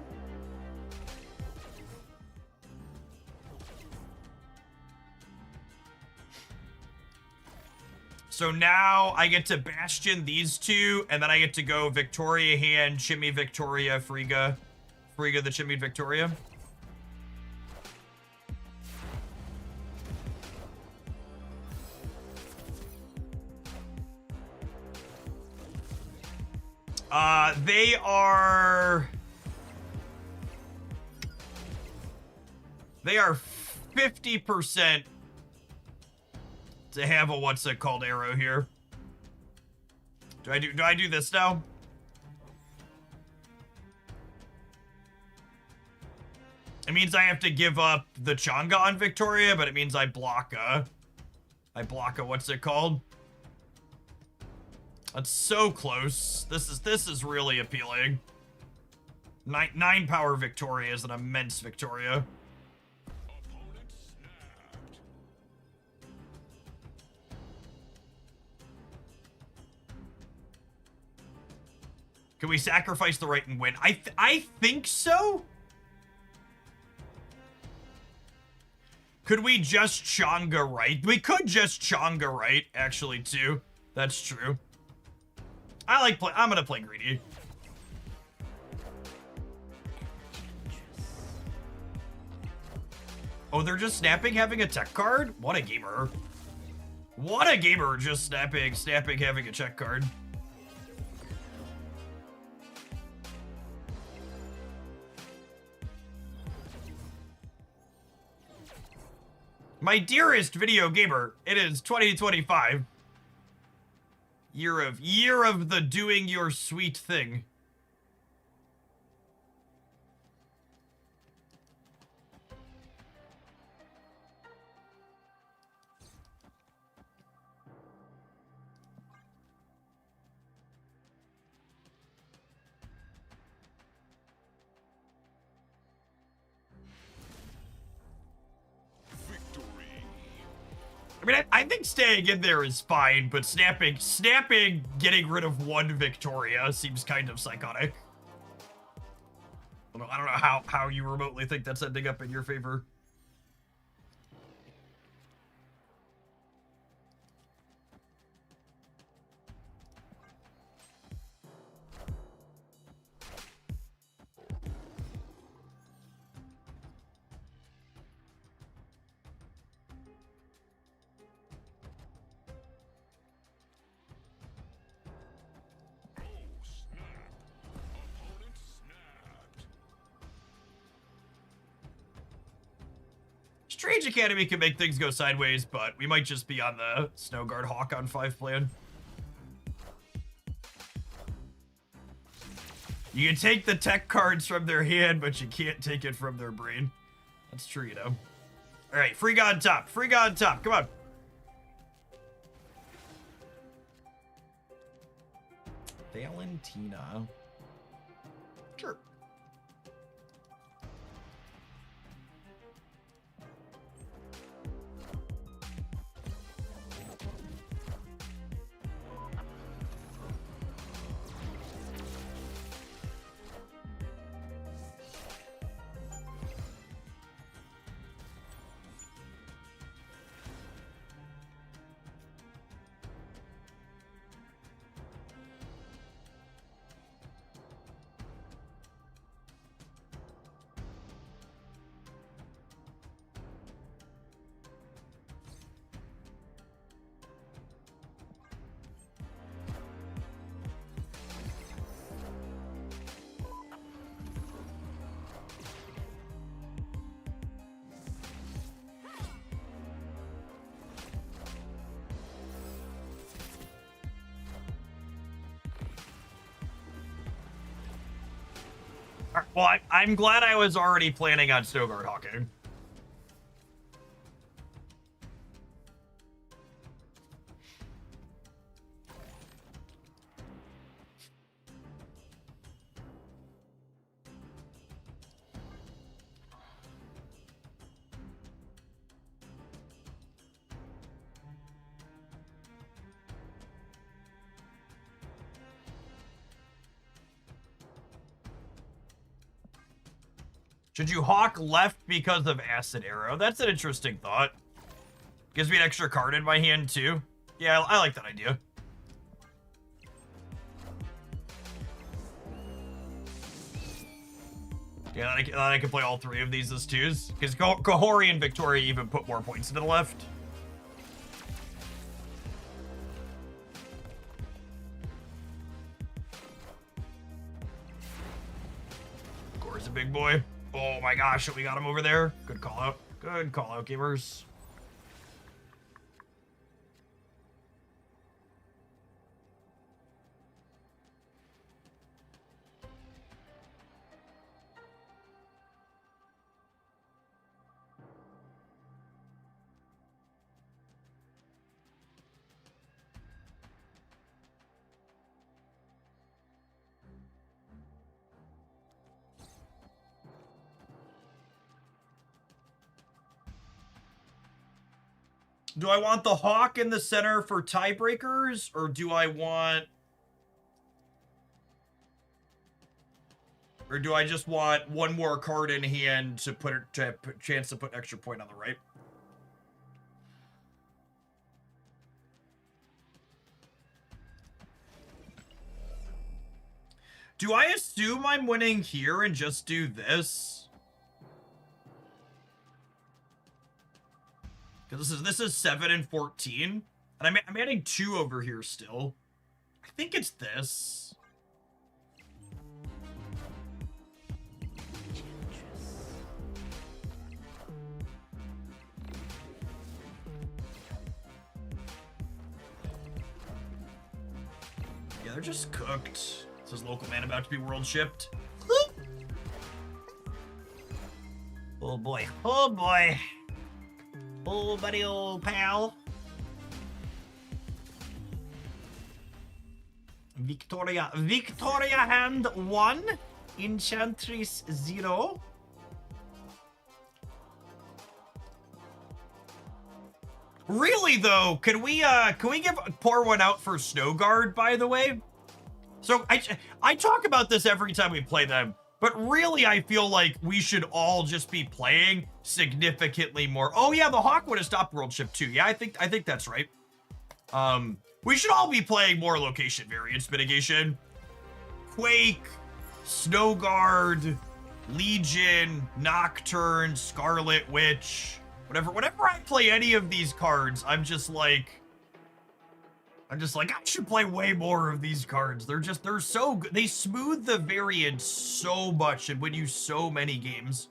So now I get to Bastion these two, and then I get to go Victoria Hand, Chimmy Victoria, Frigga the Chimmy Victoria. They are 50% to have a what's it called arrow here. Do I do this now? It means I have to give up the Changa on Victoria, but it means I block a what's it called? That's so close. This is really appealing. 9 power Victoria is an immense Victoria. Opponent snapped. Can we sacrifice the right and win? I think so. Could we just Changa right? We could just Changa right, actually, too. That's true. I'm gonna play greedy. Oh, they're just snapping having a tech card? What a gamer. What a gamer, just snapping, having a check card. My dearest video gamer, it is 2025. Year of the doing your sweet thing. Victory. I mean, I think staying in there is fine, but snapping, getting rid of one Victoria seems kind of psychotic. I don't know how you remotely think that's ending up in your favor. Oh, snap. Opponent snapped. Strange Academy can make things go sideways, but we might just be on the Snowguard Hawk on 5 plan. You can take the tech cards from their hand, but you can't take it from their brain. That's true, you know. All right, free god top, come on. Valentina. Sure. Well, I'm glad I was already planning on Snowguard Hawking. Should you hawk left because of Acid Arrow? That's an interesting thought. Gives me an extra card in my hand, too. Yeah, I like that idea. Yeah, I can play all 3 of these as 2s. Because Kahori and Victoria even put more points to the left. Gore's a big boy. Oh my gosh, we got him over there. Good call out. Good call out, gamers. Do I want the Hawk in the center for tiebreakers, or do I want... Or do I just want one more card in hand to put chance to put extra point on the right? Do I assume I'm winning here and just do this? Because this is 7 and 14. And I'm adding 2 over here still. I think it's this. Yeah, they're just cooked. Says local man about to be world shipped. Oh boy. Oh boy. Oh buddy old pal. Victoria hand 1. Enchantress 0. Really though, can we give pour one out for Snow Guard, by the way? So I talk about this every time we play them, but really I feel like we should all just be playing significantly more. Oh yeah, the Hawk would have stopped World Ship too. Yeah, I think that's right. We should all be playing more location variance mitigation. Quake, Snow Guard, Legion, Nocturne, Scarlet Witch. Whenever I play any of these cards, I'm just like, I should play way more of these cards. They're so good. They smooth the variance so much and win you so many games.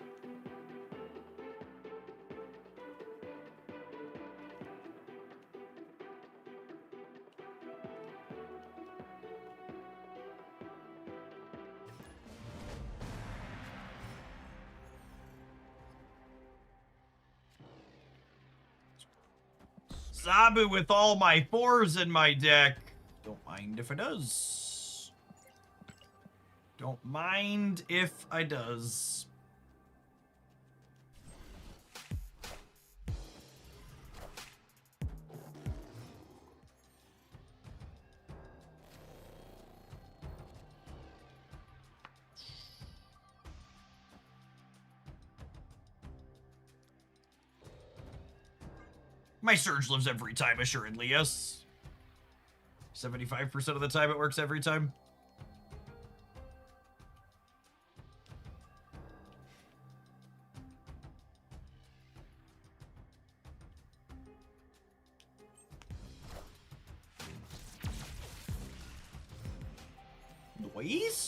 Zabu with all my 4s in my deck. Don't mind if it does. Don't mind if I does. My Surge lives every time, assuredly, yes. 75% of the time it works every time.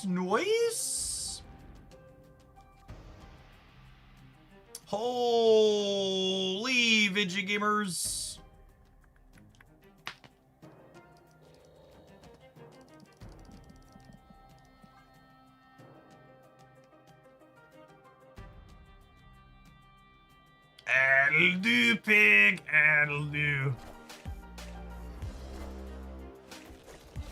Noise? Holy Vigi Gamers. I'll do, pig, I'll do.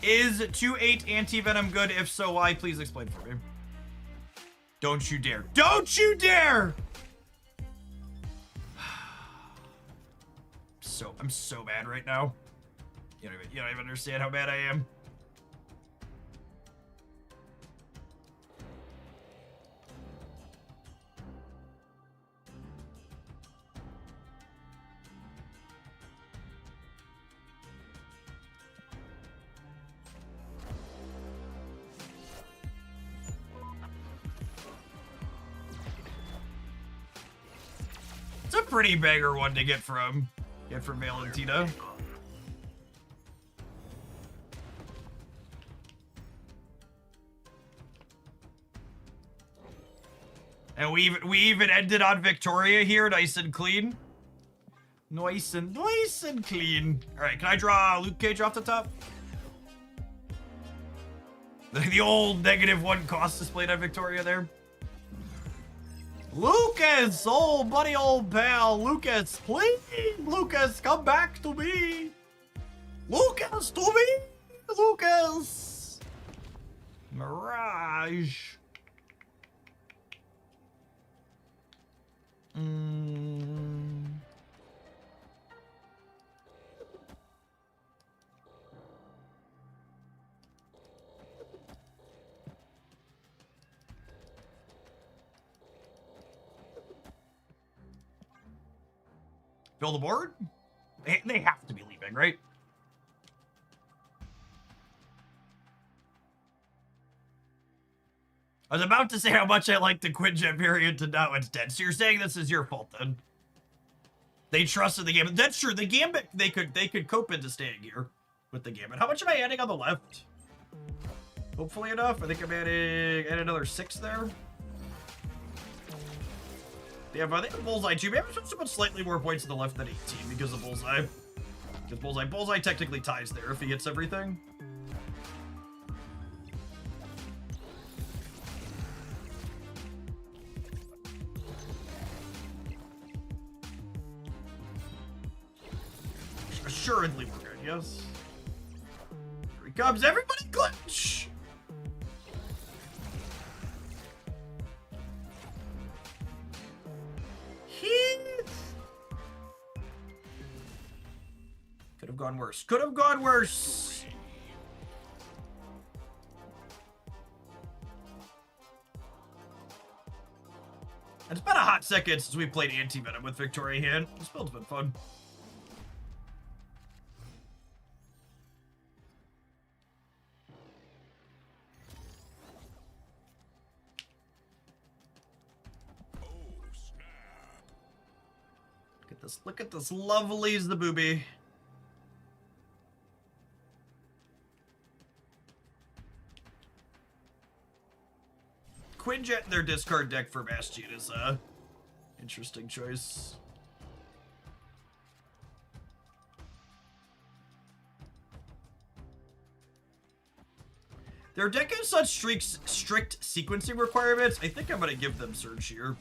Is 2/8 anti-venom good? If so, why? Please explain for me. Don't you dare. Don't you dare! I'm so mad right now. You don't even understand how mad I am. It's a pretty banger one to get from Valentina. And we even ended on Victoria here, nice and clean. Nice and clean. All right, can I draw Luke Cage off the top? The old -1 cost displayed on Victoria there. Lucas, oh buddy, old pal, Lucas, please, Lucas, come back to me. Lucas, to me, Lucas. Mirage. Fill the board? They have to be leaving, right? I was about to say how much I like the Quinjet variant, and now it's dead. So you're saying this is your fault, then? They trusted the Gambit. That's true. The Gambit, they could cope into staying here with the Gambit. How much am I adding on the left? Hopefully enough. I think I'm adding another 6 there. Yeah, but I think the Bullseye too. Maybe I'm supposed to put slightly more points to the left than 18 because of Bullseye. Because Bullseye technically ties there if he hits everything. Assuredly we're good, yes. Here he comes, everybody glitch! Could have gone worse. Could have gone worse! It's been a hot second since we played Anti-Venom with Victoria Hand. This build's been fun. Look at this lovely Zabooby. Quinjet in their discard deck for Bastion is a interesting choice. Their deck has such strict sequencing requirements. I think I'm gonna give them Surge here.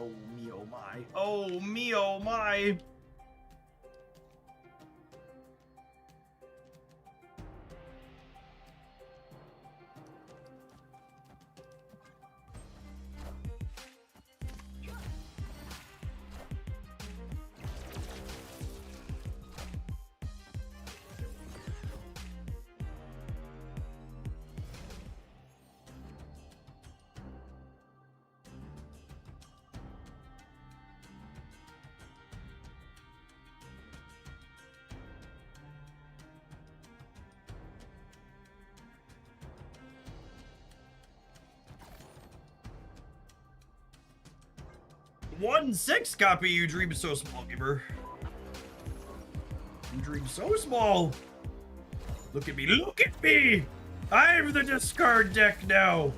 Oh me, oh my. Oh me, oh my. One 6 copy. You dream so small, gamer. You dream so small. Look at me. Look at me. I'm the discard deck now.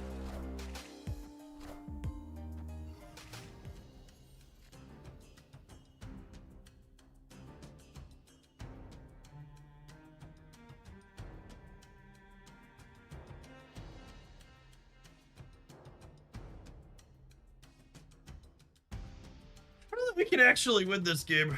We can actually win this game.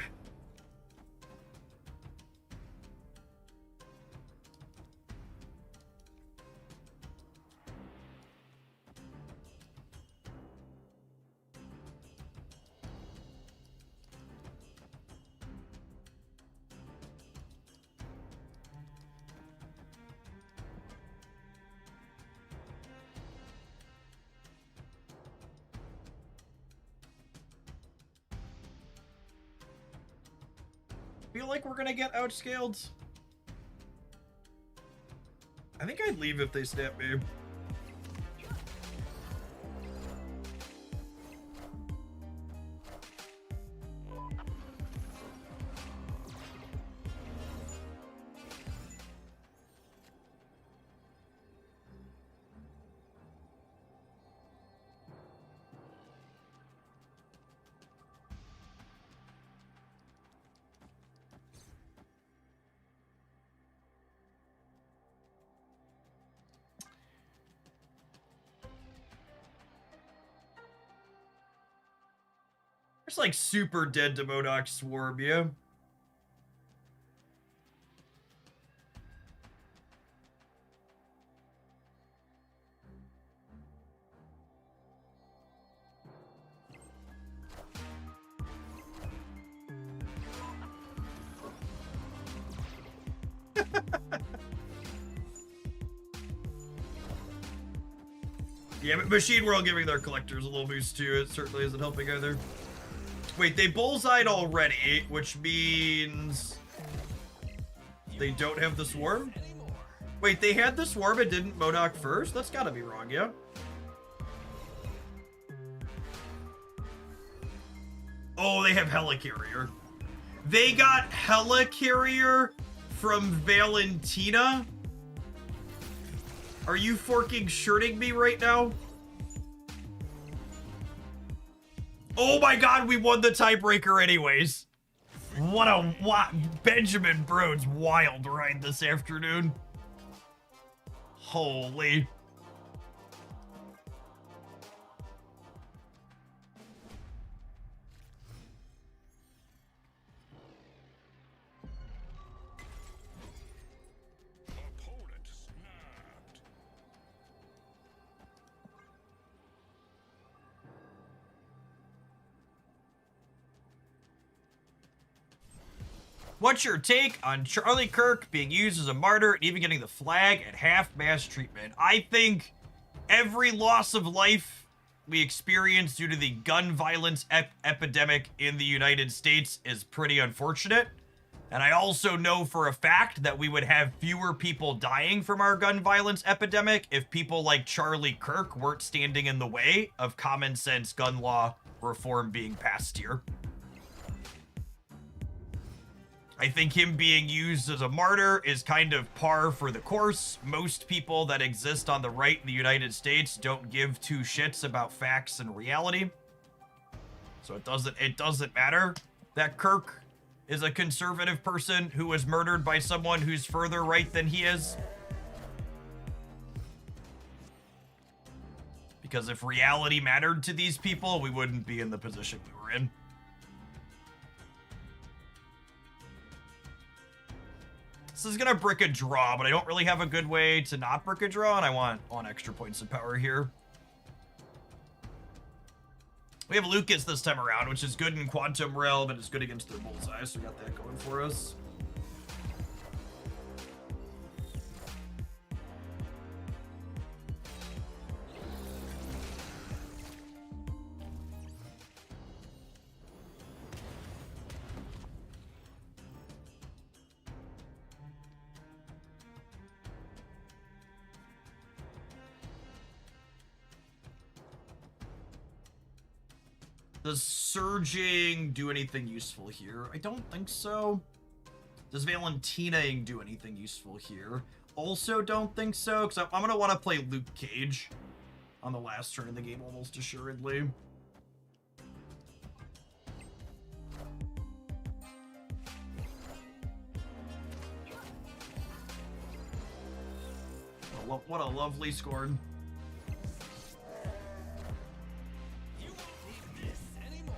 Feel like we're gonna get outscaled. I think I'd leave if they snap me. It's like super dead to Modok Swarm, yeah. Yeah, but Machine World giving their collectors a little boost too. It certainly isn't helping either. Wait, they bullseyed already, which means they don't have the swarm? Wait, they had the swarm and didn't Modok first? That's gotta be wrong, yeah? Oh, they have Helicarrier. They got Helicarrier from Valentina? Are you forking shirting me right now? Oh my god, we won the tiebreaker anyways. What Benjamin Brode's wild ride this afternoon. Holy. Opponent snapped. What's your take on Charlie Kirk being used as a martyr and even getting the flag at half-mast treatment? I think every loss of life we experience due to the gun violence epidemic in the United States is pretty unfortunate. And I also know for a fact that we would have fewer people dying from our gun violence epidemic if people like Charlie Kirk weren't standing in the way of common sense gun law reform being passed here. I think him being used as a martyr is kind of par for the course. Most people that exist on the right in the United States don't give two shits about facts and reality. So it doesn't matter that Kirk is a conservative person who was murdered by someone who's further right than he is. Because if reality mattered to these people, we wouldn't be in the position we were in. This is gonna brick a draw, but I don't really have a good way to not brick a draw, and I want extra points of power here. We have Lucas this time around, which is good in Quantum Realm, and it's good against their bullseye, so we got that going for us. Does Surging do anything useful here? I don't think so. Does Valentinaing do anything useful here? Also don't think so, because I'm going to want to play Luke Cage on the last turn of the game almost assuredly. What a lovely scorn. You won't need this anymore.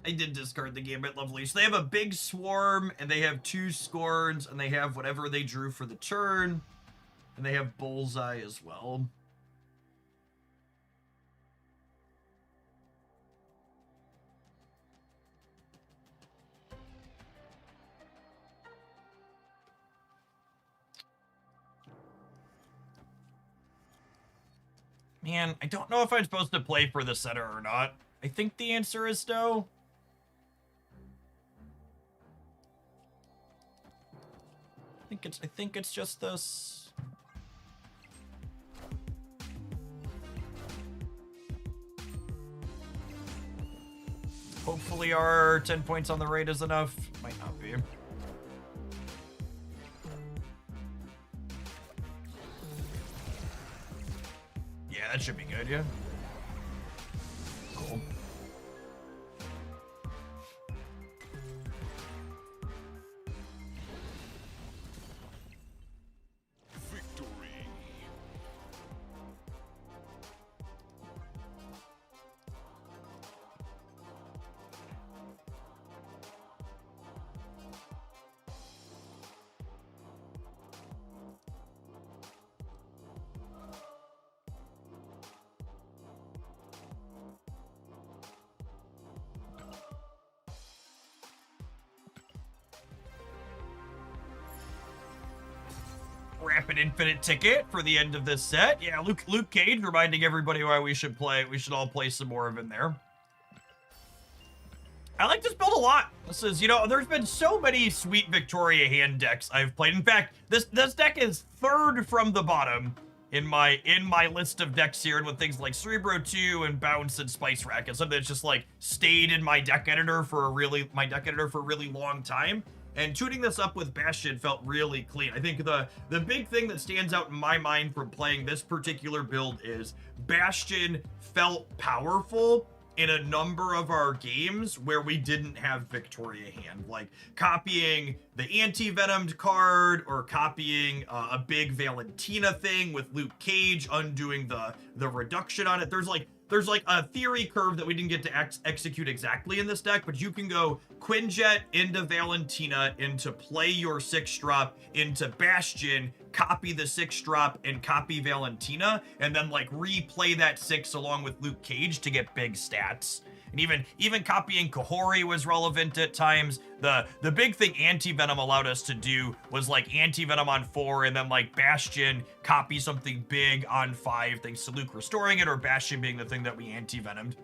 I did discard the Gambit Lovely. So they have a big swarm, and they have 2 scorns, and they have whatever they drew for the turn. And they have Bullseye as well. Man, I don't know if I'm supposed to play for the center or not. I think the answer is no. I think it's just this. Hopefully our 10 points on the right is enough. Might not be. Yeah, that should be good, yeah. Cool. Victory. Rapid Infinite ticket for the end of this set. Yeah, Luke Cage reminding everybody why we should all play some more of in there. I like this build a lot. This is, you know, there's been so many sweet Victoria hand decks I've played. In fact, this deck is third from the bottom in my list of decks here, and with things like Cerebro 2 and Bounce and Spice Rack, and something that's just like stayed in my deck editor for a really long time. And tuning this up with Bastion felt really clean. I think the big thing that stands out in my mind from playing this particular build is Bastion felt powerful in a number of our games where we didn't have Victoria hand, like copying the anti-venomed card or copying a big Valentina thing with Luke Cage, undoing the reduction on it. There's like a theory curve that we didn't get to execute exactly in this deck, but you can go Quinjet into Valentina, into play your 6-drop, into Bastion, copy the 6-drop, and copy Valentina, and then like replay that 6 along with Luke Cage to get big stats. And even copying Kahori was relevant at times. The big thing Anti-Venom allowed us to do was like Anti-Venom on 4 and then like Bastion copy something big on 5 thanks to Luke restoring it, or Bastion being the thing that we Anti-Venomed.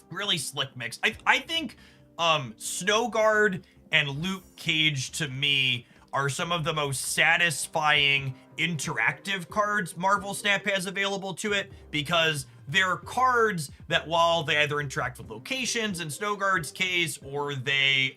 Really slick mix. I think Snowguard and Luke Cage to me are some of the most satisfying interactive cards Marvel Snap has available to it, because they're cards that, while they either interact with locations in Snowguard's case, or they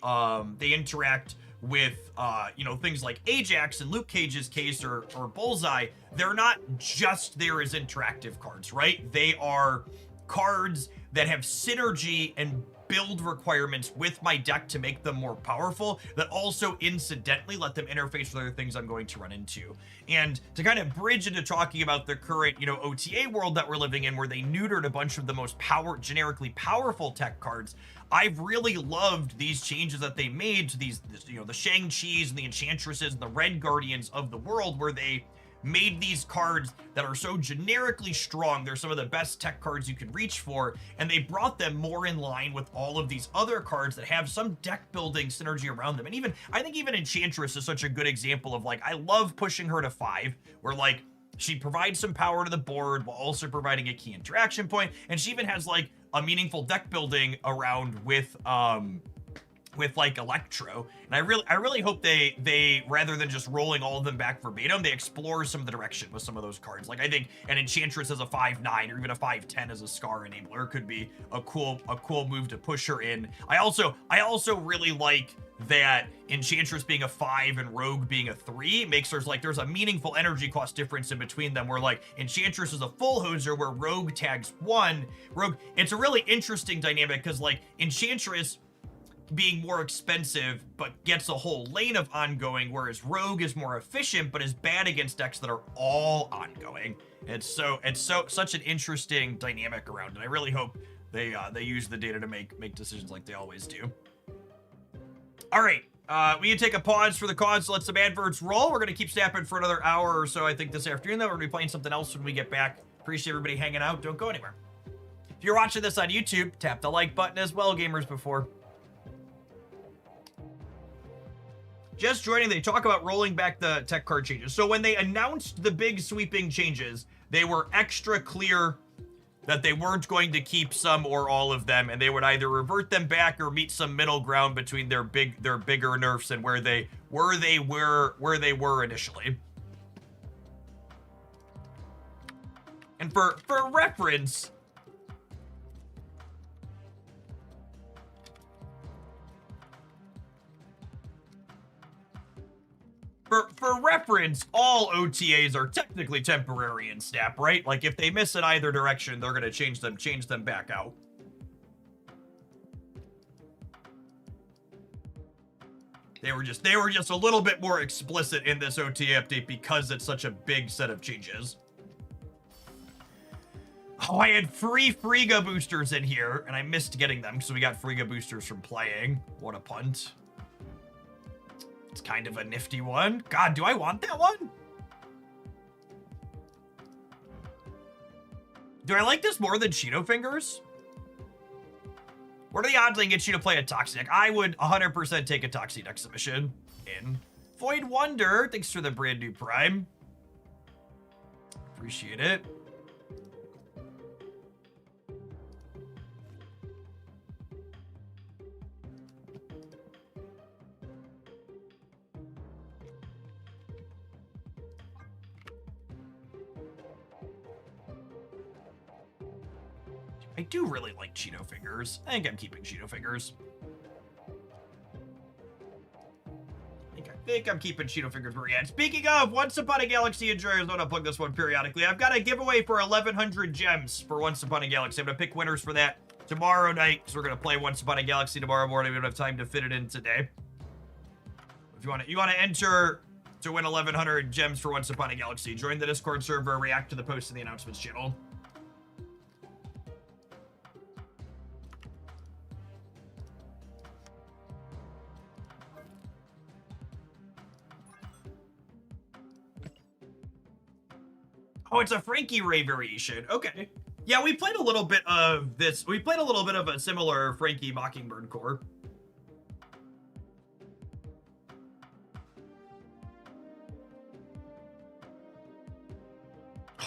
interact with you know, things like Ajax in Luke Cage's case, or Bullseye, they're not just there as interactive cards, right? They are cards that have synergy and build requirements with my deck to make them more powerful, that also incidentally let them interface with other things I'm going to run into. And to kind of bridge into talking about the current, you know, OTA world that we're living in, where they neutered a bunch of the most generically powerful tech cards, I've really loved these changes that they made to these, you know, the Shang-Chis and the Enchantresses and the Red Guardians of the world, where they made these cards that are so generically strong. They're some of the best tech cards you can reach for, and they brought them more in line with all of these other cards that have some deck building synergy around them. And even, I think even Enchantress is such a good example of, like, I love pushing her to 5, where like she provides some power to the board while also providing a key interaction point, and she even has like a meaningful deck building around with like Electro. And I really hope they rather than just rolling all of them back verbatim, they explore some of the direction with some of those cards. Like, I think an Enchantress as a 5/9 or even a 5/10 as a Scar enabler could be a cool move to push her in. I also really like that Enchantress being a 5 and Rogue being a 3 makes there's a meaningful energy cost difference in between them, where like Enchantress is a full hoser where Rogue tags 1. It's a really interesting dynamic, because like Enchantress being more expensive but gets a whole lane of ongoing, whereas Rogue is more efficient but is bad against decks that are all ongoing. It's such an interesting dynamic around it. I really hope they use the data to make decisions like they always do. All right, we can take a pause for the cause, so let some adverts roll. We're gonna keep snapping for another hour or so, I think, this afternoon. Then we're gonna be playing something else when we get back. Appreciate everybody hanging out. Don't go anywhere. If you're watching this on YouTube, tap the like button as well, gamers before. Just joining, they talk about rolling back the tech card changes. So when they announced the big sweeping changes, they were extra clear that they weren't going to keep some or all of them, and they would either revert them back or meet some middle ground between their bigger nerfs and where they were initially. And for reference, For reference, all OTAs are technically temporary in Snap, right? Like, if they miss in either direction, they're gonna change them back out. They were just a little bit more explicit in this OTA update because it's such a big set of changes. Oh, I had free Frigga boosters in here, and I missed getting them, so we got Frigga boosters from playing. What a punt. It's kind of a nifty one. God, do I want that one? Do I like this more than Cheeto Fingers? What are the odds I can get you to play a Toxic? I would 100% take a Toxic exhibition in. Void Wonder, thanks for the brand new Prime. Appreciate it. I do really like Cheeto fingers. I think I'm keeping Cheeto fingers. I think I'm keeping Cheeto fingers where he at. Speaking of, Once Upon a Galaxy enjoyers, I'm gonna plug this one periodically. I've got a giveaway for 1,100 gems for Once Upon a Galaxy. I'm gonna pick winners for that tomorrow night, because we're gonna play Once Upon a Galaxy tomorrow morning. We don't have time to fit it in today. If you want to enter to win 1,100 gems for Once Upon a Galaxy, join the Discord server, react to the post in the announcements channel. Oh, it's a Frankie Ray variation. Okay. Yeah, we played a little bit of this. We played a little bit of a similar Frankie Mockingbird core.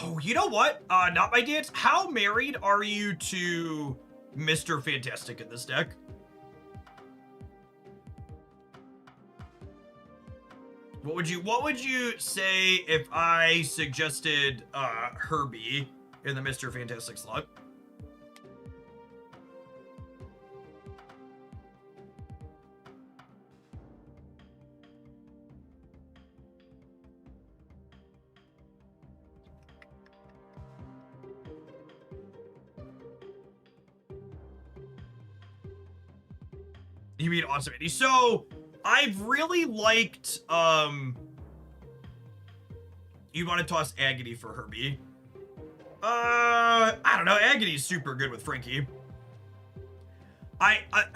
Oh, you know what? Not my dance. How married are you to Mr. Fantastic in this deck? What would you say if I suggested Herbie in the Mr. Fantastic slot? You mean Awesome Andy? So I've really liked, you want to toss Agony for Herbie? I don't know. Agony's super good with Frankie.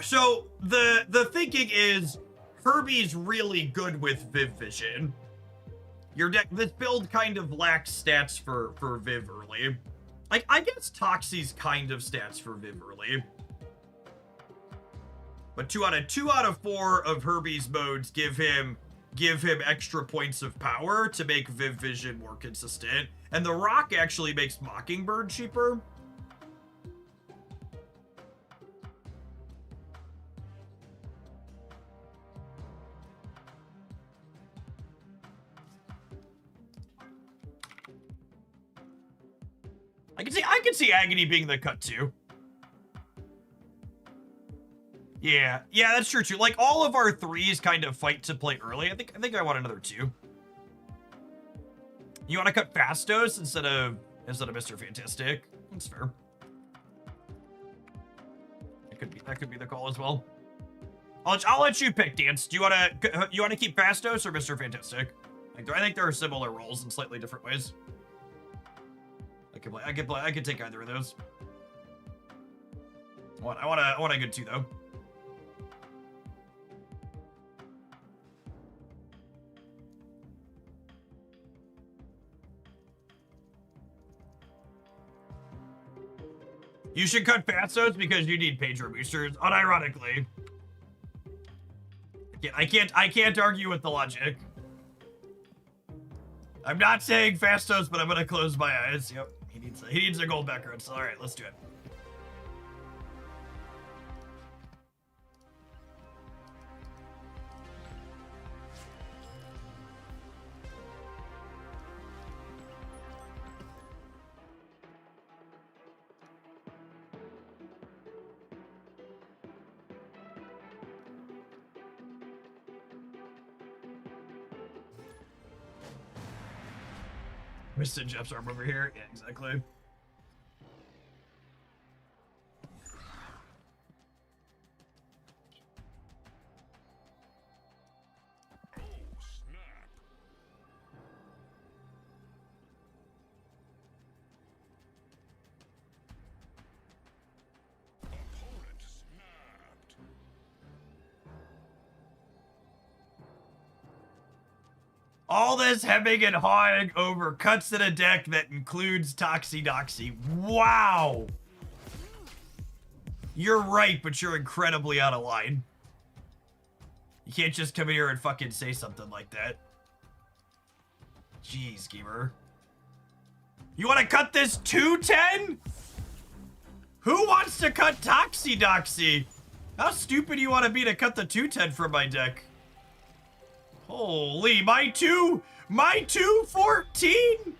So the thinking is Herbie's really good with Viv Vision. Your deck, this build kind of lacks stats for Viv early. Like, I guess Toxie's kind of stats for Viv early. But 2 out of 4 of Herbie's modes give him extra points of power to make Viv Vision more consistent. And the Rock actually makes Mockingbird cheaper. I can see Agony being the cut too. Yeah, that's true too. Like, all of our 3s kind of fight to play early. I think I want another 2. You want to cut Fastos instead of Mr. Fantastic? That's fair. That could be the call as well. I'll let you pick, Dance. Do you want to keep Fastos or Mr. Fantastic? I think there are similar roles in slightly different ways. I could take either of those. I want a good 2 though. You should cut Fastos because you need Pedro boosters, unironically. I can't argue with the logic. I'm not saying Fastos, but I'm gonna close my eyes. Yep, he needs a gold background. So all right, let's do it. Mr. Jeff's arm over here. Yeah, exactly. Oh, snap. Opponent snapped. All this hemming and hawing over cuts in a deck that includes Toxie Doxie. Wow! You're right, but you're incredibly out of line. You can't just come in here and fucking say something like that. Jeez, gamer. You want to cut this 210? Who wants to cut Toxie Doxie? How stupid you want to be to cut the 210 from my deck? Holy, my 214?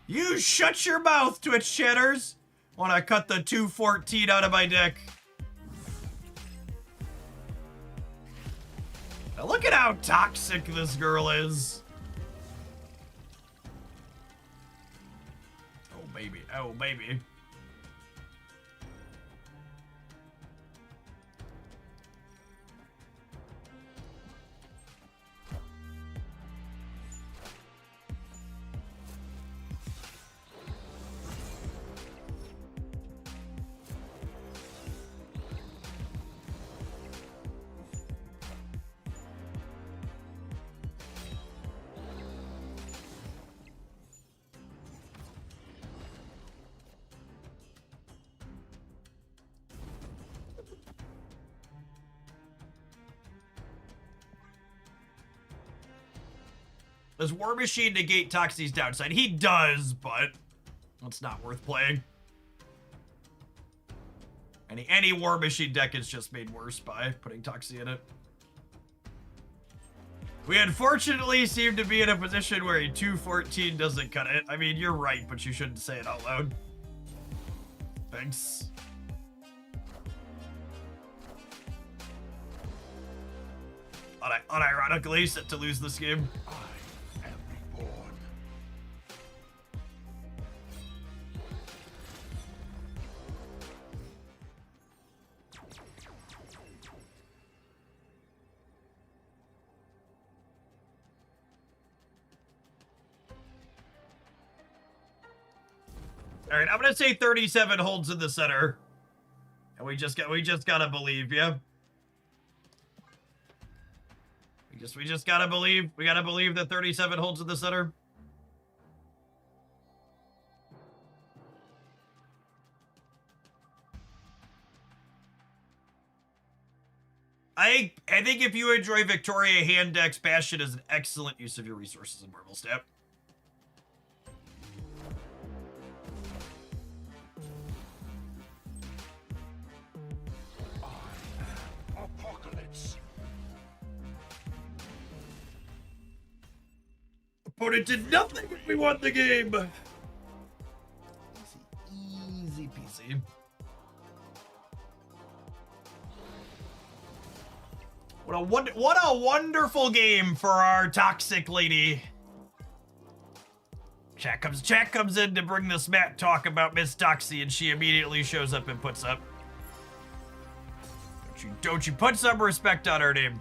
You shut your mouth, Twitch chatters. Want to cut the 214 out of my deck. Now look at how toxic this girl is. Oh, baby. Oh, baby. Does War Machine negate Toxie's downside? He does, but it's not worth playing. Any War Machine deck is just made worse by putting Toxie in it. We unfortunately seem to be in a position where a 214 doesn't cut it. I mean, you're right, but you shouldn't say it out loud. Thanks. Unironically set to lose this game. I am reborn. All right, I'm gonna say 37 holds in the center, and we just gotta believe, yeah. We just gotta believe. We gotta believe that 37 holds in the center. I think if you enjoy Victoria hand decks, Bastion is an excellent use of your resources in Marvel Step. Apocalypse. Opponent did nothing if we won the game. Easy peasy. What a wonderful game for our toxic lady. Chat comes in to bring the smack talk about Miss Toxie, and she immediately shows up and puts up. Don't you put some respect on her name?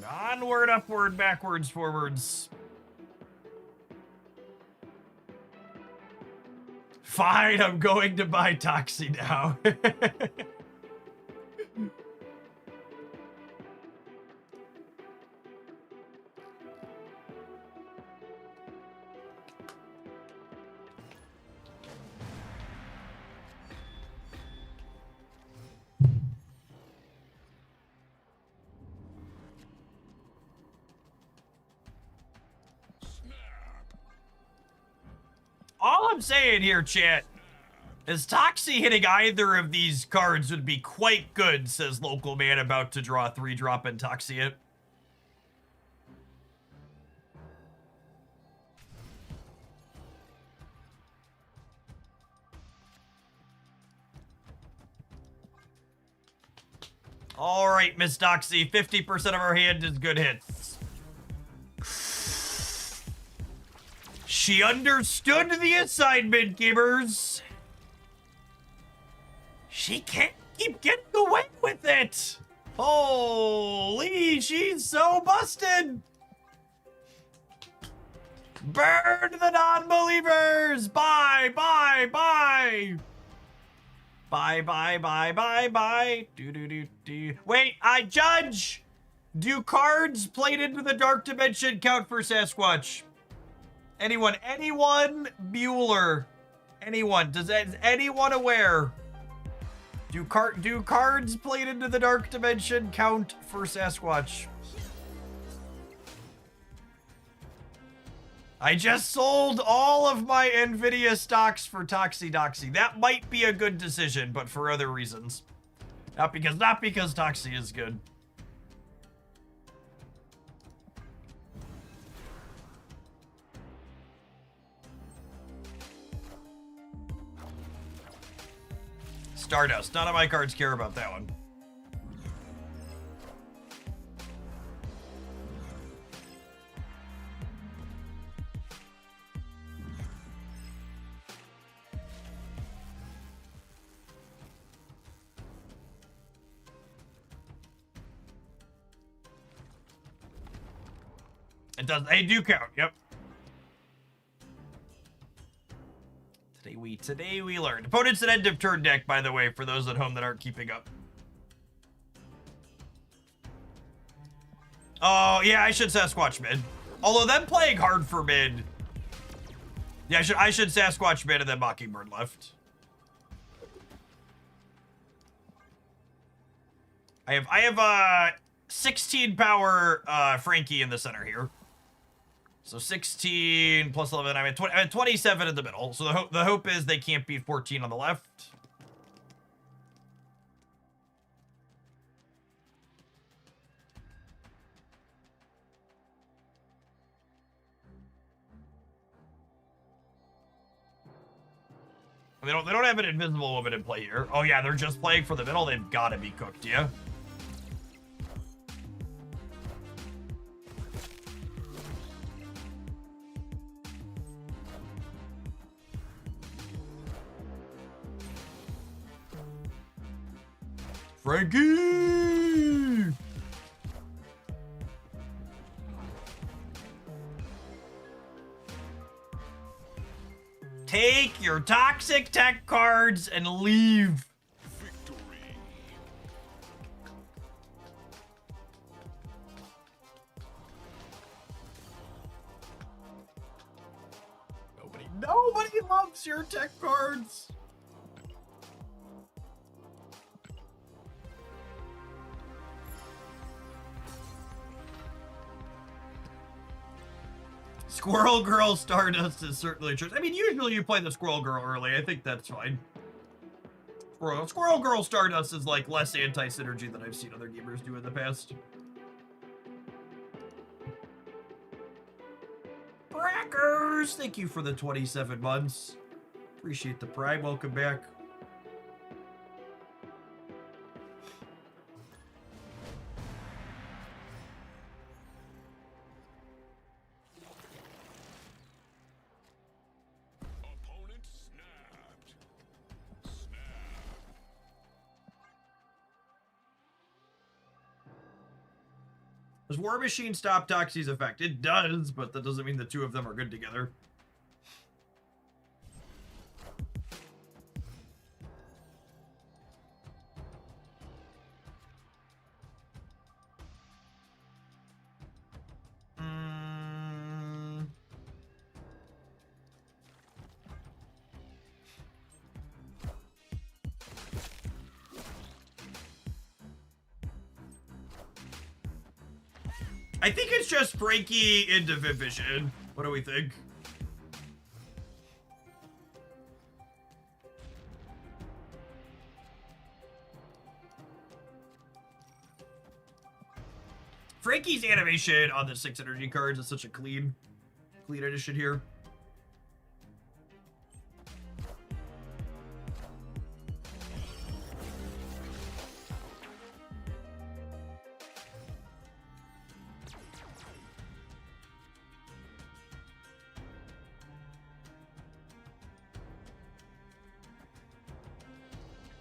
Onward, upward, backwards, forwards. Fine, I'm going to buy Toxie now. All I'm saying here, chat, is Toxie hitting either of these cards would be quite good, says local man about to draw 3-drop and Toxie it. All right, Miss Toxie, 50% of our hand is good hits. She understood the assignment, gamers. She can't keep getting away with it. Holy, she's so busted. Burn the non-believers. Bye, bye, bye. Bye, bye, bye, bye, bye. Do. Wait, I judge. Do cards played into the dark dimension count for Sasquatch? Anyone? Bueller. Anyone? Is anyone aware? Do cards played into the dark dimension count for Sasquatch? I just sold all of my Nvidia stocks for Toxie. That might be a good decision, but for other reasons. Not because Toxie is good. Stardust. None of my cards care about that one. It does. They do count. Yep. Today we learned. Opponent's an end of turn deck, by the way, for those at home that aren't keeping up. Oh yeah, I should Sasquatch mid. Although them playing hard for mid. Yeah, I should Sasquatch mid and then Mockingbird left. I have 16 power Frankie in the center here. So 16 plus 11, I'm at 27 in the middle. So the hope is they can't beat 14 on the left. They don't have an invisible woman in play here. Oh yeah, they're just playing for the middle. They've got to be cooked, yeah. Frankie! Take your toxic tech cards and leave. Victory. Nobody loves your tech cards. Squirrel Girl Stardust is certainly true. I mean, usually you play the Squirrel Girl early. I think that's fine. Squirrel Girl Stardust is like less anti-synergy than I've seen other gamers do in the past. Brackers! Thank you for the 27 months. Appreciate the prime. Welcome back. Opponent snapped. Snap. Does War Machine stop Toxie's effect? It does, but that doesn't mean the two of them are good together. I think it's just Frankie into Vision. What do we think? Frankie's animation on the 6 energy cards is such a clean addition here.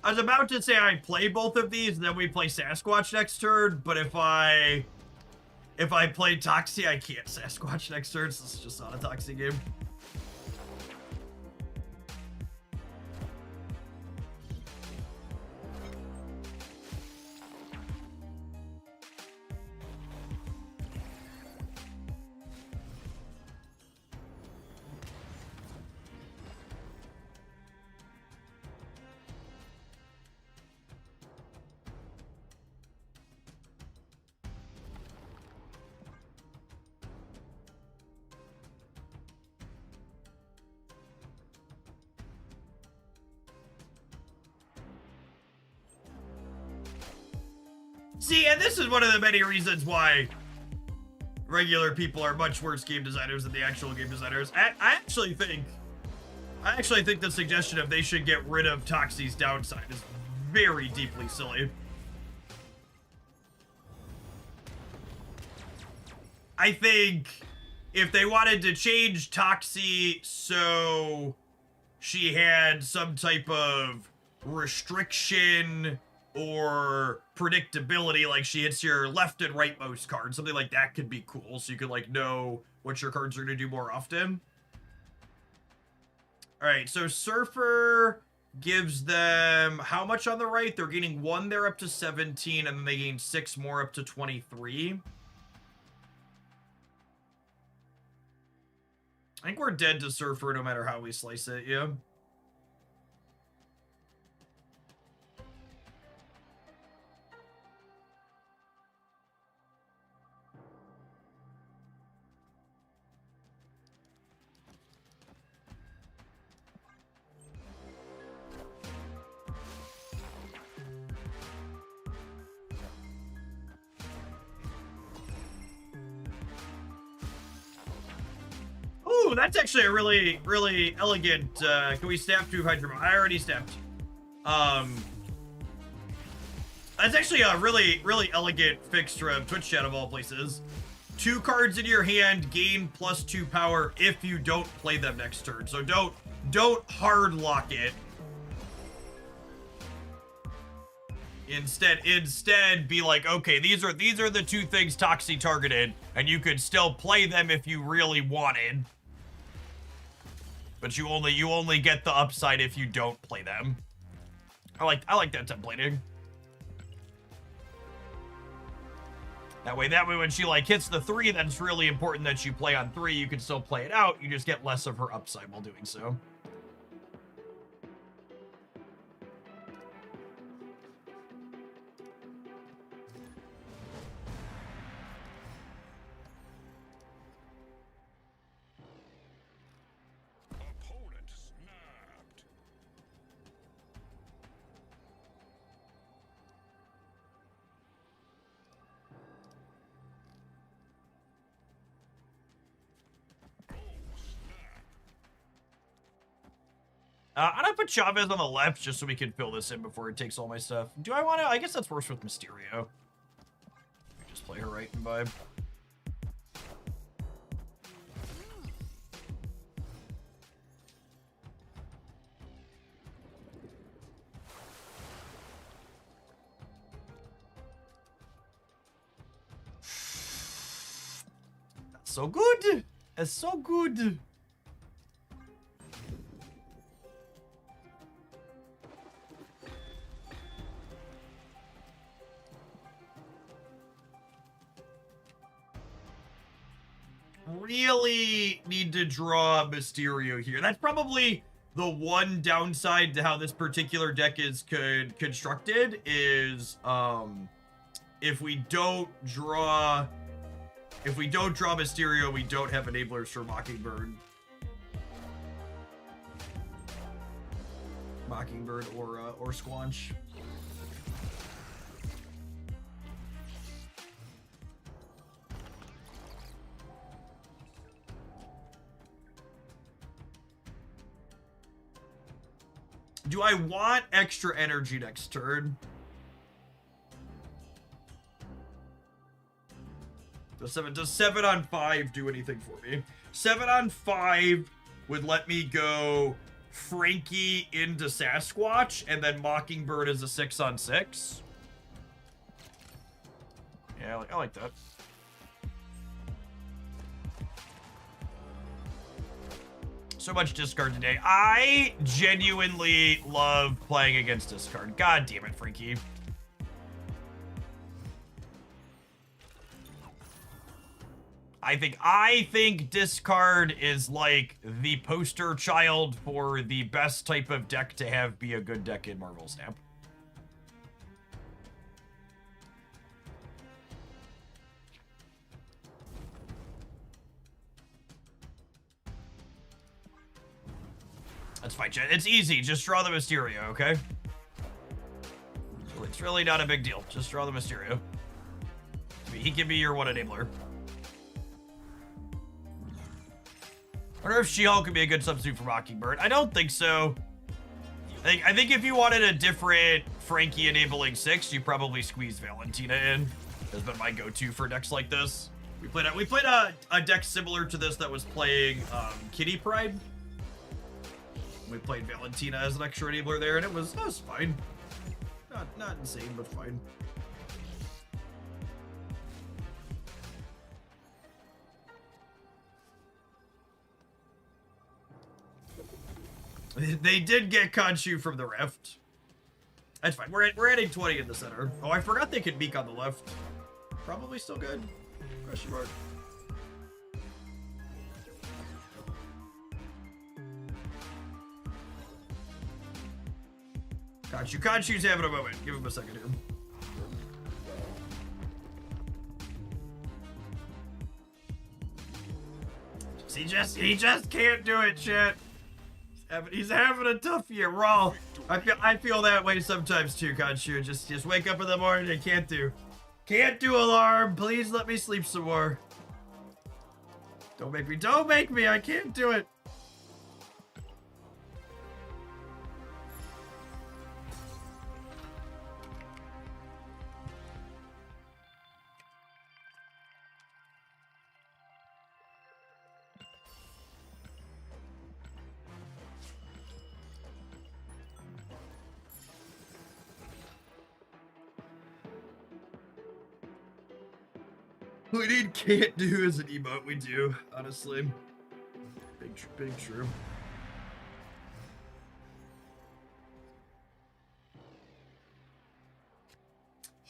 I was about to say I play both of these, and then we play Sasquatch next turn, but if I play Toxie, I can't Sasquatch next turn, so it's just not a Toxie game. See, and this is one of the many reasons why regular people are much worse game designers than the actual game designers. I actually think the suggestion of they should get rid of Toxie's downside is very deeply silly. I think if they wanted to change Toxie so she had some type of restriction or predictability, like she hits your left and rightmost card, something like that could be cool, so you could like know what your cards are going to do more often. All right, so Surfer gives them how much on the right? They're gaining 1 there up to 17, and then they gain 6 more up to 23. I think we're dead to Surfer no matter how we slice it, yeah. Ooh, that's actually a really, really elegant, can we stamp 2 Hydro? I already stamped. That's actually a really, really elegant fix from Twitch chat of all places. 2 cards in your hand gain +2 power if you don't play them next turn. So don't hard lock it. Instead be like, okay, these are the 2 things Toxie targeted, and you could still play them if you really wanted. But you only get the upside if you don't play them. I like that templating. That way when she like hits the 3, then it's really important that you play on 3. You can still play it out. You just get less of her upside while doing so. Opponent snapped. Oh, snap. I'm gonna put Chavez on the left just so we can fill this in before it takes all my stuff. Do I want to? I guess that's worse with Mysterio. We just play her right and vibe. That's so good. That's so good. Really need to draw Mysterio here. That's probably the one downside to how this particular deck is constructed is if we don't draw Mysterio, we don't have enablers for Mockingbird or Squanch. Do I want extra energy next turn? Does 7 on 5 do anything for me? 7 on 5 would let me go Frankie into Sasquatch, and then Mockingbird is a 6 on 6. Yeah, I like that. So much discard today. I genuinely love playing against discard. God damn it, Frankie. I think discard is like the poster child for the best type of deck to have be a good deck in Marvel Snap. That's fine, chat. It's easy. Just draw the Mysterio, okay? It's really not a big deal. Just draw the Mysterio. He can be your one enabler. I wonder if She-Hulk could be a good substitute for Mockingbird. I don't think so. I think if you wanted a different Frankie enabling 6, you probably squeeze Valentina in. Has been my go-to for decks like this. We played a deck similar to this that was playing Kitty Pride. We played Valentina as an extra enabler there, and it was fine. Not insane, but fine. They did get Khonshu from the Rift. That's fine. We're adding 20 in the center. Oh, I forgot they could Meek on the left. Probably still good. Question mark. Khonshu's having a moment. Give him a second here. He just can't do it, shit. He's having a tough year. Raw. I feel that way sometimes too, Khonshu. Just wake up in the morning and can't do alarm. Please let me sleep some more. Don't make me. I can't do it. We need can't do as an emote, we do, honestly. Big true.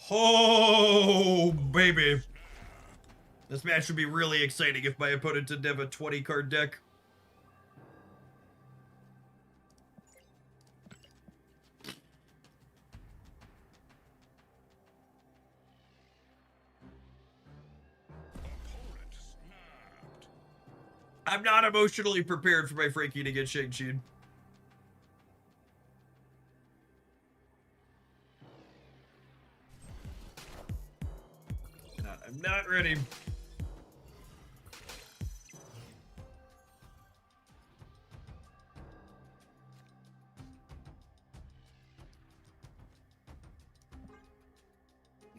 Oh, baby. This match would be really exciting if my opponent didn't have a 20 card deck. I'm not emotionally prepared for my Frankie to get Shang-Chi. I'm not ready.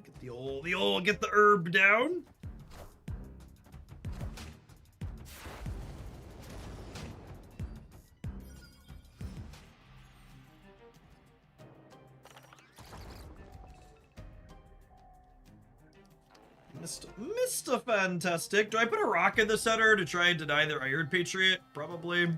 Get the old get the herb down. Mr. Fantastic. Do I put a rock in the center to try and deny their Iron Patriot? Probably.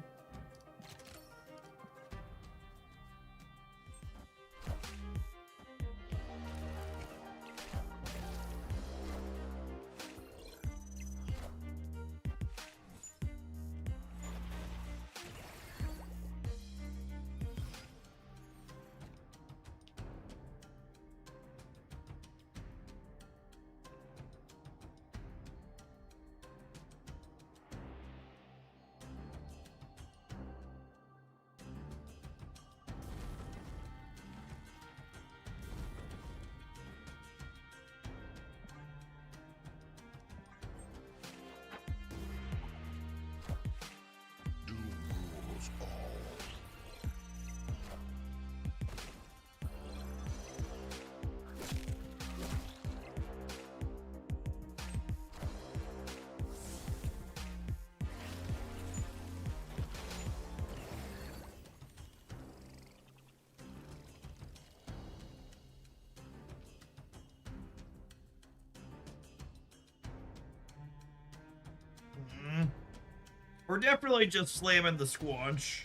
We're definitely just slamming the squanch.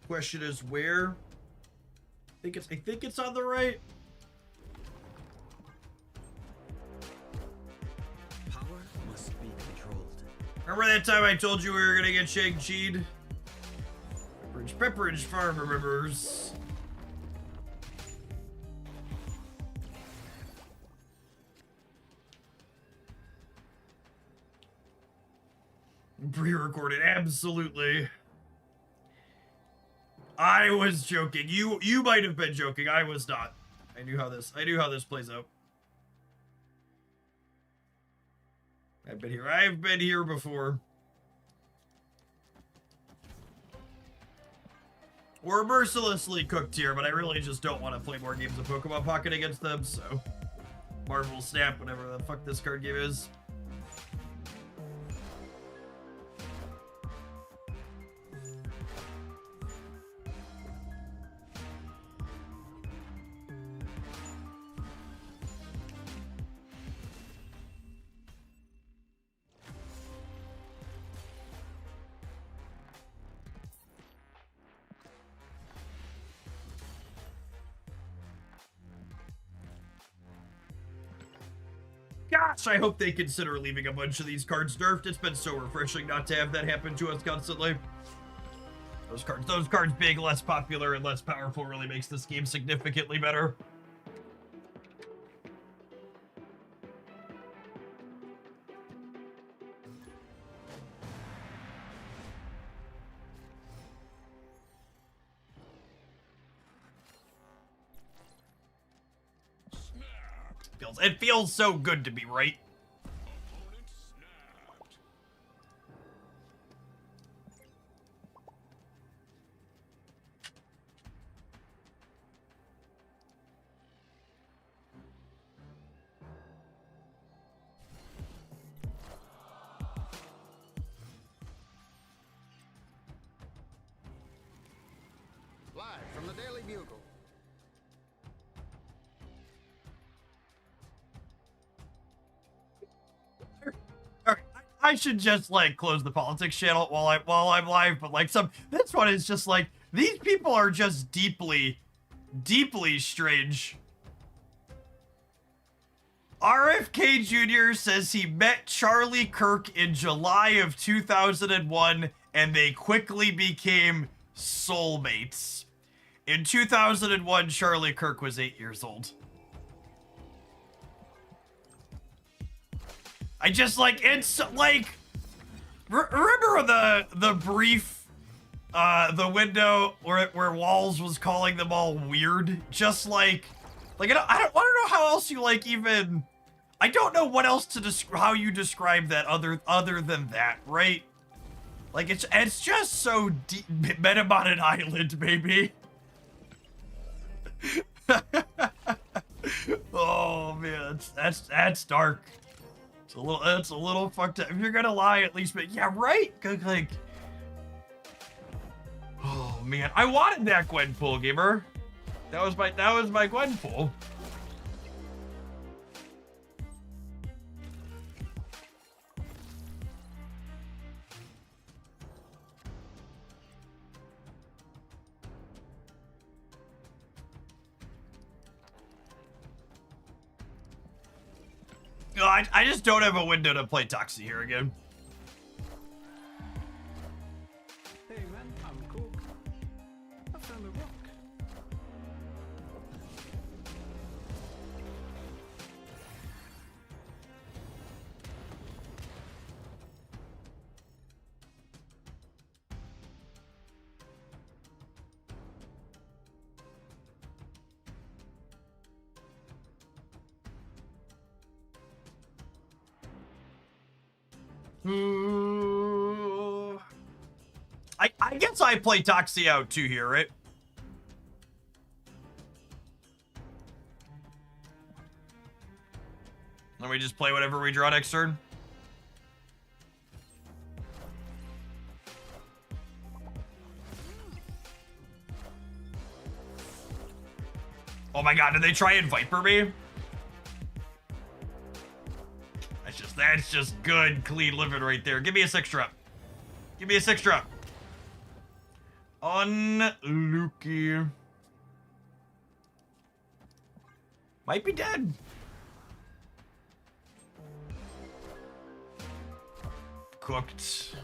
Question is where? I think it's on the right. Power must be controlled. Remember that time I told you we were gonna get Shang-Chi'd? Pepperidge Farm remembers. Pre-recorded, absolutely. I was joking. You might have been joking. I was not. I knew how this plays out. I've been here. I've been here before. We're mercilessly cooked here, but I really just don't want to play more games of Pokemon Pocket against them, so... Marvel Snap, whatever the fuck this card game is. Gosh, I hope they consider leaving a bunch of these cards nerfed. It's been so refreshing not to have that happen to us constantly. Those cards being less popular and less powerful really makes this game significantly better. It feels so good to be right. Opponent snapped. Live from the Daily Bugle. I should just like close the politics channel while I'm live, but like this one is just like these people are just deeply strange. RFK Jr. says he met Charlie Kirk in July of 2001 and they quickly became soulmates. In 2001, Charlie Kirk was 8 years old. I just like, it's like, remember the brief, the window where Walls was calling them all weird? Just like I don't know how else you like even, I don't know what else to how you describe that other than that, right? Like it's just so deep, met him on an island, baby. Oh man, that's dark. It's a little fucked up. If you're gonna lie, at least make, yeah, right? Like, oh man, I wanted that Gwenpool, gamer. That was my Gwenpool. No, I just don't have a window to play Toxie here again. Hey man, I'm cool. I found a rock. I guess I play Toxie out too here, right? Let me just play whatever we draw next turn. Oh my god, did they try and Viper me? That's just good, clean living right there. Give me a 6-drop. Give me a 6-drop. Unlucky. Might be dead. Cooked.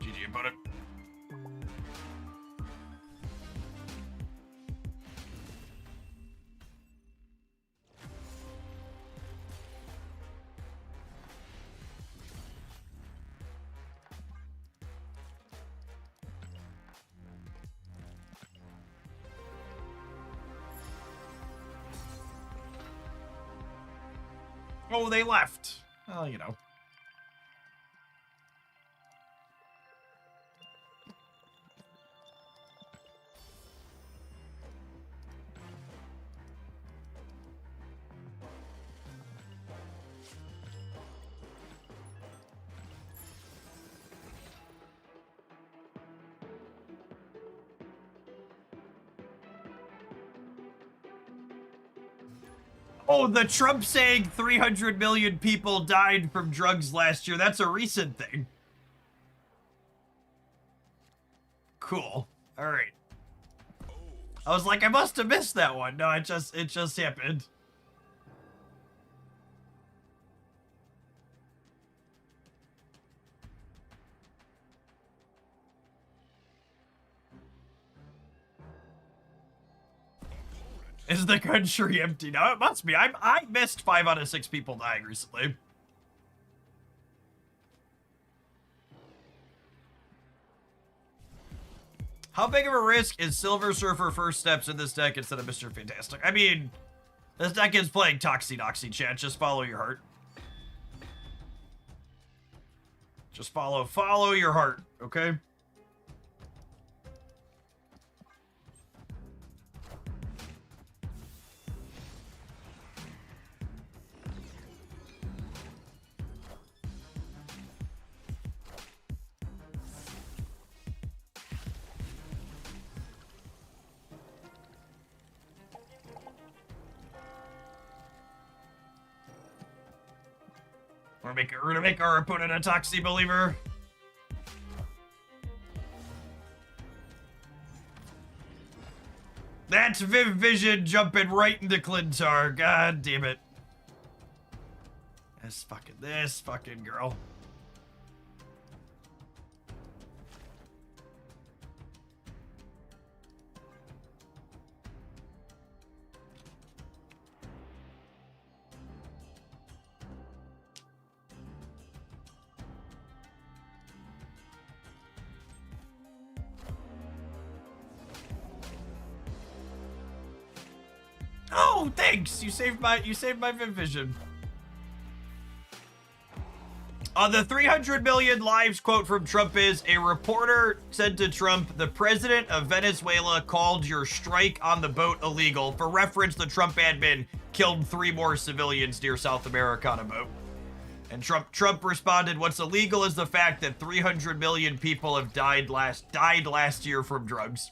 GG about it. Oh, they left. Well, you know. Oh, the Trump saying 300 million people died from drugs last year. That's a recent thing. Cool. All right. I was like, I must have missed that one. No, it just happened. Is the country empty now? It must be. I missed 5 out of 6 people dying recently. How big of a risk is Silver Surfer first steps in this deck instead of Mr. Fantastic? I mean, this deck is playing Toxie chat. Just follow your heart. Just follow your heart, okay? We're gonna make our opponent a Toxie believer. That's Viv Vision jumping right into Clintar. God damn it. This fucking girl. Oh, thanks. You saved my Viv Vision. The 300 million lives quote from Trump is, a reporter said to Trump, the president of Venezuela called your strike on the boat illegal. For reference, the Trump admin killed 3 more civilians near South America on a boat. And Trump responded, what's illegal is the fact that 300 million people have died last year from drugs.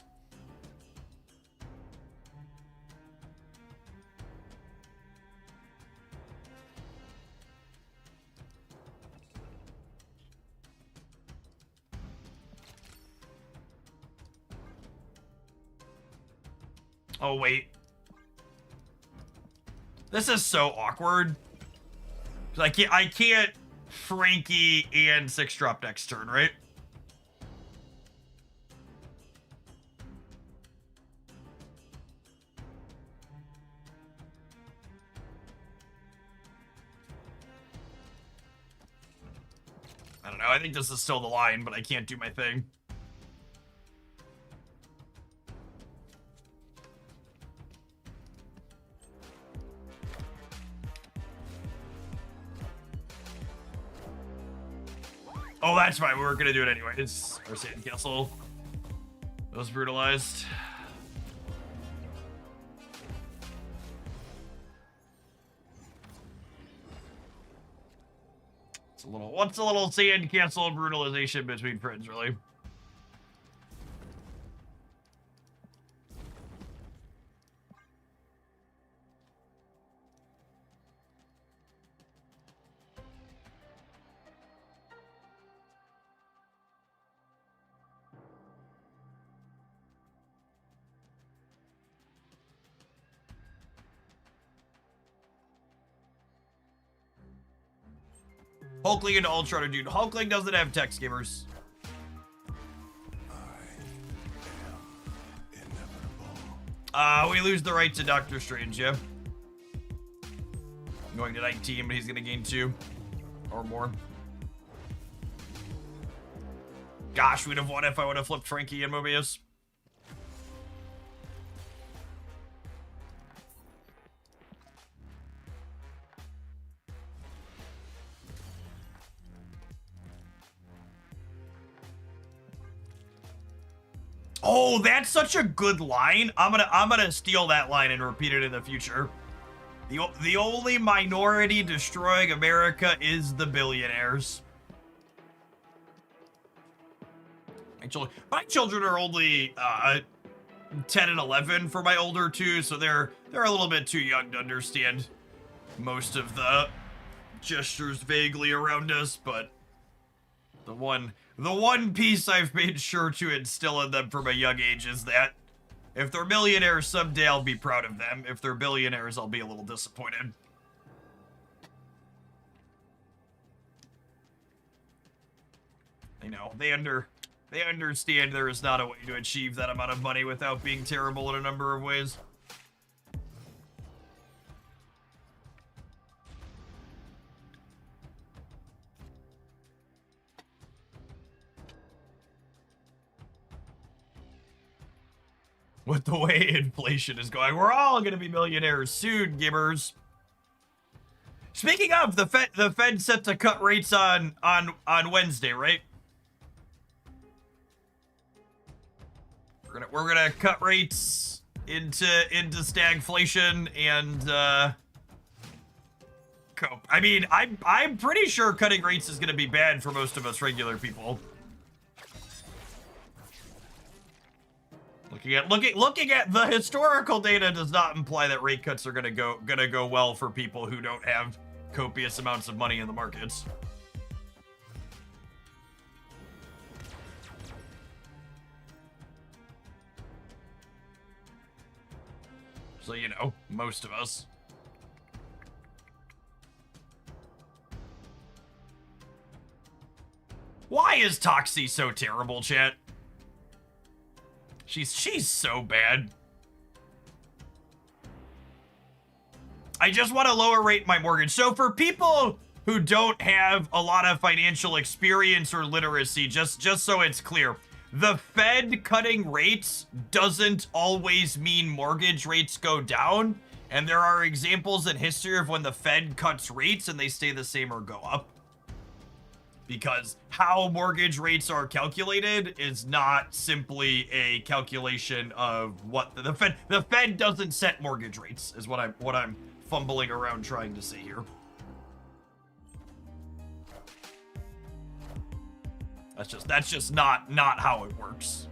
Oh, wait. This is so awkward. I can't Frankie and 6-drop next turn, right? I don't know. I think this is still the line, but I can't do my thing. Oh, that's fine. We weren't gonna do it anyways. Our sandcastle was brutalized. What's a little sandcastle brutalization between friends, really? Hulkling into Ultra, dude. Hulkling doesn't have text gamers. We lose the right to Doctor Strange, yeah. I'm going to 19, but he's gonna gain 2 or more. Gosh, we'd have won if I would have flipped Frankie and Mobius. Oh, that's such a good line. I'm gonna steal that line and repeat it in the future. The only minority destroying America is the billionaires. My children are only 10 and 11 for my older two, so they're a little bit too young to understand most of the gestures vaguely around us, but the one piece I've made sure to instill in them from a young age is that if they're millionaires someday, I'll be proud of them. If they're billionaires, I'll be a little disappointed. I know, they understand there is not a way to achieve that amount of money without being terrible in a number of ways. With the way inflation is going, we're all going to be millionaires soon, gibbers. Speaking of, the Fed set to cut rates on Wednesday, right? We're gonna cut rates into stagflation and cope. I mean, I'm pretty sure cutting rates is gonna be bad for most of us regular people. Looking at the historical data does not imply that rate cuts are gonna go well for people who don't have copious amounts of money in the markets. So, you know, most of us. Why is Toxie so terrible, chat? She's so bad. I just want to lower rate my mortgage. So for people who don't have a lot of financial experience or literacy, just so it's clear, the Fed cutting rates doesn't always mean mortgage rates go down. And there are examples in history of when the Fed cuts rates and they stay the same or go up. Because how mortgage rates are calculated is not simply a calculation of what the Fed doesn't set mortgage rates, is what I'm fumbling around trying to say here. That's just not how it works.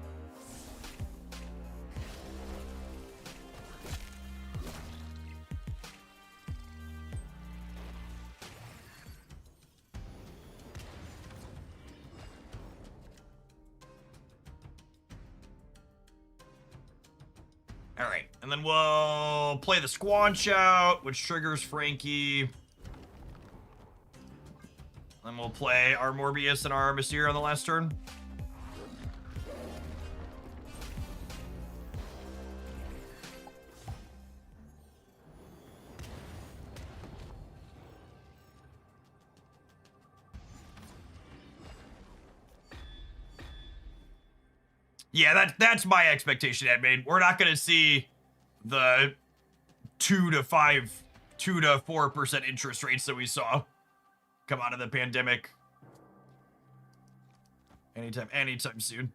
All right, and then we'll play the Squanch out, which triggers Frankie. Then we'll play our Morbius and our Mystere on the last turn. Yeah, that's my expectation, Edmain. We're not gonna see the 2 to 4% interest rates that we saw come out of the pandemic anytime soon.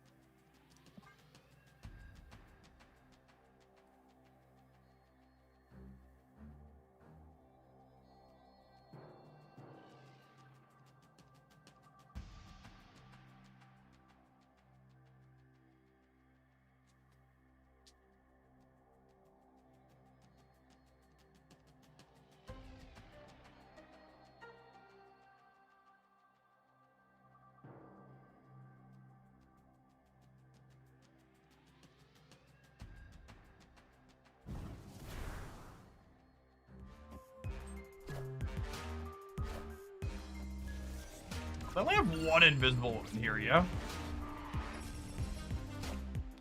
I only have one invisible one here, yeah?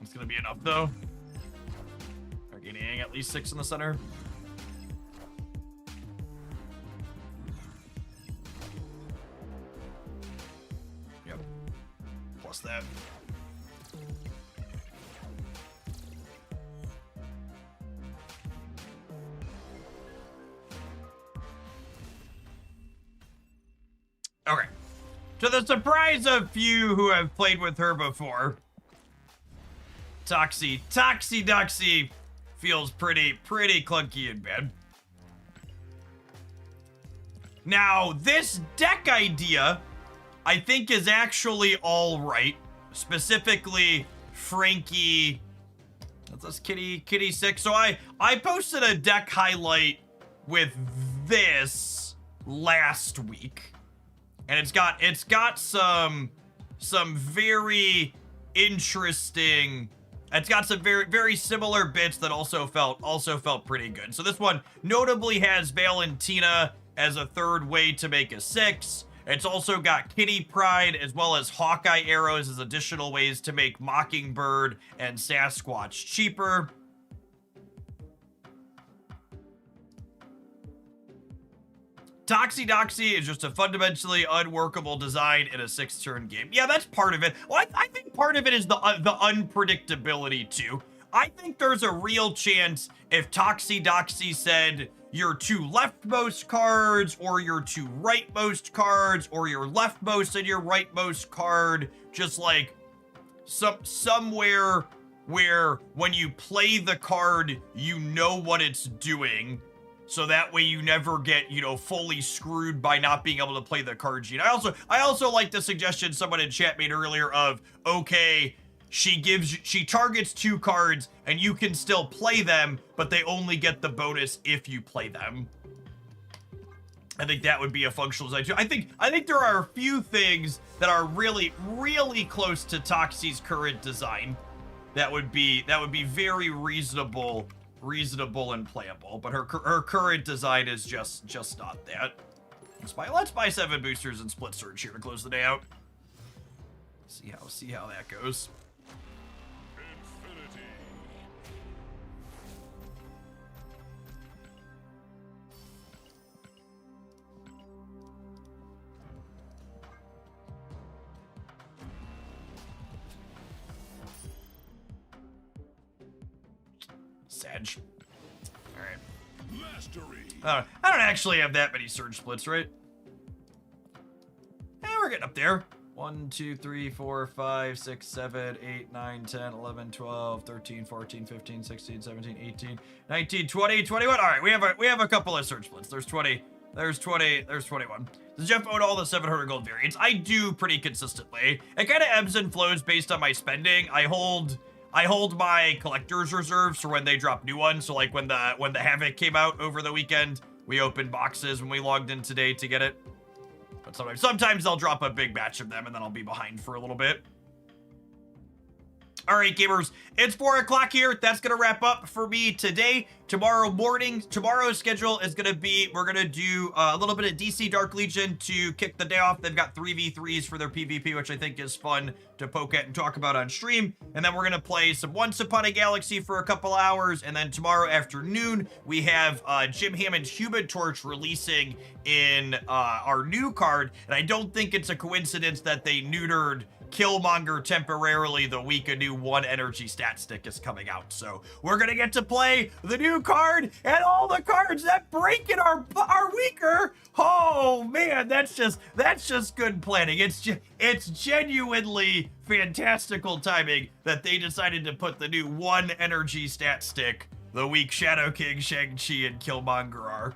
It's gonna be enough, though. Are getting at least 6 in the center. Yep. Plus that. Okay. To the surprise of few who have played with her before, Toxie feels pretty clunky and bad. Now, this deck idea, I think, is actually all right. Specifically, Frankie. That's Kitty 6. So I posted a deck highlight with this last week, and it's got some very interesting. It's got some very similar bits that also felt pretty good. So this one notably has Valentina as a third way to make a 6. It's also got Kitty Pride as well as Hawkeye arrows as additional ways to make Mockingbird and Sasquatch cheaper. Toxie is just a fundamentally unworkable design in a 6-turn game. Yeah, that's part of it. Well, I think part of it is the unpredictability too. I think there's a real chance if Toxie said your 2 leftmost cards or your 2 rightmost cards or your leftmost and your rightmost card, just like somewhere where when you play the card, you know what it's doing. So that way you never get, you know, fully screwed by not being able to play the card gene. I also like the suggestion someone in chat made earlier of, okay, she targets 2 cards and you can still play them, but they only get the bonus if you play them. I think that would be a functional design too. I think there are a few things that are really close to Toxie's current design that would be very reasonable and playable, but her current design is just not that. Let's buy 7 boosters and split surge here to close the day out. See how that goes. Infinity. Sag. All right. Mastery. I don't actually have that many surge splits, right? We're getting up there. 1, 2, 3, 4, 5, 6, 7, 8, 9, 10, 11, 12, 13, 14, 15, 16, 17, 18, 19, 20, 21. All right, we have a couple of surge splits. There's 20. There's 20. There's 21. Does Jeff own all the 700 gold variants? I do pretty consistently. It kind of ebbs and flows based on my spending. I hold my collector's reserves for when they drop new ones. So like when the Havoc came out over the weekend, we opened boxes when we logged in today to get it. But sometimes they'll drop a big batch of them and then I'll be behind for a little bit. All right, gamers, it's 4 o'clock here. That's going to wrap up for me today. Tomorrow's schedule is going to be, we're going to do a little bit of DC Dark Legion to kick the day off. They've got 3v3s for their PvP, which I think is fun to poke at and talk about on stream. And then we're going to play some Once Upon a Galaxy for a couple hours. And then tomorrow afternoon, we have Jim Hammond's Human Torch releasing in our new card. And I don't think it's a coincidence that they neutered Killmonger temporarily the week a new 1 energy stat stick is coming out. So we're gonna get to play the new card and all the cards that break it are weaker. Oh man, that's just good planning. It's genuinely fantastical timing that they decided to put the new 1 energy stat stick the week Shadow King, Shang-Chi, and Killmonger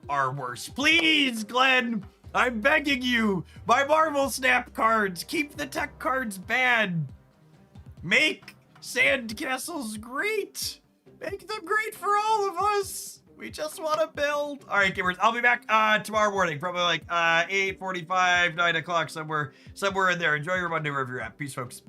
are worse. Please, Glenn, I'm begging you, my Marvel Snap cards, keep the tech cards bad. Make sandcastles great. Make them great for all of us. We just want to build. All right, gamers, I'll be back tomorrow morning, probably like 8:45, 9 o'clock, somewhere in there. Enjoy your Monday wherever you're at. Peace, folks.